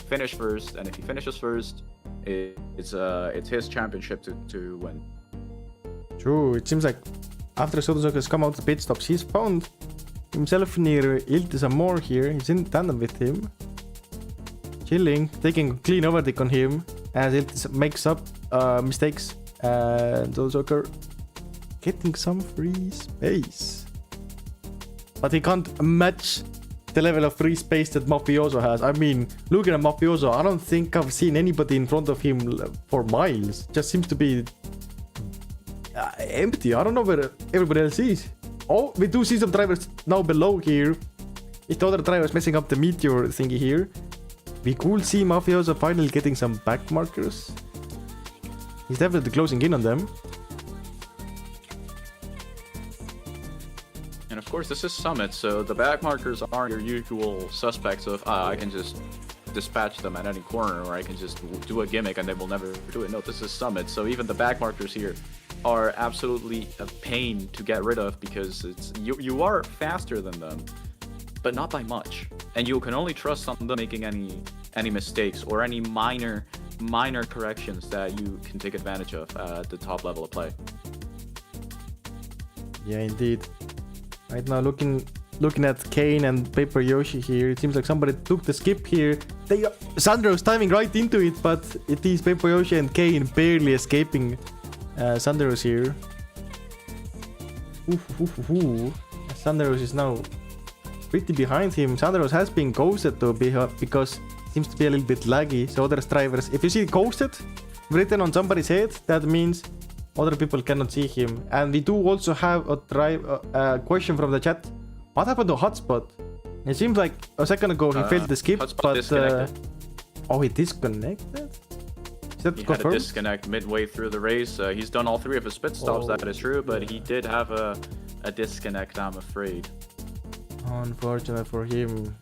finish first, and if he finishes first, it's his championship to win. True. It seems like after Soda Soaker has come out of the pit stops, he's found himself near Iltis more here. He's in tandem with him, chilling, taking a clean overtake on him as Iltis makes up mistakes, and Soda Soaker getting some free space, but he can't match the level of free space that Mafioso has. I mean, looking at Mafioso, I don't think I've seen anybody in front of him for miles. Just seems to be empty. I don't know where everybody else is. Oh, we do see some drivers now below here. If the other drivers messing up the meteor thingy here, we could see Mafioso finally getting some back markers. He's definitely closing in on them. And of course, this is Summit, so the back markers aren't your usual suspects of, I can just dispatch them at any corner, or I can just do a gimmick and they will never do it. No, this is Summit, so even the back markers here are absolutely a pain to get rid of, because it's you are faster than them, but not by much. And you can only trust them making any mistakes or any minor corrections that you can take advantage of at the top level of play. Yeah, indeed. Right now, looking at Kane and Paper Yoshi here, it seems like somebody took the skip here. Sandro's timing right into it, but it is Paper Yoshi and Kane barely escaping Sandro's here. Sandro's is now pretty behind him. Sandro's has been ghosted though, because it seems to be a little bit laggy. So other drivers, if you see ghosted written on somebody's head, that means other people cannot see him. And we do also have a question from the chat. What happened to Hotspot? It seems like a second ago he failed the skip, but oh, he disconnected? Is that he confirmed? had a disconnect midway through the race. He's done all 3 of his pit stops, that is true, but he did have a disconnect, I'm afraid. Unfortunate for him.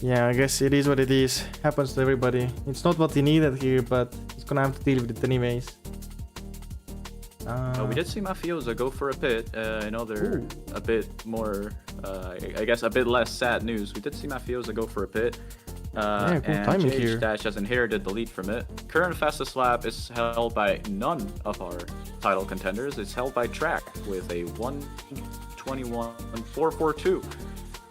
Yeah, I guess it is what it is. Happens to everybody. It's not what he needed here, but he's gonna have to deal with it anyways. We did see Mafiosa go for a pit. Another a bit more, I guess, a bit less sad news. We did see Mafiosa go for a pit. Yeah, good and timing JH here. Dash has inherited the lead from it. Current fastest lap is held by none of our title contenders. It's held by Track with a 1:21.442,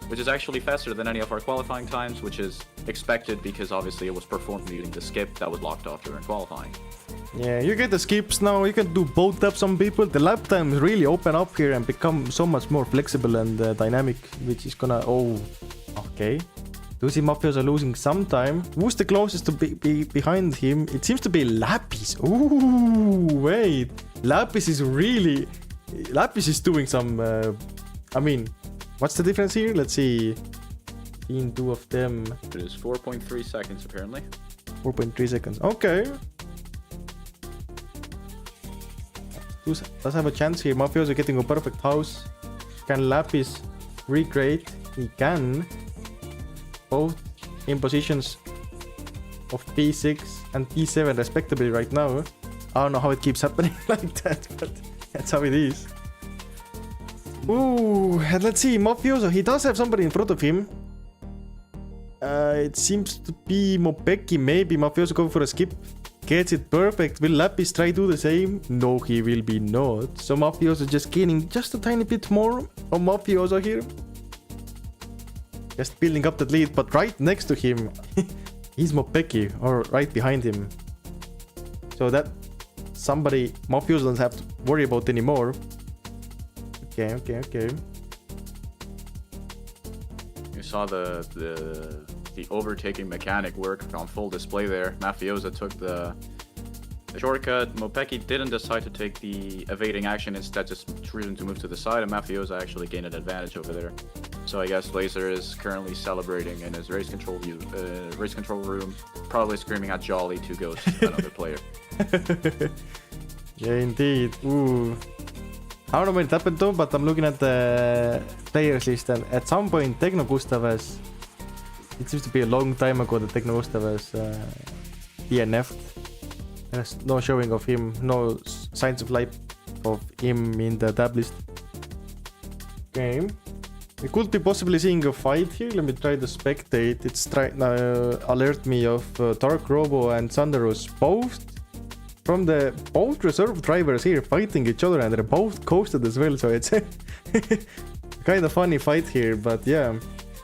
which is actually faster than any of our qualifying times, which is expected because obviously it was performed using the skip that was locked off during qualifying. Yeah, you get the skips now, you can do both laps on people. The lap times really open up here and become so much more flexible and dynamic, which is gonna... Oh, okay. Do see Mafiosa losing some time. Who's the closest to be behind him? It seems to be Lapis. Ooh, wait. Lapis is really... Lapis is doing some... I mean, what's the difference here? Let's see. In 2 of them. It is 4.3 seconds apparently. 4.3 seconds. Okay. Does have a chance here. Mafiosa getting a perfect house. Can Lapis recreate? He can. Both in positions of P6 and P7 respectively right now. I don't know how it keeps happening like that, but that's how it is. Ooh, and let's see. Mafiosa, he does have somebody in front of him. It seems to be Mopeki. Maybe Mafiosa go for a skip. Gets it perfect. Will Lapis try to do the same? No, he will be not. So Mafiosa just gaining just a tiny bit more on Mafiosa here. Just building up that lead, but right next to him he's Mopeki, or right behind him. So that somebody Mafiosa doesn't have to worry about anymore. Okay. You saw the overtaking mechanic work on full display there. Mafiosa took the shortcut. Mopeki didn't decide to take the evading action, instead just choosing to move to the side, and Mafiosa actually gained an advantage over there. So I guess Laser is currently celebrating in his race control room, probably screaming at Jolly to ghost another player. Yeah, indeed. Ooh. I don't know when it happened though, but I'm looking at the players list, and at some point Techno Gustavas, it seems to be a long time ago that Techno Gustavas DNF'd. There's no showing of him, no signs of life of him in the tab list. Okay. We could be possibly seeing a fight here. Let me try to spectate. It's trying to alert me of Dark Robo and Thunderous, both reserve drivers here fighting each other, and they're both coasted as well. So it's kind of funny fight here, but yeah,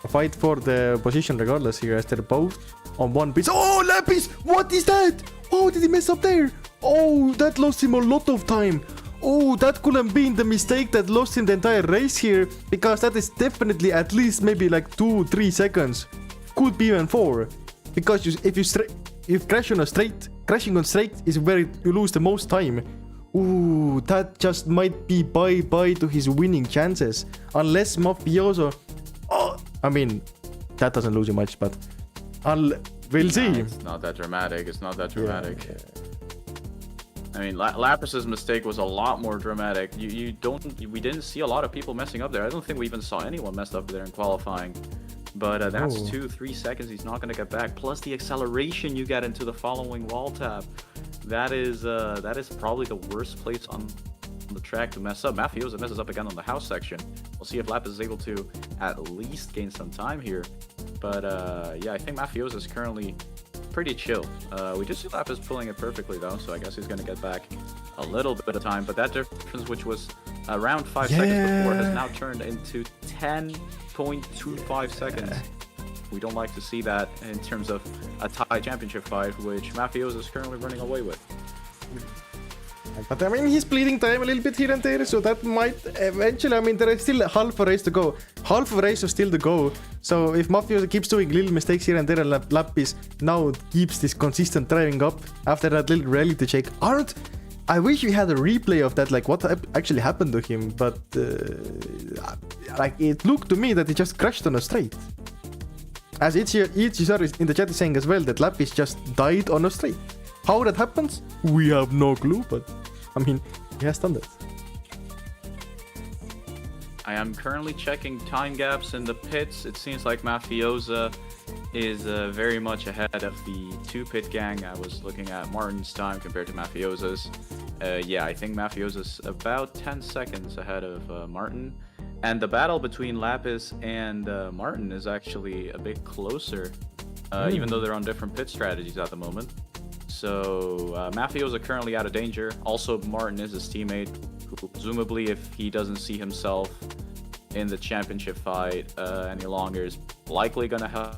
a fight for the position regardless here, as they're both on one piece. Oh, Lapis! What is that? Oh, did he mess up there? Oh, that lost him a lot of time. Oh, that could have been the mistake that lost him the entire race here, because that is definitely at least maybe like 2-3 seconds, could be even 4, because if crashing on straight is where you lose the most time. Ooh, that just might be bye to his winning chances, unless Mafioso. Oh, I mean, that doesn't lose you much, but we'll see. It's not that dramatic. Yeah. I mean, Lapis's mistake was a lot more dramatic. We didn't see a lot of people messing up there. I don't think we even saw anyone messed up there in qualifying. But that's 2-3 seconds he's not going to get back. Plus the acceleration you get into the following wall tap. That is probably the worst place on the track to mess up. Mafiosa messes up again on the house section. We'll see if Lapis is able to at least gain some time here. But yeah, I think Mafioso is currently pretty chill. We just see Lapis pulling it perfectly though, so I guess he's gonna get back a little bit of time. But that difference, which was around 5 seconds before, has now turned into 10.25 seconds. We don't like to see that in terms of a tie championship fight, which Mafioso is currently running away with. But I mean, he's bleeding time a little bit here and there, so that might eventually, I mean, there is still half a race to go. Half a race is still to go. So if Mafioso keeps doing little mistakes here and there, and Lapis now keeps this consistent driving up after that little reality check. I wish we had a replay of that, like what actually happened to him, but like it looked to me that he just crashed on a straight. As Ichizar in the chat is saying as well, that Lapis just died on a straight. How that happens, we have no clue, but I mean, he has done that. I am currently checking time gaps in the pits. It seems like Mafioso is very much ahead of the 2-pit gang. I was looking at Martin's time compared to Mafioso's. Yeah, I think Mafioso's about 10 seconds ahead of Martin. And the battle between Lapis and Martin is actually a bit closer, even though they're on different pit strategies at the moment. So Mafioso currently out of danger. Also, Martin is his teammate, who presumably, if he doesn't see himself in the championship fight any longer, is likely going to help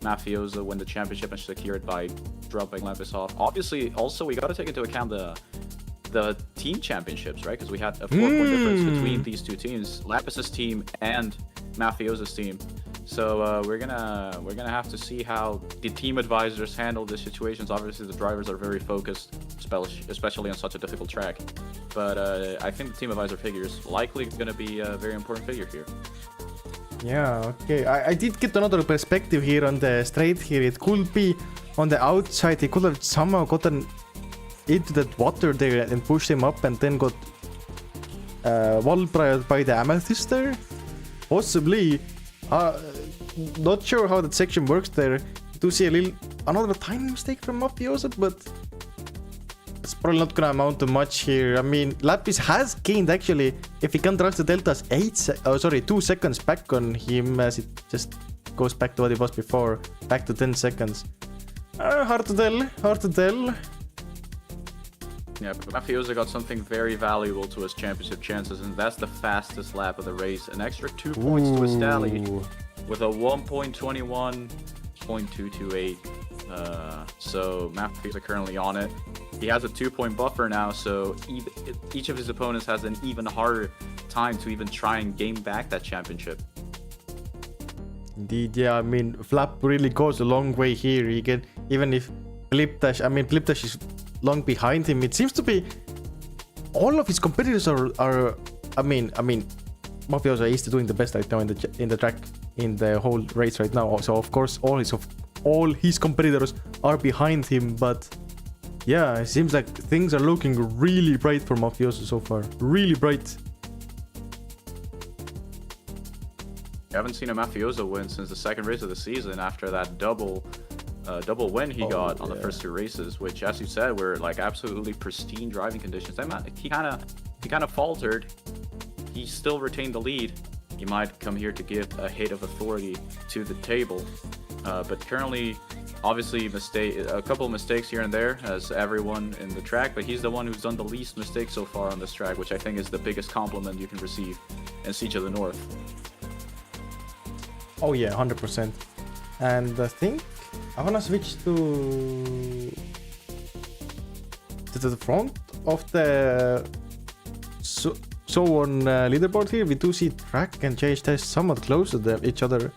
Mafioso win the championship and secure it by dropping Lapis off. Obviously, also, we got to take into account the team championships, right? Because we had a 4-point difference between these two teams, Lapis's team and Mafioso's team. So we're gonna have to see how the team advisors handle the situations. Obviously, the drivers are very focused, especially on such a difficult track. But I think the team advisor figure is likely gonna be a very important figure here. Yeah, okay. I did get another perspective here on the straight here. It could be on the outside. He could have somehow gotten into that water there and pushed him up and then got wall-pried by the amethyst there. Possibly. Not sure how that section works there. Do see another tiny mistake from Mafioso, but it's probably not gonna amount to much here. I mean, Lapis has gained actually, if he can rush the deltas 2 seconds back on him, as it just goes back to what it was before, back to 10 seconds. Hard to tell. Yeah, but Mafioso got something very valuable to his championship chances, and that's the fastest lap of the race. An extra 2 points to his tally with a 1.21.228. So Mafioso currently on it. He has a 2-point buffer now, so each of his opponents has an even harder time to even try and gain back that championship. Indeed, yeah. I mean, Flap really goes a long way here. He can, even if Blipdash is long behind him. It seems to be all of his competitors are I mean Mafioso is doing the best right now in the track, in the whole race right now. So of course all his competitors are behind him, but yeah, it seems like things are looking really bright for Mafioso so far. Really bright. I haven't seen a Mafioso win since the second race of the season after that double win he got on the first 2 races, which, as you said, were like absolutely pristine driving conditions. He kind of faltered. He still retained the lead. He might come here to give a hit of authority to the table, but currently, obviously, a couple of mistakes here and there, as everyone in the track. But he's the one who's done the least mistakes so far on this track, which I think is the biggest compliment you can receive in Siege of the North. Oh yeah, 100%. And I think I wanna switch to the front of the so on leaderboard here. We do see Track and JH somewhat close to each other.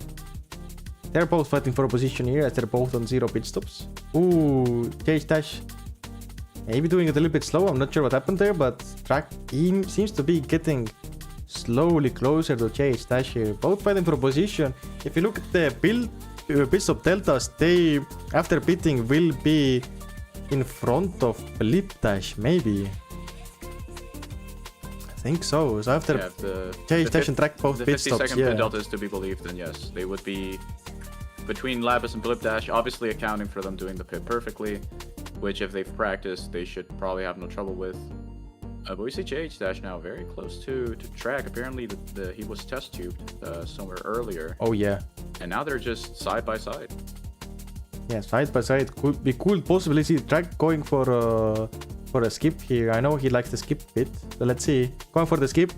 They're both fighting for a position here, as they're both on 0 pit stops. Ooh, JH maybe doing it a little bit slow. I'm not sure what happened there, but Track seems to be getting slowly closer to JH here. Both fighting for a position. If you look at the pit stop deltas, they, after pitting, will be in front of Blipdash, maybe. I think so. So after JH and Track both pit stops, 50-second pit delta is to be believed, then yes, they would be between Lapis and Blipdash, obviously accounting for them doing the pit perfectly, which if they've practiced, they should probably have no trouble with. But we see JH Dash now very close to track. Apparently, he was test tubed somewhere earlier, Oh yeah. and now they're just side by side. Yeah, side by side. We could possibly see track going for a skip here. I know he likes the skip bit. So let's see. Going for the skip.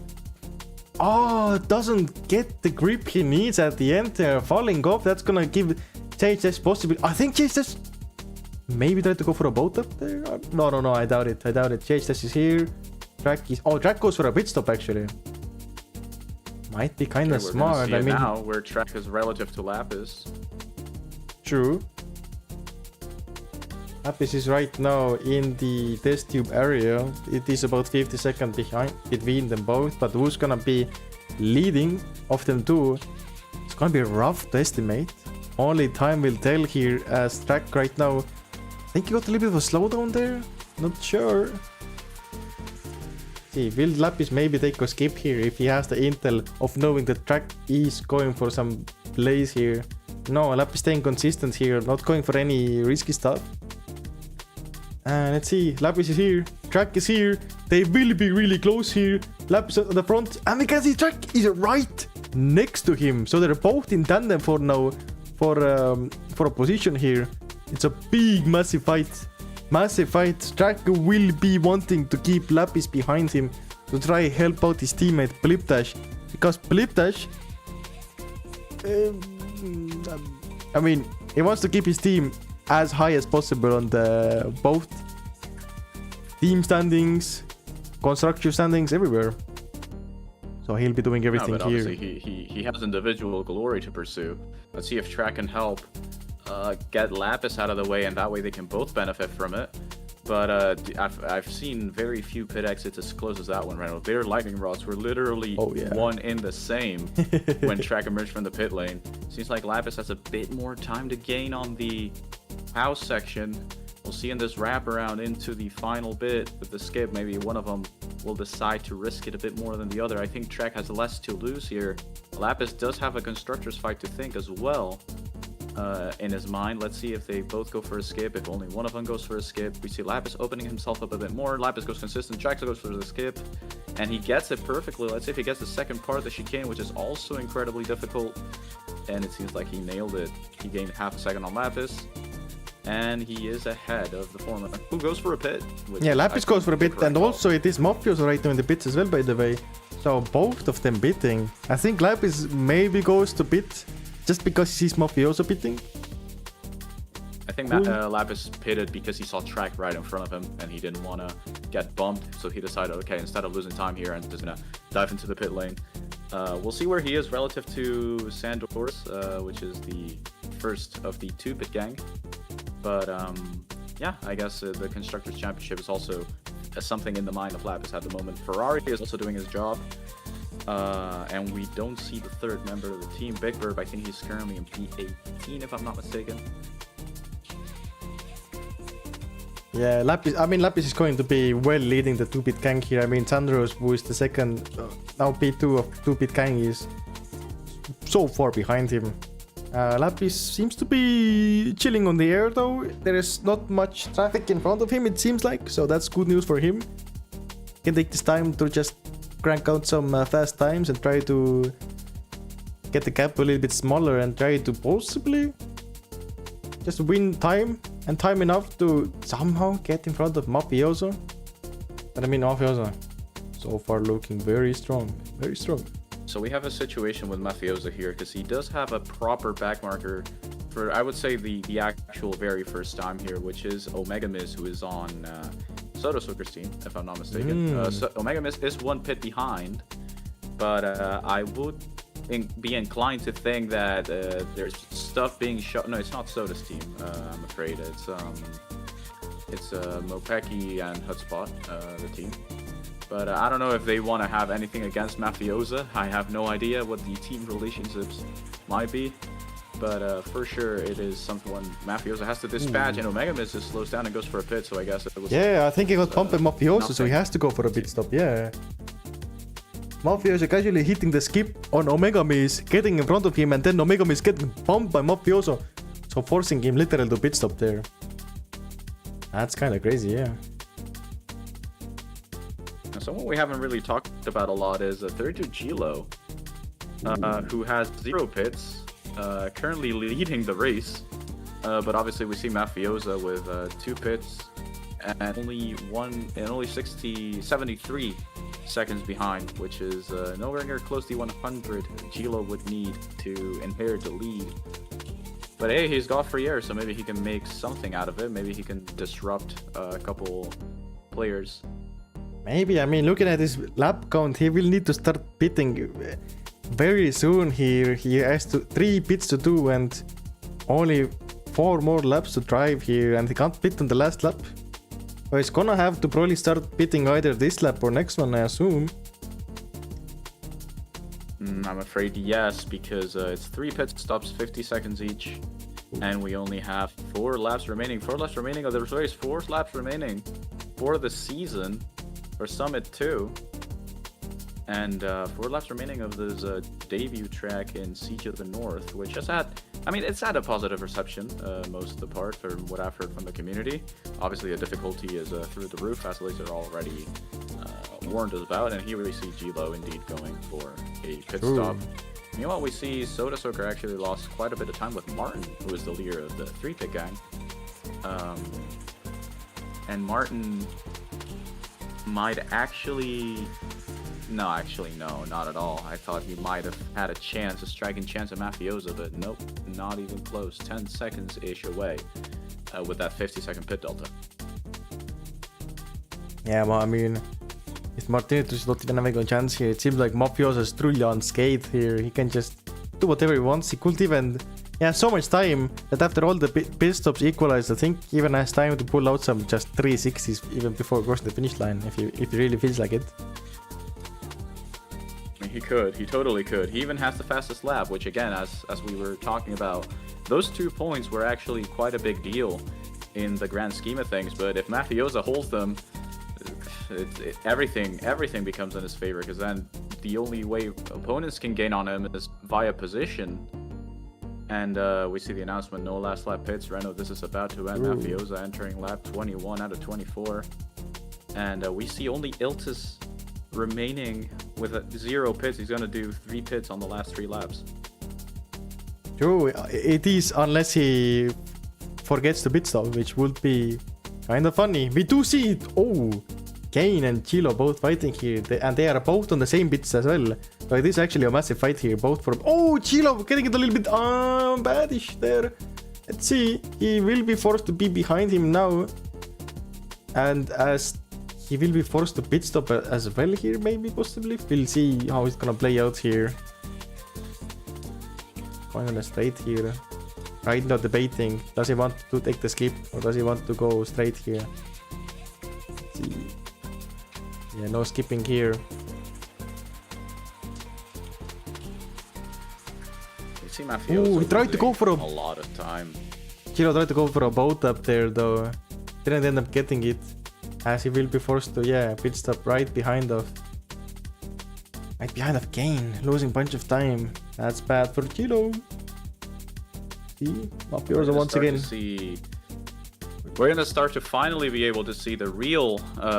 Oh, doesn't get the grip he needs at the end there. Falling off. That's gonna give JH possible. I think JH maybe try to go for a boat up there. No. I doubt it. JH is here. Track is. Oh, track goes for a pit stop actually. Might be kind of We're gonna smart. see I it mean, now where track is relative to Lapis. true. Lapis is right now in the test tube area. It is about 50 seconds behind between them both, but who's gonna be leading of them two? It's gonna be rough to estimate. Only time will tell here as track right now. I think he got a little bit of a slowdown there. Not sure. See, will Lapis maybe take a skip here if he has the intel of knowing that track is going for some plays here? No, Lapis staying consistent here, not going for any risky stuff. Let's see, Lapis is here, track is here, they will be really close here. Lapis at the front, and we can see track is right next to him. So they're both in tandem for now, for a position here. It's a big, massive fight. Massive fight. Track will be wanting to keep Lapis behind him to try help out his teammate Blipdash, because Blipdash, I mean, he wants to keep his team as high as possible on the both team standings, constructive standings, everywhere. So he'll be doing everything but here. obviously he has individual glory to pursue. Let's see if track can help get Lapis out of the way, and that way they can both benefit from it. But I've seen very few pit exits as close as that one right now. Their lightning rods were literally one in the same when track emerged from the pit lane. Seems like Lapis has a bit more time to gain on the house section. We'll see in this wraparound into the final bit with the skip. Maybe one of them will decide to risk it a bit more than the other. I think track has less to lose here. Lapis does have a constructor's fight to think as well. In his mind. Let's see if they both go for a skip. If only one of them goes for a skip, we see Lapis opening himself up a bit more. Lapis goes consistent, Trax goes for the skip, and he gets it perfectly. Let's see if he gets the second part of the chicane, which is also incredibly difficult, and it seems like he nailed it. He gained half a second on Lapis, and he is ahead of the former, who goes for a pit. Yeah, Lapis goes for a bit, and also it is Mafioso right now in the pits as well, by the way. So both of them bidding. I think Lapis maybe goes to pit just because he sees Mafioso pitting. I think Lapis pitted because he saw track right in front of him and he didn't want to get bumped, so he decided, okay, instead of losing time here, I'm just gonna dive into the pit lane. We'll see where he is relative to Sandors, which is the first of the two pit gang. But yeah, I guess the Constructors Championship is also something in the mind of Lapis at the moment. Ferrari is also doing his job. And we don't see the third member of the team, Big Bird. I think he's currently in P18, if I'm not mistaken. Yeah, Lapis is going to be well leading the 2-bit gang here. I mean, Sandros, who is the second, now P2 of 2-bit gang, is so far behind him. Lapis seems to be chilling on the air, though. There is not much traffic in front of him, it seems like, so that's good news for him. Can take this time to just crank out some fast times and try to get the gap a little bit smaller and try to possibly just win time and time enough to somehow get in front of Mafioso. But I mean, Mafioso so far looking very strong, very strong. So we have a situation with Mafioso here because he does have a proper backmarker for, I would say, the actual very first time here, which is Omega Miz, who is on Soda Soaker's team, if I'm not mistaken. So Omega Miz is one pit behind, but I would be inclined to think that there's stuff being shot. No, it's not Soda's team. I'm afraid it's Mopeki and Hotspot, the team. But I don't know if they want to have anything against Mafiosa. I have no idea what the team relationships might be. But for sure, it is someone Mafiosa has to dispatch, and Omega Miz just slows down and goes for a pit. So I guess it was. Yeah, I think he got pumped by Mafiosa, so he has to go for a pit stop. Yeah. Mafioso casually hitting the skip on Omega Miz, getting in front of him, and then Omega Miz getting pumped by Mafioso, so forcing him literally to pit stop there. That's kind of crazy, yeah. someone we haven't really talked about a lot is 32 Gilo, who has 0 pits, currently leading the race. But obviously we see Mafiosa with 2 pits and only 73 seconds behind, which is nowhere near close to 100 Gilo would need to inherit the lead. But hey, he's got free air, so maybe he can make something out of it. Maybe he can disrupt a couple players. Maybe, I mean, looking at his lap count, he will need to start pitting very soon here. He has 3 pits to do and only 4 more laps to drive here, and he can't pit on the last lap. So he's gonna have to probably start pitting either this lap or next one, I assume. I'm afraid yes, because it's 3 pit stops, 50 seconds each, and we only have 4 laps remaining. 4 laps remaining of the race, 4 laps remaining for the season, for Summit 2. And 4 laps remaining of this debut track in Siege of the North, which has had, I mean, it's had a positive reception most of the part from what I've heard from the community. Obviously, the difficulty is through the roof, as Laser already warned us about, and here we see Gilo indeed going for a pit stop. Meanwhile, we see Soda Soaker actually lost quite a bit of time with Martin, who is the leader of the 3-pit gang. And Martin might actually... No, actually, no, not at all. I thought he might have had a chance, a striking chance at Mafiosa, but nope, not even close. 10 seconds-ish away with that 50-second pit delta. Yeah, well, I mean, if Martinez is not even having a chance here, it seems like Mafiosa is truly unscathed here. He can just do whatever he wants. He could even... He has so much time that after all the pit stops equalized, I think he even has time to pull out some just 360s even before crossing the finish line, if he really feels like it. He could. He totally could. He even has the fastest lap, which again, as we were talking about, those 2 points were actually quite a big deal in the grand scheme of things. But if Mafiosa holds them, everything becomes in his favor, because then the only way opponents can gain on him is via position. And we see the announcement, no last lap pits. Reno, this is about to end. Mafiosa entering lap 21 out of 24. And we see only Iltis remaining with 0 pits. He's gonna do 3 pits on the last 3 laps. True, it is, unless he forgets to pit stop, which would be kind of funny. We do see it. Oh, Kane and Gilo both fighting here, and they are both on the same pits as well. So it is actually a massive fight here, both from... Oh, Gilo getting it a little bit badish there. Let's see, he will be forced to be behind him now. And as he will be forced to pit stop as well here, maybe, possibly. We'll see how it's gonna play out here. Going on a straight here. Right now debating. Does he want to take the skip or does he want to go straight here? Let's see. Yeah, no skipping here. You see Mafiosa. Oh, he tried to go for a lot of time. Gilo tried to go for a boat up there though. Didn't end up getting it. As he will be forced to, pit stop right behind of Kane, losing bunch of time. That's bad for Gilo. See, Mafiosa once again. We're gonna start to finally be able to see the real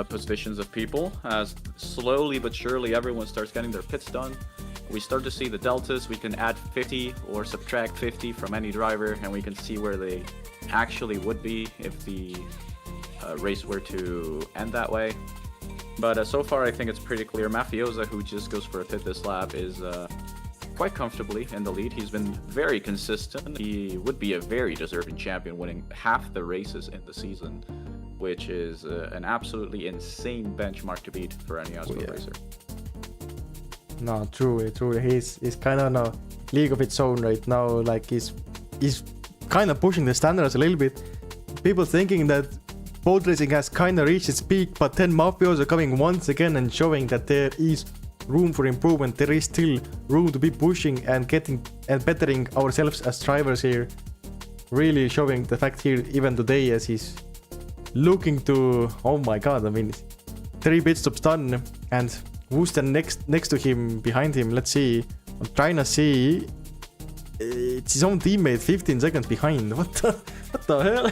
positions of people, as slowly but surely everyone starts getting their pits done. We start to see the deltas. We can add 50 or subtract 50 from any driver, and we can see where they actually would be if the race were to end that way. But so far I think it's pretty clear. Mafiosa, who just goes for a pit this lap, is quite comfortably in the lead. He's been very consistent. He would be a very deserving champion, winning half the races in the season, which is an absolutely insane benchmark to beat for any Asphalt racer. No, truly. He's kind of in a league of its own right now. Like he's kind of pushing the standards a little bit. People thinking that boat racing has kind of reached its peak, but then Mafiosa are coming once again and showing that there is room for improvement. There is still room to be pushing and getting and bettering ourselves as drivers here. Really showing the fact here even today, as he's looking to, oh my god, I mean, 3 pit stops done, and who's the next to him, behind him? Let's see. I'm trying to see. It's his own teammate, 15 seconds behind. What the hell?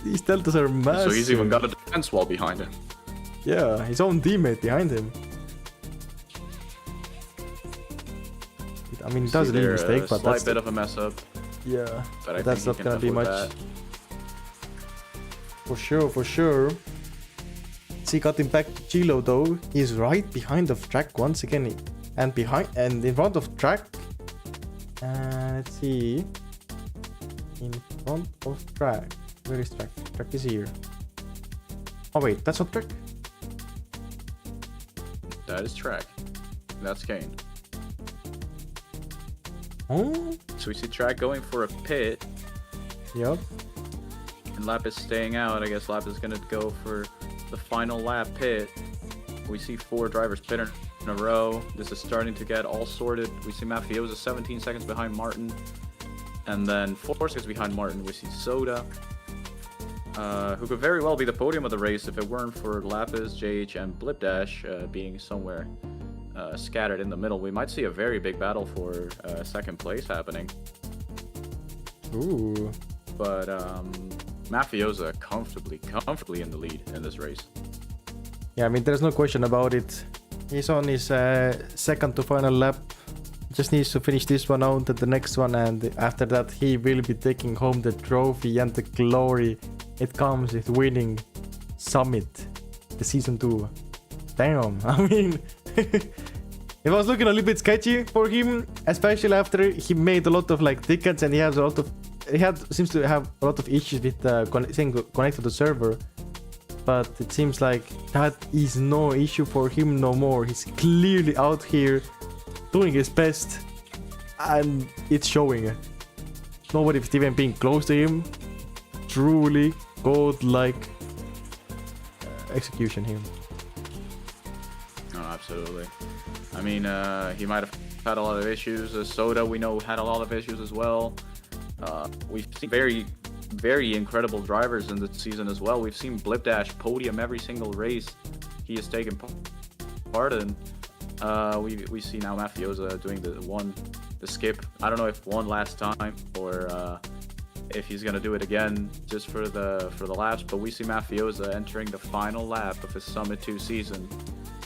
These deltas are massive. So he's even got a defense wall behind him. Yeah, his own teammate behind him. I mean, he does a little mistake, but slight that's bit of a mess up. yeah. But I That's think not he can gonna be live with much. that. For sure, for sure. See, cutting back to Chilo though, he's right behind of track once again, and in front of track. Let's see. In front of track. Where is track? Track is here. Oh wait, that's not track. That is track. That's Kane. Oh. So we see track going for a pit, Yup. and Lap is staying out. I guess Lap is gonna go for the final lap pit. We see 4 drivers pit in a row. This is starting to get all sorted. We see Mafiosa 17 seconds behind Martin, and then 4 seconds behind Martin we see Soda, who could very well be the podium of the race if it weren't for Lapis, JH, and Blipdash being somewhere scattered in the middle. We might see a very big battle for second place happening. Ooh. But Mafiosa comfortably in the lead in this race. Yeah, I mean, there's no question about it. He's on his second to final lap. Just needs to finish this one out and the next one, and after that he will be taking home the trophy and the glory. It comes with winning Summit, the season 2. Damn, I mean, it was looking a little bit sketchy for him, especially after he made a lot of like tickets, and seems to have a lot of issues with thing connected to the server. But it seems like that is no issue for him no more. He's clearly out here doing his best, and it's showing. Nobody's even being close to him. Truly godlike execution here. No, absolutely. I mean, he might have had a lot of issues. Soda, we know, had a lot of issues as well. We've seen very incredible drivers in this season as well. We've seen Blipdash podium every single race he has taken part in. We see now Mafiosa doing the skip. I don't know if one last time or if he's gonna do it again just for the laps. But we see Mafiosa entering the final lap of his Summit 2 season,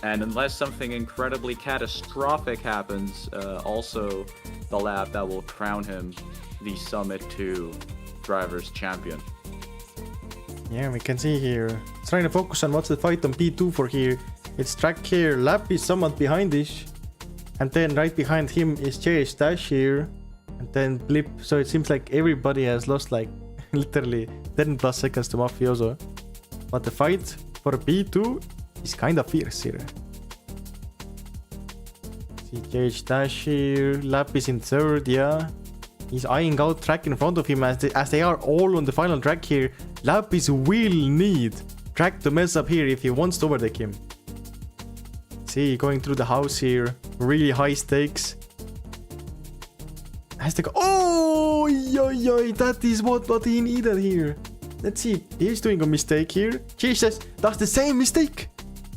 and unless something incredibly catastrophic happens, also the lap that will crown him the Summit 2 Drivers Champion. Yeah, we can see here. It's trying to focus on what's the fight on P2 for here. It's track here. Lap is somewhat behind this. And then right behind him is JH Dash here. And then Blip. So it seems like everybody has lost like literally 10 plus seconds to Mafioso. But the fight for P2 is kind of fierce here. See JH Dash here. Lap is in third, yeah. He's eyeing out track in front of him as they are all on the final track here. Lapis will need track to mess up here if he wants to overtake him. See, going through the house here. Really high stakes. Has to go. Oh, yo, that is what he needed here. Let's see. He's doing a mistake here. Jesus does the same mistake.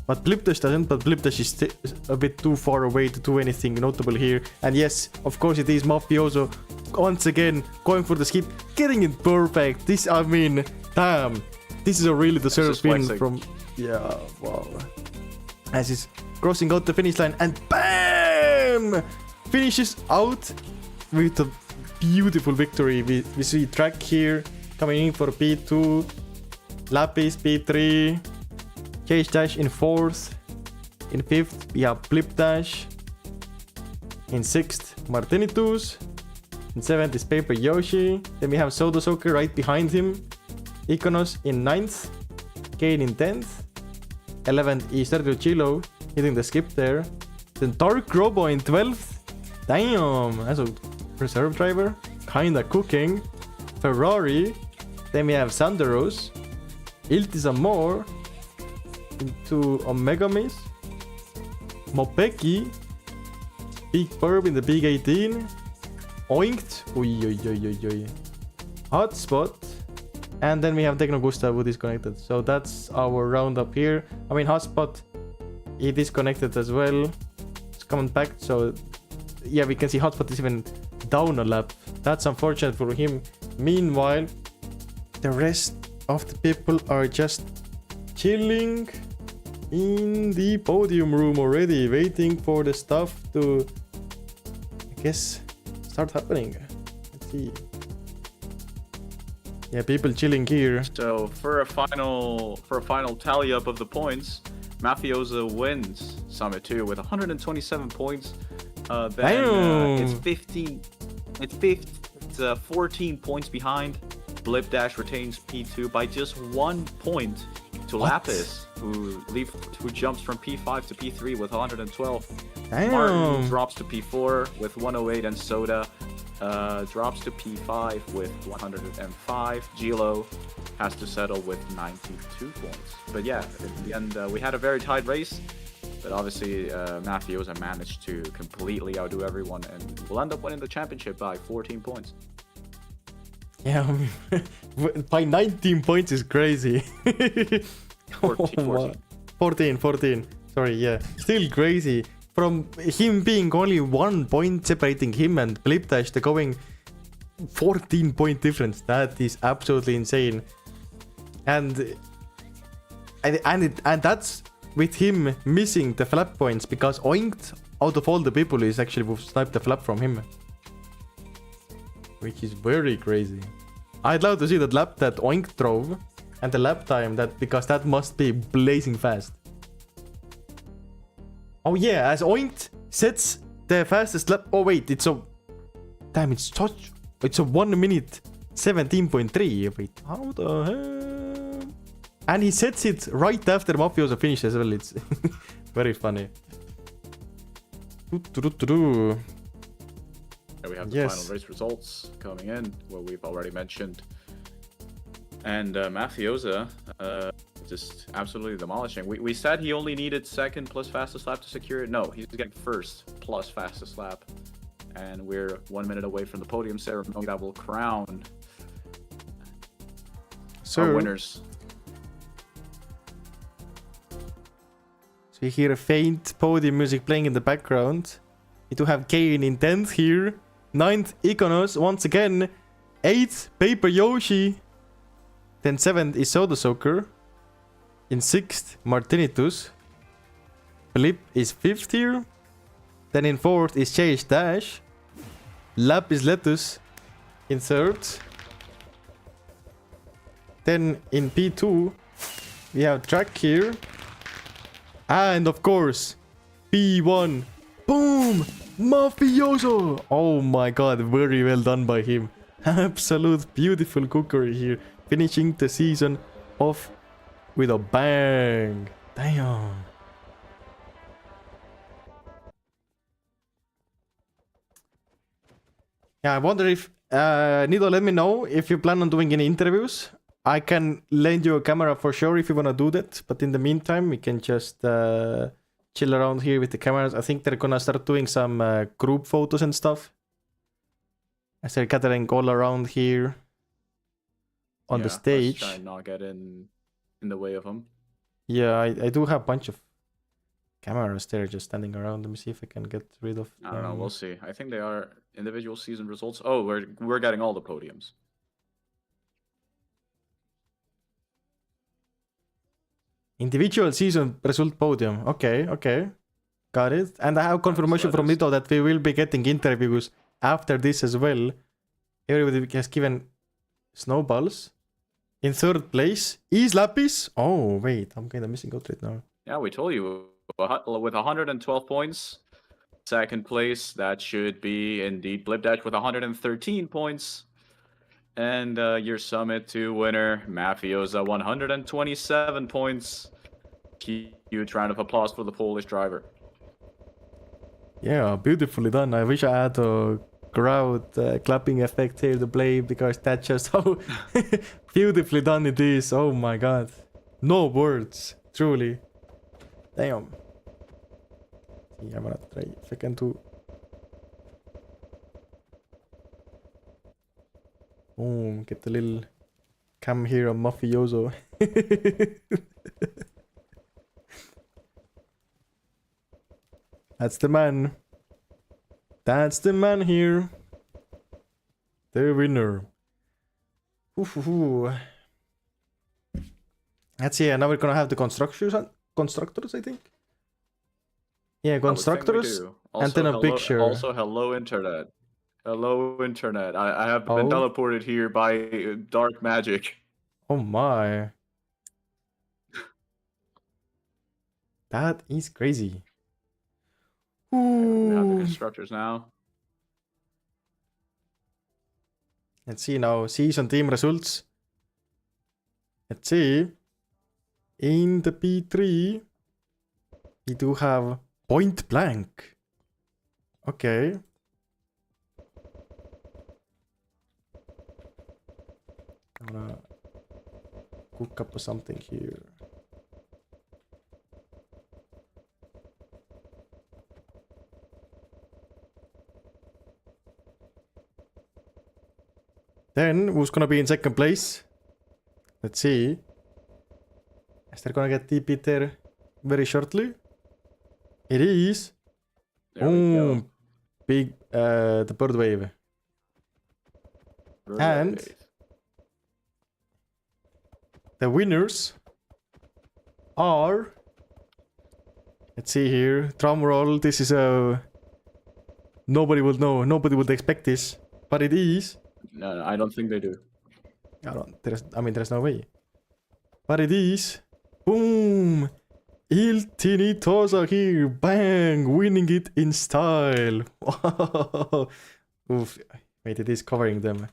But Blipdash doesn't. But Blipdash is a bit too far away to do anything notable here. And yes, of course it is Mafioso. Once again, going for the skip, getting it perfect. This, I mean, damn. This is a really deserved win from... Yeah, wow. As he's crossing out the finish line, and BAM! Finishes out with a beautiful victory. We see track here coming in for P2. Lapis, P3. Chase Dash in 4th. In 5th, we have Blipdash. In 6th, Martinitus. In 7th is Paper Yoshi. Then we have Soda Soaker right behind him. Iconos in 9th. Kane in 10th. 11th is Sergio Chilo hitting the skip there. Then Dark Robo in 12th. Damn, as a reserve driver. Kinda cooking. Ferrari. Then we have Sanderos. Iltisamor. Into Omega Miss. Mopeki. Big Burb in the Big 18. Oinked. Oi. Hotspot. And then we have Techno Gustav who disconnected. So that's our roundup here. I mean, Hotspot, he disconnected as well. It's coming back. So yeah, we can see Hotspot is even down a lap. That's unfortunate for him. Meanwhile, the rest of the people are just chilling in the podium room already, waiting for the stuff to, I guess, start happening. Let's see. Yeah, people chilling here. So for a final tally up of the points, Mafiosa wins Summit 2 with 127 points. Then it's 14 points behind. Blip Dash retains P2 by just 1 point to Lapis, who jumps from P5 to P3 with 112. Damn. Martin drops to P4 with 108, and Soda drops to P5 with 105. Gilo has to settle with 92 points. But yeah, in the end, we had a very tight race. But obviously, Mafiosa managed to completely outdo everyone and will end up winning the championship by 14 points. Yeah, by 19 points is crazy. 14. Sorry, yeah. Still crazy. From him being only 1 point separating him and Blipdash, the going 14 point difference. That is absolutely insane. And that's with him missing the flap points, because Oinked, out of all the people, is actually who sniped the flap from him. Which is very crazy. I'd love to see that lap that Oink drove and the lap time, that, because that must be blazing fast. Oh yeah, as Oink sets the fastest lap. Oh wait, it's a 1 minute 17.3. Wait, how the hell? And he sets it right after Mafiosa finishes as well. It's very funny. Yeah, we have the final race results coming in, what we've already mentioned. And Mafiosa just absolutely demolishing. We said he only needed second plus fastest lap to secure it. No, he's getting first plus fastest lap. And we're 1 minute away from the podium ceremony that will crown our winners. So you hear a faint podium music playing in the background. We do have Kane in 10th here. 9th, Iconos once again. 8th, Paper Yoshi. Then 7th is Soda Soaker. In 6th, Martinitus. Blip is 5th here. Then in 4th is Chase Dash. Lap is Lettuce in 3rd. Then in P2, we have Track here. And of course, P1. Boom! Mafioso! Oh my god, very well done by him. Absolute beautiful cookery here. Finishing the season off with a bang. Damn. Yeah, I wonder if... Nido, let me know if you plan on doing any interviews. I can lend you a camera for sure if you want to do that. But in the meantime, we can just chill around here with the cameras. I think they're gonna start doing some group photos and stuff. As they're gathering all around here on the stage. Let's try and not get in the way of them. Yeah, I do have a bunch of cameras there just standing around. Let me see if I can get rid of I don't know, we'll see. I think they are individual season results. Oh, we're getting all the podiums. Individual season result podium. Okay. Got it. And I have confirmation from Nito that we will be getting interviews after this as well. Everybody has given snowballs. In 3rd place is Lapis. Oh, wait. I'm kind of missing out right now. Yeah, we told you. With 112 points. 2nd place, that should be indeed Blipdash with 113 points. And your Summit 2 winner, Mafiosa, 127 points. Huge round of applause for the Polish driver. Yeah, beautifully done. I wish I had a crowd clapping effect here to play, because that's just how beautifully done it is. Oh my god. No words, truly. Damn. Yeah, I'm gonna try if I can do. Boom, get the little cam here on Mafioso. That's the man. That's the man here. The winner. Ooh. Let's see, now we're gonna have the construction constructors, I think. Yeah, I would think we constructors. do. and then a hello, picture. Also, hello internet. Hello internet. I have been Oh. teleported here by dark magic. Oh my. That is crazy. We have the Ooh. constructors now. Let's see now. Season team results. Let's see. In the P3, we do have Point Blank. Okay. I'm gonna cook up something here. Then, who's gonna be in second place? Let's see. Is there gonna get TP there very shortly? It is. There we go. Boom. Big, the bird wave. And Right. the winners are. Let's see here. Drum roll. This is a. Nobody would know. Nobody would expect this, but it is. No, I don't think they do. There's no way. But it is. Boom! Iltinitosa here. Bang! Winning it in style. Oof. Wait, it is covering them.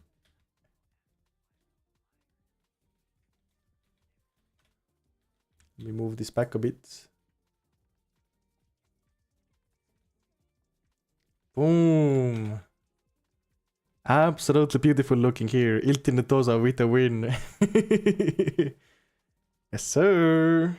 Let me move this back a bit. Boom! Absolutely beautiful looking here. Iltinitosa with a win. Yes, sir.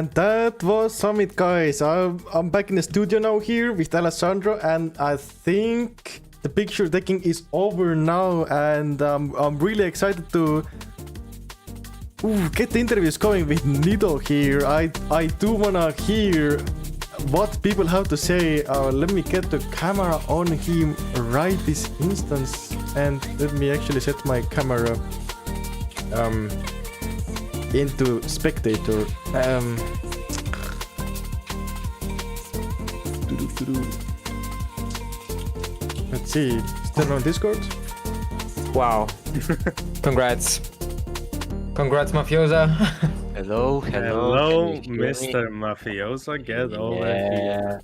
And that was Summit, guys. I'm back in the studio now here with Alessandro, and I think the picture taking is over now, and I'm really excited to get the interviews going with Nido here. I do wanna hear what people have to say. Let me get the camera on him right this instance, and let me actually set my camera into spectator. Let's see, still on Discord? Wow. Congrats. Congrats, Mafiosa. Hello, Hello, can you hear me? Mr. Mafiosa, get over here.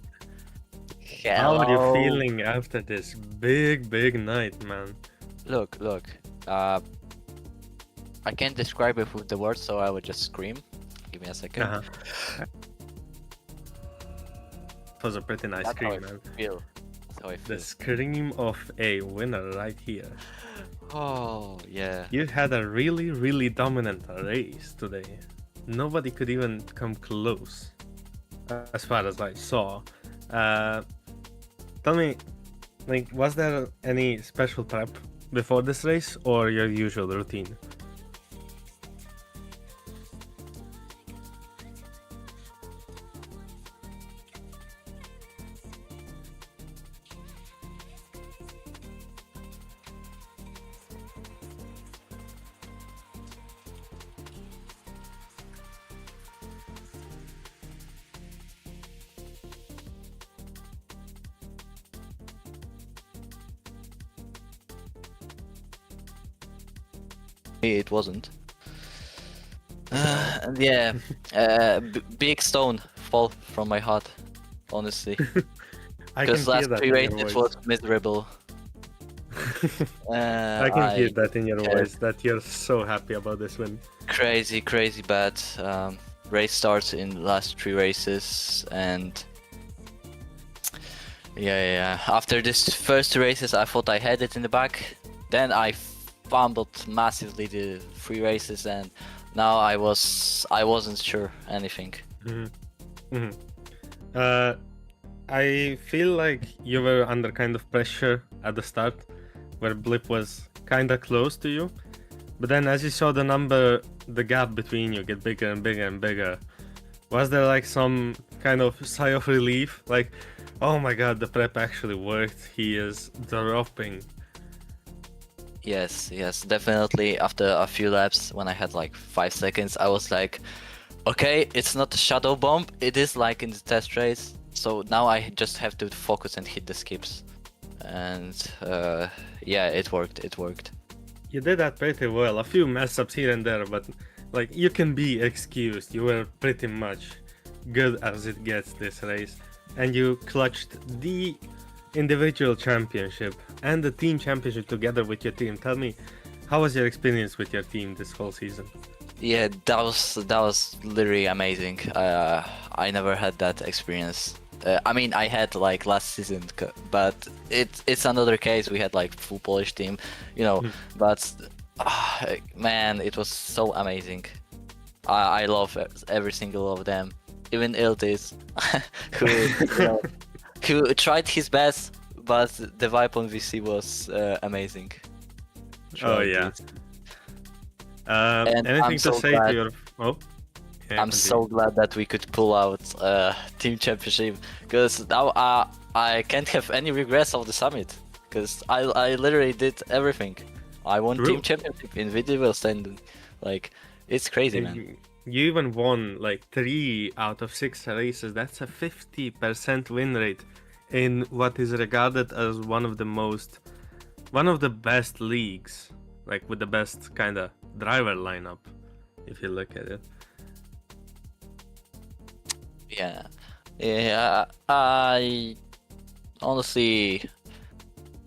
Yeah. How are you Hello. feeling after this big night, man? Look. I can't describe it with the words, so I would just scream. Give me a second. It was a pretty nice That's how I scream, man. feel. That's how I feel. The scream of a winner right here. Oh, yeah. You had a really dominant race today. Nobody could even come close, as far as I saw. Tell me, like, was there any special prep before this race, or your usual routine? It wasn't. And yeah, big stone fall from my heart, honestly. I can Because hear last that three in your races voice. was miserable. I can hear that in your yeah. voice, that you're so happy about this win. Crazy bad race starts in last three races, and yeah. After this first two races, I thought I had it in the back. Then I fumbled massively the three races, and now I wasn't sure anything. I feel like you were under kind of pressure at the start, where Blip was kinda close to you. But then as you saw the gap between you get bigger and bigger, was there like some kind of sigh of relief? Like, oh my god, the prep actually worked, he is dropping. Yes, definitely. After a few laps, when I had like 5 seconds, I was like, okay, it's not a shadow bomb, it is like in the test race. So now I just have to focus and hit the skips. And yeah, it worked. You did that pretty well, a few mess ups here and there, but like, you can be excused. You were pretty much good as it gets this race, and you clutched the individual championship and the team championship together with your team. Tell me, how was your experience with your team this whole season? Yeah, that was literally amazing. I never had that experience. I mean, I had like last season, but it's another case. We had like full Polish team, you know. But man, it was so amazing. I love every single of them, even Iltis, who tried his best, but the vibe on VC was amazing. Oh yeah. And Anything I'm to so say glad. to your? Oh. Yeah, I'm continue. so glad that we could pull out team championship, because now I can't have any regrets of the summit, because I literally did everything. I won True. team championship in video stand, like it's crazy, man. You even won like 3 out of 6 races. That's a 50% win rate in what is regarded as one of the best leagues, like with the best kind of driver lineup, if you look at it. Yeah, I honestly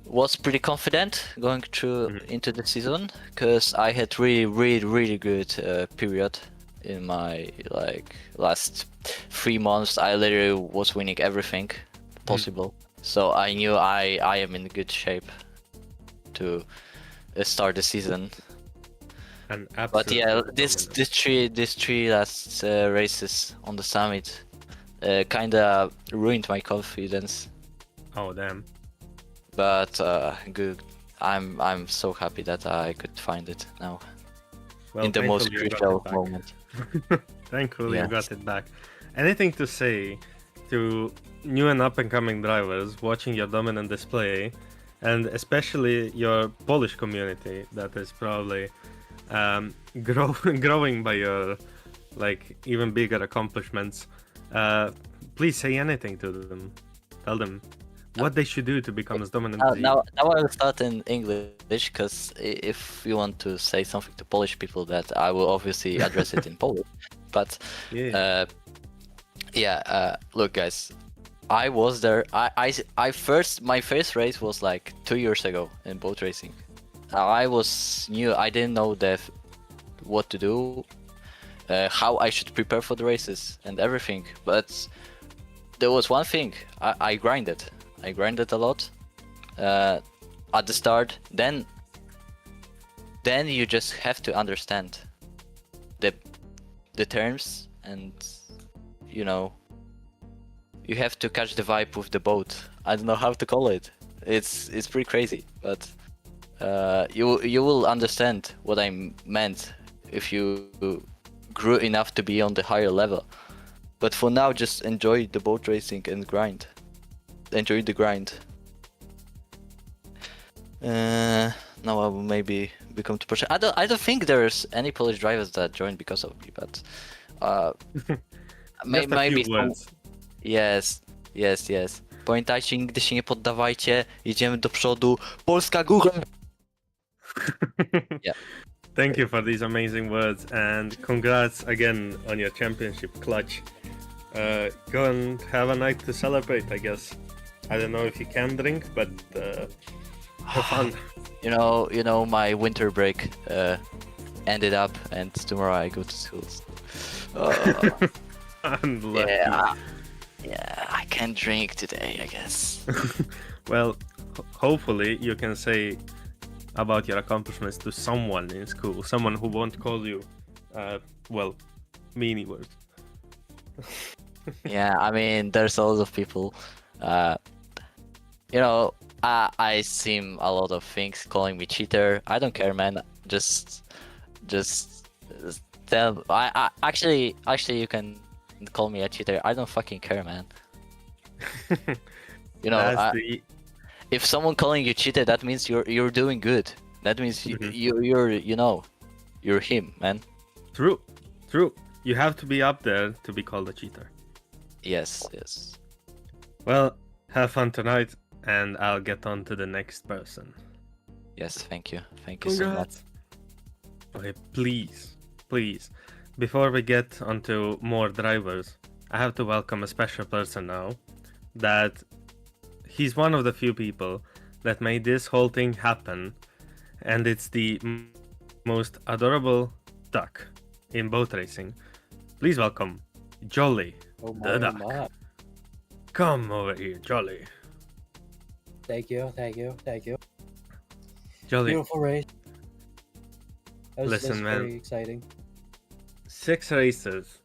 was pretty confident going through into the season, because I had really good period in my like last 3 months. I literally was winning everything possible, so I knew I am in good shape to start the season. An But yeah, absolute this three last races on the summit kinda ruined my confidence. Oh damn. But good. I'm so happy that I could find it now Well, in the most thankfully you got crucial it back. moment. Thankfully you Yes. got it back. Anything to say to new and up and coming drivers watching your dominant display, and especially your Polish community that is probably growing by your like even bigger accomplishments? Please say anything to them. Tell them what they should do to become as dominant as you. Now I will start in English, because if you want to say something to Polish people, that I will obviously address it in Polish. But Yeah. look, guys, I was there. My first race was like 2 years ago in boat racing. I was new. I didn't know what to do, how I should prepare for the races and everything. But there was one thing. I grinded. I grinded a lot at the start. Then you just have to understand the terms, and you know, you have to catch the vibe with the boat. I don't know how to call it. It's pretty crazy, but you will understand what I meant if you grew enough to be on the higher level. But for now, just enjoy the boat racing and grind. Enjoy the grind. Now I will maybe become too Polish. I don't think there's any Polish drivers that joined because of me, but Just a maybe few words. Yes. Pamiętajcie, nigdy się nie poddawajcie. Idziemy do przodu. Polska góra! Yeah. Thank you for these amazing words, and congrats again on your championship clutch. Go and have a night to celebrate, I guess. I don't know if you can drink, but have fun. You know, my winter break ended up, and tomorrow I go to school. Unlucky. Yeah, I can't drink today, I guess. Well, hopefully you can say about your accomplishments to someone in school, someone who won't call you, meanie words. Yeah, I mean, there's a lot of people. I seen a lot of things calling me cheater. I don't care, man. Just tell. Actually, you can call me a cheater. I don't fucking care, man. If someone calling you cheater, that means you're doing good. That means you're him, man. True. You have to be up there to be called a cheater. Yes. Well, have fun tonight, and I'll get on to the next person. Yes, thank you so much. Okay, please, before we get onto more drivers, I have to welcome a special person now. That he's one of the few people that made this whole thing happen, and it's the most adorable duck in boat racing. Please welcome Jolly, the duck. Come over here, Jolly. Thank you. Jolly, Beautiful race. Listen, that's man. very exciting. 6 races,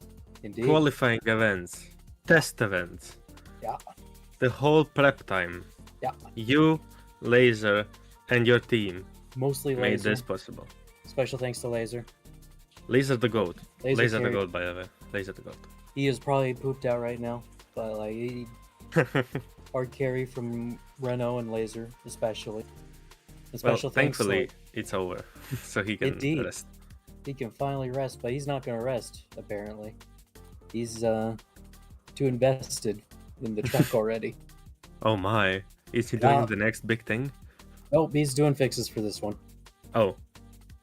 Indeed. qualifying events, test events. Yeah. The whole prep time. Yeah. You, Laser, and your team Mostly made Laser. this possible. Special thanks to Laser. Laser the goat. Laser the carry. goat, by the way. Laser the goat. He is probably pooped out right now, but like he hard carry from Renault and Laser especially. And Well, special thanks to, thankfully, like, it's over, so he can Indeed. rest. he can finally rest, but he's not gonna rest apparently. He's too invested in the truck already. Oh my. Is he Yeah. doing the next big thing? Nope, he's doing fixes for this one. Oh.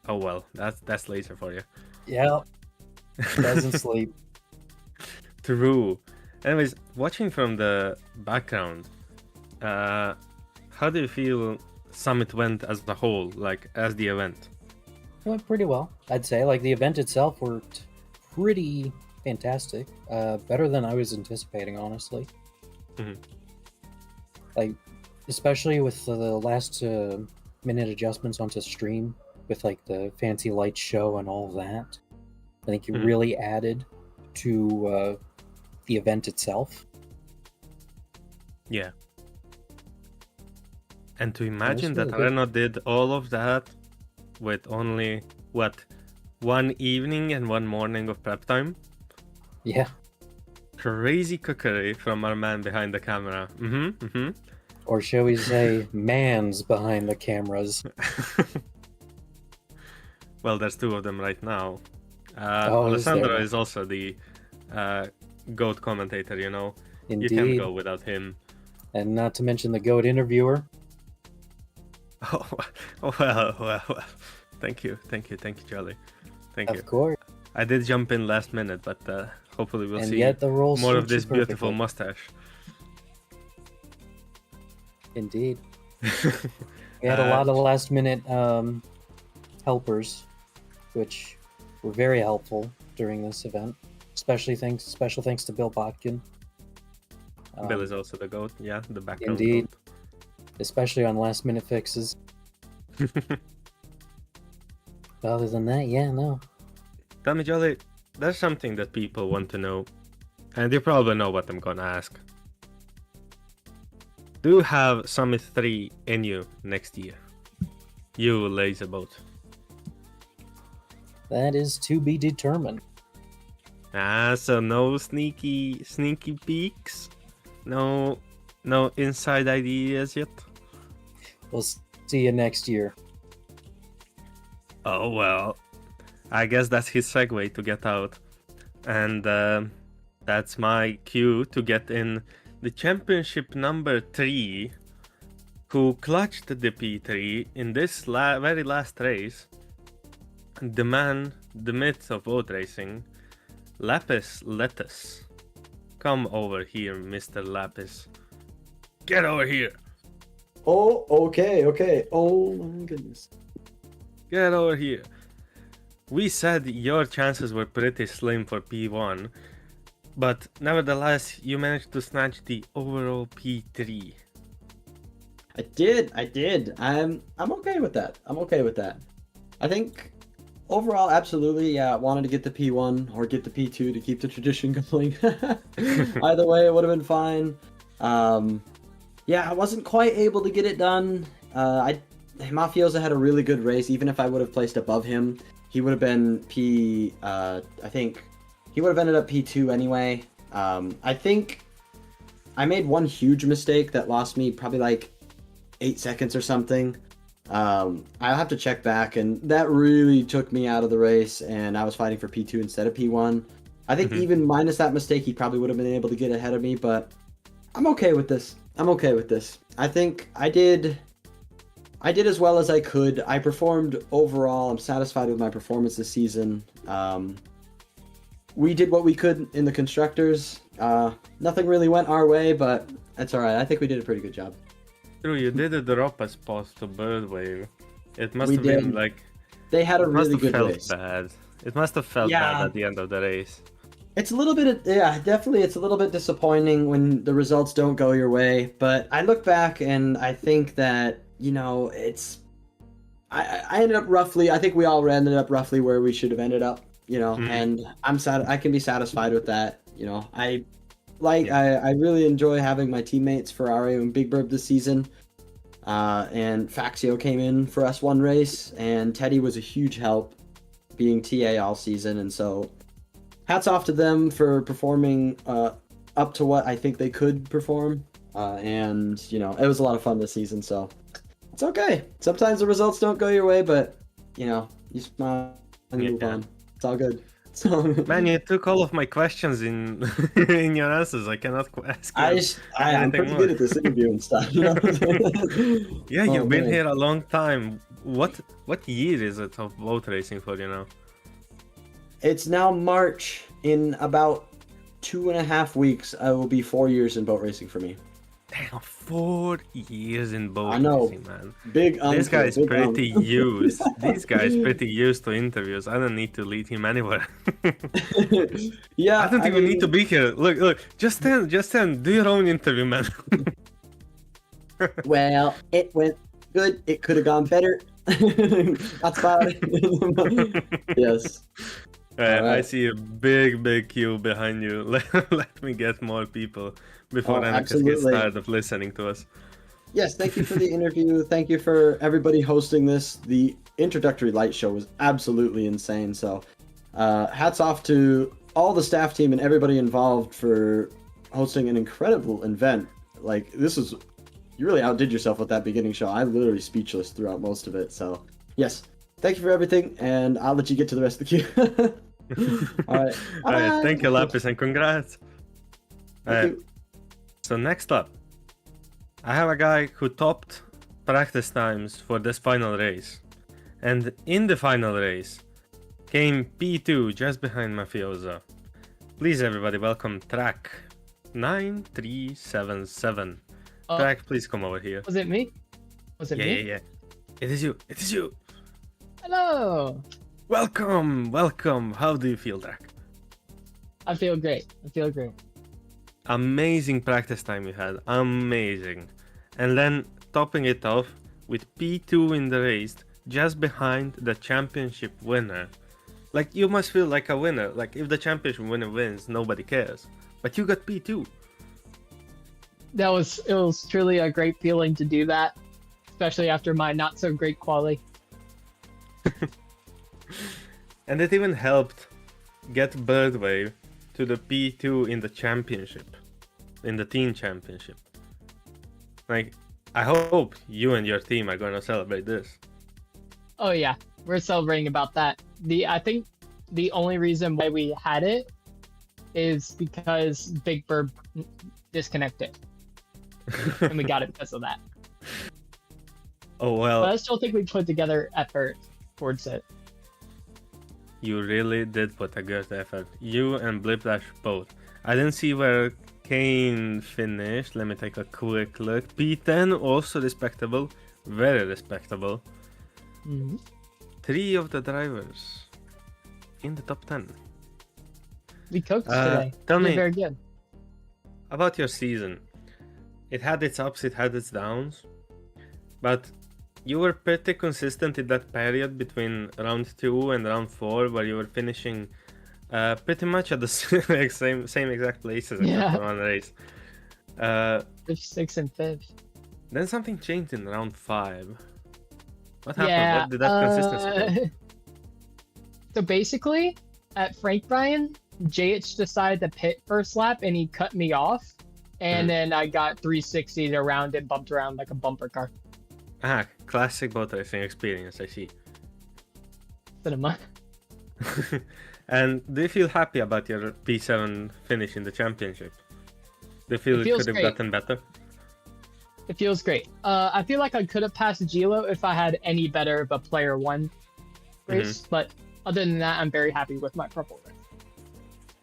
Oh well, that's Laser for you. Yeah. Doesn't sleep. True. Anyways, watching from the background, how do you feel Summit went as a whole, like as the event? It went pretty well, I'd say. Like the event itself worked pretty fantastic. Better than I was anticipating, honestly. Mhm. Like, especially with the last minute adjustments onto stream. with like the fancy light show and all that. I think it Mhm. really added to the event itself. Yeah. And to imagine that really good. Reno did all of that with only, what, one evening and one morning of prep time? Yeah. Crazy cookery from our man behind the camera. Or shall we say, man's behind the cameras. Well, there's two of them right now. Oh, is Alessandro there? is also the GOAT commentator, you know. Indeed. You can't go without him. And not to mention the GOAT interviewer. Oh, well. Thank you, Jolly. Thank you. Of course. I did jump in last minute, but hopefully we'll And see yet the role more of suits you this beautiful perfectly. mustache. Indeed. We had a lot of last minute helpers, which were very helpful during this event. Special thanks to Bill Botkin. Bill is also the GOAT, yeah, the background Indeed. Especially on last minute fixes. GOAT. Other than that, yeah, no. Tell me, Jolly, there's something that people want to know, and you probably know what I'm gonna ask. Do you have Summit 3 in you next year? You Laserboat. That is to be determined. So no sneaky peeks? No inside ideas yet? We'll see you next year. Oh well, I guess that's his segue to get out. And that's my cue to get in the championship number 3, who clutched the P3 in this very last race. The man, the myth of boat racing, Lapis Lettuce. Come over here, Mr. Lapis. Get over here. Oh, okay. Oh my goodness. Get over here. We said your chances were pretty slim for P1, but nevertheless, you managed to snatch the overall P3. I did. I'm okay with that. I think overall, absolutely, yeah, wanted to get the P1 or get the P2 to keep the tradition going. Either way, it would have been fine. Yeah, I wasn't quite able to get it done. Mafiosa had a really good race. Even if I would have placed above him, he would have been I think he would have ended up P2 anyway. I think I made one huge mistake that lost me probably like 8 seconds or something. I'll have to check back, and that really took me out of the race, and I was fighting for P2 instead of P1. I think even minus that mistake, he probably would have been able to get ahead of me, but I'm okay with this. I think I did as well as I could. I performed overall. I'm satisfied with my performance this season. We did what we could in the constructors. Nothing really went our way, but that's alright. I think we did a pretty good job. True, you did drop a spot to Birdwave. It must We have been did. like... They had a it must really have good felt race. bad. It must have felt Yeah. bad at the end of the race. It's a little bit, definitely. It's a little bit disappointing when the results don't go your way. But I look back and I think that I ended up roughly. I think we all ended up roughly where we should have ended up. And I can be satisfied with that. I really enjoy having my teammates Ferrari and Big Burb this season. And Faxio came in for us one race, and Teddy was a huge help, being TA all season, and so hats off to them for performing up to what I think they could perform. And it was a lot of fun this season, so it's okay. Sometimes the results don't go your way, but you smile and move on. It's all good. So, Man, you took all of my questions in in your answers. I cannot ask you. I'm pretty good at this interview and stuff. Yeah, Oh, you've been man. here a long time. What year is it of boat racing for you now? It's now March. In about 2.5 weeks, I will be 4 years in boat racing for me. Damn, 4 years in boat I know. racing, man. Big This uncle, guy's big pretty uncle. used. This guy's pretty used to interviews. I don't need to lead him anywhere. Yeah, I don't even need to be here. Look, just stand. Do your own interview, man. Well, it went good. It could have gone better. That's about it. Yes. I Alright. see a big queue behind you. Let me get more people before Oh, Anakas gets absolutely. tired of listening to us. Yes, thank you for the interview. Thank you for everybody hosting this. The introductory light show was absolutely insane. So, hats off to all the staff team and everybody involved for hosting an incredible event. Like, you really outdid yourself with that beginning show. I'm literally speechless throughout most of it. So, yes, thank you for everything, and I'll let you get to the rest of the queue. All right. All right, Bye. thank you, Lapis, and congrats. Thank you. So next up, I have a guy who topped practice times for this final race. And in the final race came P2 just behind Mafioso. Please everybody welcome Track 9377. Track, please come over here. Was it me? Was it me? Yeah. It is you. Hello. Welcome. How do you feel, Track? I feel great. Amazing practice time you had. Amazing. And then topping it off with P2 in the race, just behind the championship winner. Like, you must feel like a winner. Like, if the championship winner wins, nobody cares. But you got P2. It was truly a great feeling to do that, especially after my not so great quali. And it even helped get Birdwave to the P2 in the championship. In the team championship. Like, I hope you and your team are gonna celebrate this. Oh yeah, we're celebrating about that. I think the only reason why we had it is because Big Bird disconnected, and we got it because of that. Oh well. But I still think we put together effort towards it. You really did put a good effort. You and Blipdash both. I didn't see where Kane finished. Let me take a quick look. P10 also respectable. Very respectable. Mm-hmm. 3 of the drivers in the top 10. We cooked today. Tell We did me very good. about your season. It had its ups, it had its downs. But you were pretty consistent in that period between round 2 and round 4, where you were finishing pretty much at the same exact places except for one race. 5th, 6th, and 5th. Then something changed in round 5. What happened? What did that consistency do? So basically, at Frank Bryan, JH decided to pit first lap and he cut me off. And then I got 360'd around and bumped around like a bumper car. Ah, classic boat racing experience, I see. Cinema. And do you feel happy about your P7 finish in the championship? Do you feel it feels could have great. gotten better? It feels great. I feel like I could have passed Gilo if I had any better of a player 1 race. But other than that, I'm very happy with my purple race.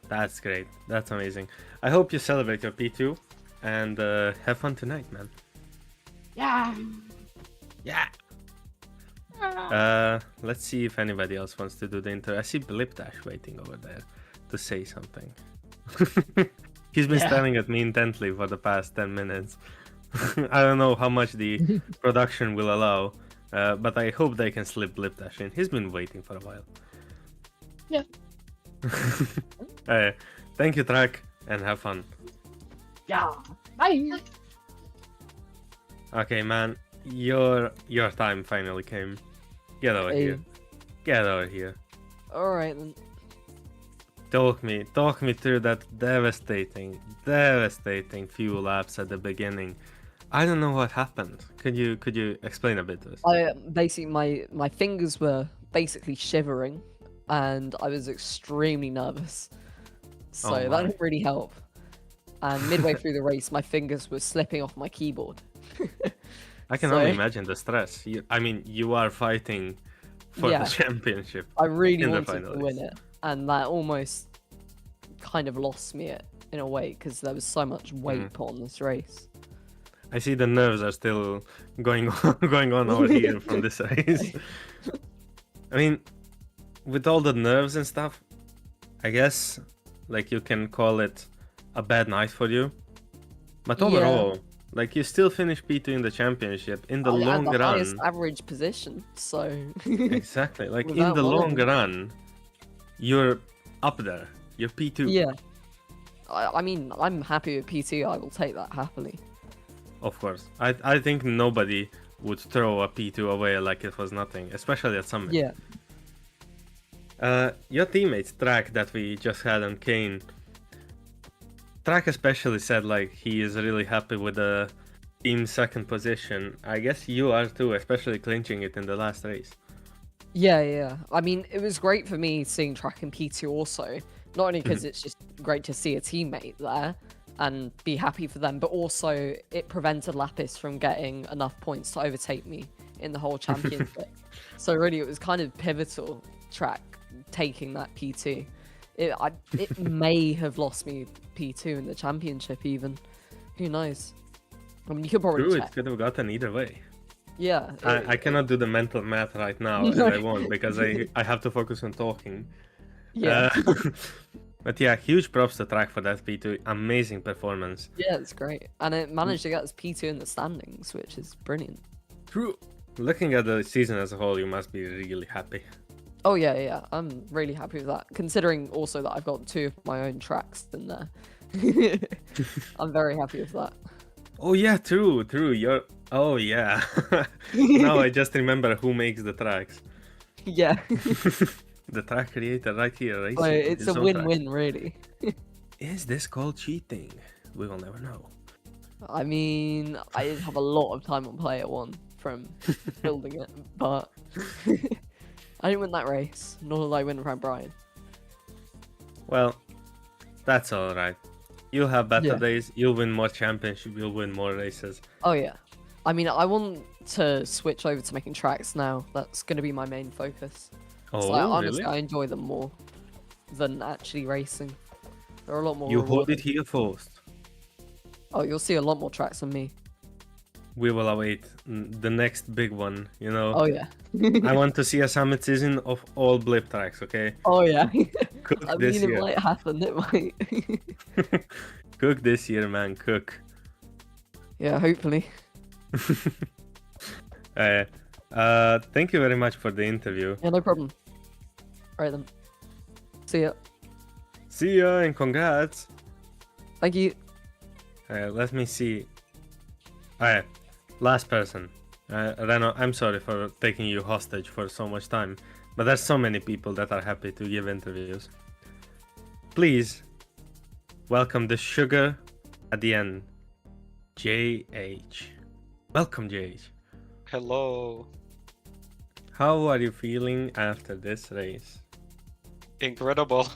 That's great. That's amazing. I hope you celebrate your P2 and have fun tonight, man. Yeah. Let's see if anybody else wants to do the intro. I see Blipdash waiting over there to say something. He's been staring at me intently for the past 10 minutes. I don't know how much the production will allow, but I hope they can slip Blipdash in. He's been waiting for a while. Yeah. Thank you, Track, and have fun. Yeah. Bye. Okay, man, your time finally came. Get over here. Get over here. Alright then. Talk me through that devastating few laps at the beginning. I don't know what happened. Could you explain a bit to us? My fingers were basically shivering, and I was extremely nervous. So that didn't really help. And midway through the race, my fingers were slipping off my keyboard. I can only imagine the stress. You are fighting for the championship. I really wanted to win it, and that almost kind of lost me in a way because there was so much weight put on this race. I see the nerves are still going on over here from this race. I mean, with all the nerves and stuff, I guess like you can call it a bad night for you. But overall, Like, you still finish P2 in the championship. In the I long had the run, highest average position, so exactly. Like in Without the long worrying. run, you're up there. You're P2. yeah. I mean, I'm happy with P2. I will take that happily. Of course. I think nobody would throw a P2 away like it was nothing, especially at Summit. Yeah. Your teammates, Track, that we just had on Kane. Track especially said like he is really happy with the team's second position. I guess you are too, especially clinching it in the last race. Yeah. I mean, it was great for me seeing Track in P2 also. Not only because it's just great to see a teammate there and be happy for them, but also it prevented Lapis from getting enough points to overtake me in the whole championship. So really, it was kind of pivotal, Track taking that P2. It may have lost me P2 in the championship even. Who knows? I mean, you could probably True, check. it could have gotten either way. Yeah. I cannot do the mental math right now, and I won't because I have to focus on talking. Yeah. But yeah, huge props to Track for that P2. Amazing performance. Yeah, it's great. And it managed to get us P2 in the standings, which is brilliant. True. Looking at the season as a whole, you must be really happy. Oh, yeah. I'm really happy with that. Considering also that I've got 2 of my own tracks in there. I'm very happy with that. Oh yeah, true. You're... Oh yeah. Now I just remember who makes the tracks. Yeah. The track creator right here. Racing So it's his a own win-win, track. really. Is this called cheating? We will never know. I mean, I did have a lot of time on player 1 from building it, but I didn't win that race, nor did I win from Brian. Well, that's alright. You'll have better Yeah. days, you'll win more championships, you'll win more races. Oh, yeah. I mean, I want to switch over to making tracks now. That's going to be my main focus. Oh, So, honestly, really? I enjoy them more than actually racing. They're a lot more You hold rewarding. it here first. Oh, you'll see a lot more tracks than me. We will await the next big one, you know. Oh, yeah. I want to see a summit season of all blip tracks, okay? Oh, yeah. Cook I this mean, it year. might happen. It might. Cook this year, man, cook. Yeah, hopefully. Thank you very much for the interview. Yeah, no problem. Alright then. See ya. See ya and congrats. Thank you. Let me see. Alright, last person. Reno, I'm sorry for taking you hostage for so much time, but there's so many people that are happy to give interviews. Please welcome the sugar at the end, JH. Welcome, JH. Hello. How are you feeling after this race? Incredible.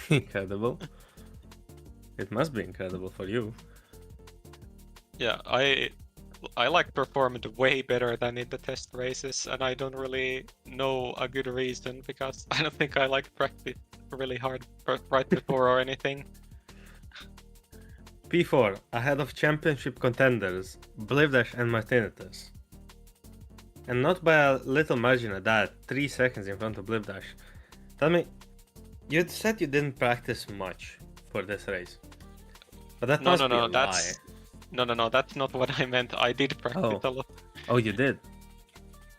Incredible. It must be incredible for you. Yeah, I like performed way better than in the test races, and I don't really know a good reason because I don't think I like practiced really hard right before or anything. P4, ahead of championship contenders, Blivdash and Martinitas. And not by a little margin at that, 3 seconds in front of Blivdash. Tell me, you said you didn't practice much for this race. But that must be a lie. No, that's not what I meant. I did practice a lot. Oh, you did?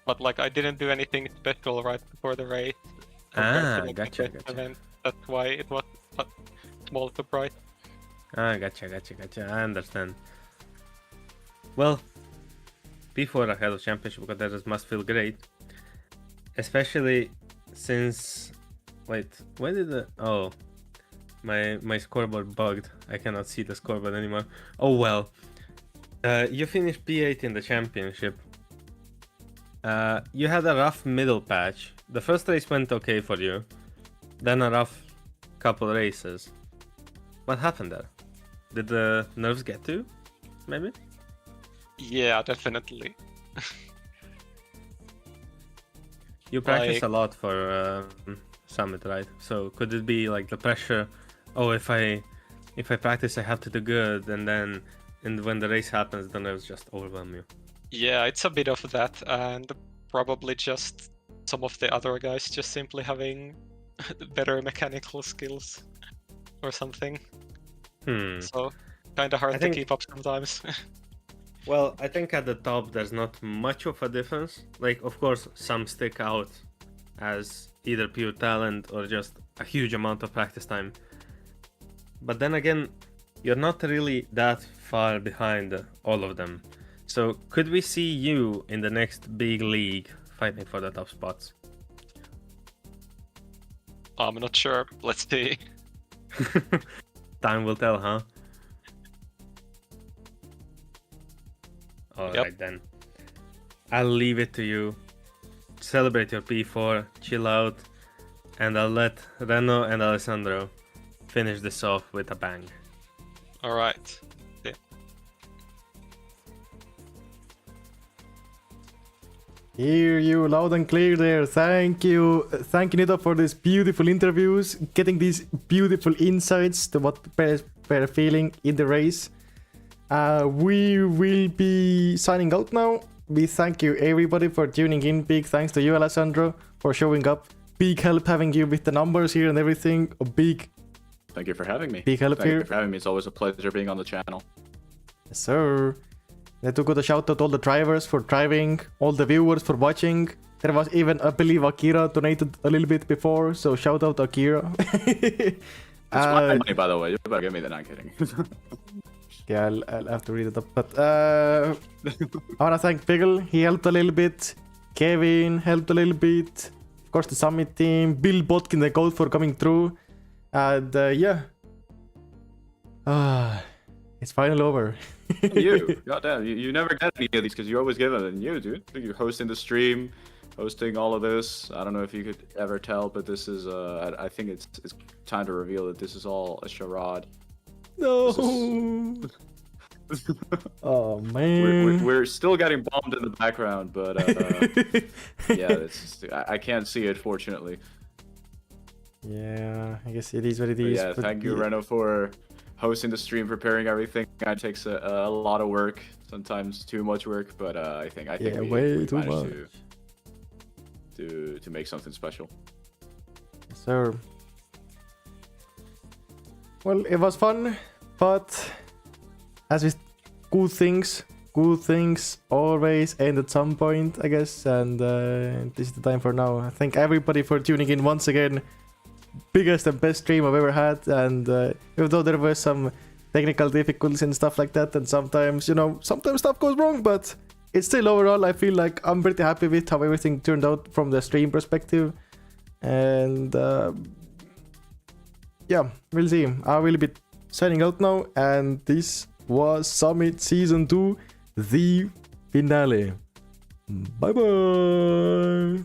But like I didn't do anything special right before the race. Ah, compared to, like, gotcha, the test gotcha. event. That's why it was a small surprise. Ah, gotcha. I understand. Well, P4 ahead of championship contenders must feel great. Especially since... Wait, why did the... Oh, my scoreboard bugged. I cannot see the scoreboard anymore. Oh well. You finished P8 in the championship. You had a rough middle patch. The first race went okay for you. Then a rough couple races. What happened there? Did the nerves get to you? Maybe? Yeah, definitely. You practice Like- a lot for Summit, right? So could it be like the pressure? Oh, if I practice, I have to do good, and when the race happens, the nerves just overwhelm you. Yeah, it's a bit of that, and probably just some of the other guys just simply having better mechanical skills or something. Hmm. So Kinda hard I to think- keep up sometimes. Well, I think at the top there's not much of a difference. Like, of course, some stick out as either pure talent or just a huge amount of practice time. But then again, you're not really that far behind all of them. So could we see you in the next big league fighting for the top spots? I'm not sure. Let's see. Time will tell, huh? Alright then. I'll leave it to you. Celebrate your P4, chill out, and I'll let Reno and Alessandro finish this off with a bang. Alright. Hear you loud and clear there. Thank you. Thank you, Nita, for these beautiful interviews, getting these beautiful insights to what players are feeling in the race. We will be signing out now. We thank you, everybody, for tuning in. Big thanks to you, Alessandro, for showing up. Big help having you with the numbers here and everything. A big... Thank you for having me. Big help Thank here. you for having me. It's always a pleasure being on the channel. Yes, sir. Let to go to shout out all the drivers for driving, all the viewers for watching. There was even, I believe, Akira donated a little bit before, so shout out Akira. It's my money, by the way. You better give me that. I'm kidding. Yeah, I'll have to read it up. But I want to thank Piggle. He helped a little bit. Kevin helped a little bit. Of course, the Summit team. Bill Botkin, the gold for coming through. And yeah. It's finally over. You, goddamn, you never get any of these because you always give them. And you, dude, you're hosting the stream, hosting all of this. I don't know if you could ever tell, but this is, I think it's time to reveal that this is all a charade. No. Oh man. We're still getting bombed in the background, but yeah, it's just, I can't see it, fortunately. Yeah, I guess it is what it But is. yeah, but thank you, Reno, for hosting the stream, preparing everything. It takes a lot of work, sometimes too much work, but I think Yeah, we way too managed much. to make something special. So, well, it was fun, but as with good things always end at some point, I guess. And this is the time for now. I thank everybody for tuning in once again. Biggest and best stream I've ever had. And even though there were some technical difficulties and stuff like that, and sometimes, sometimes stuff goes wrong, but it's still overall, I feel like I'm pretty happy with how everything turned out from the stream perspective. And yeah, we'll see. I will be signing out now, and this was Summit Season 2, the finale. Bye bye!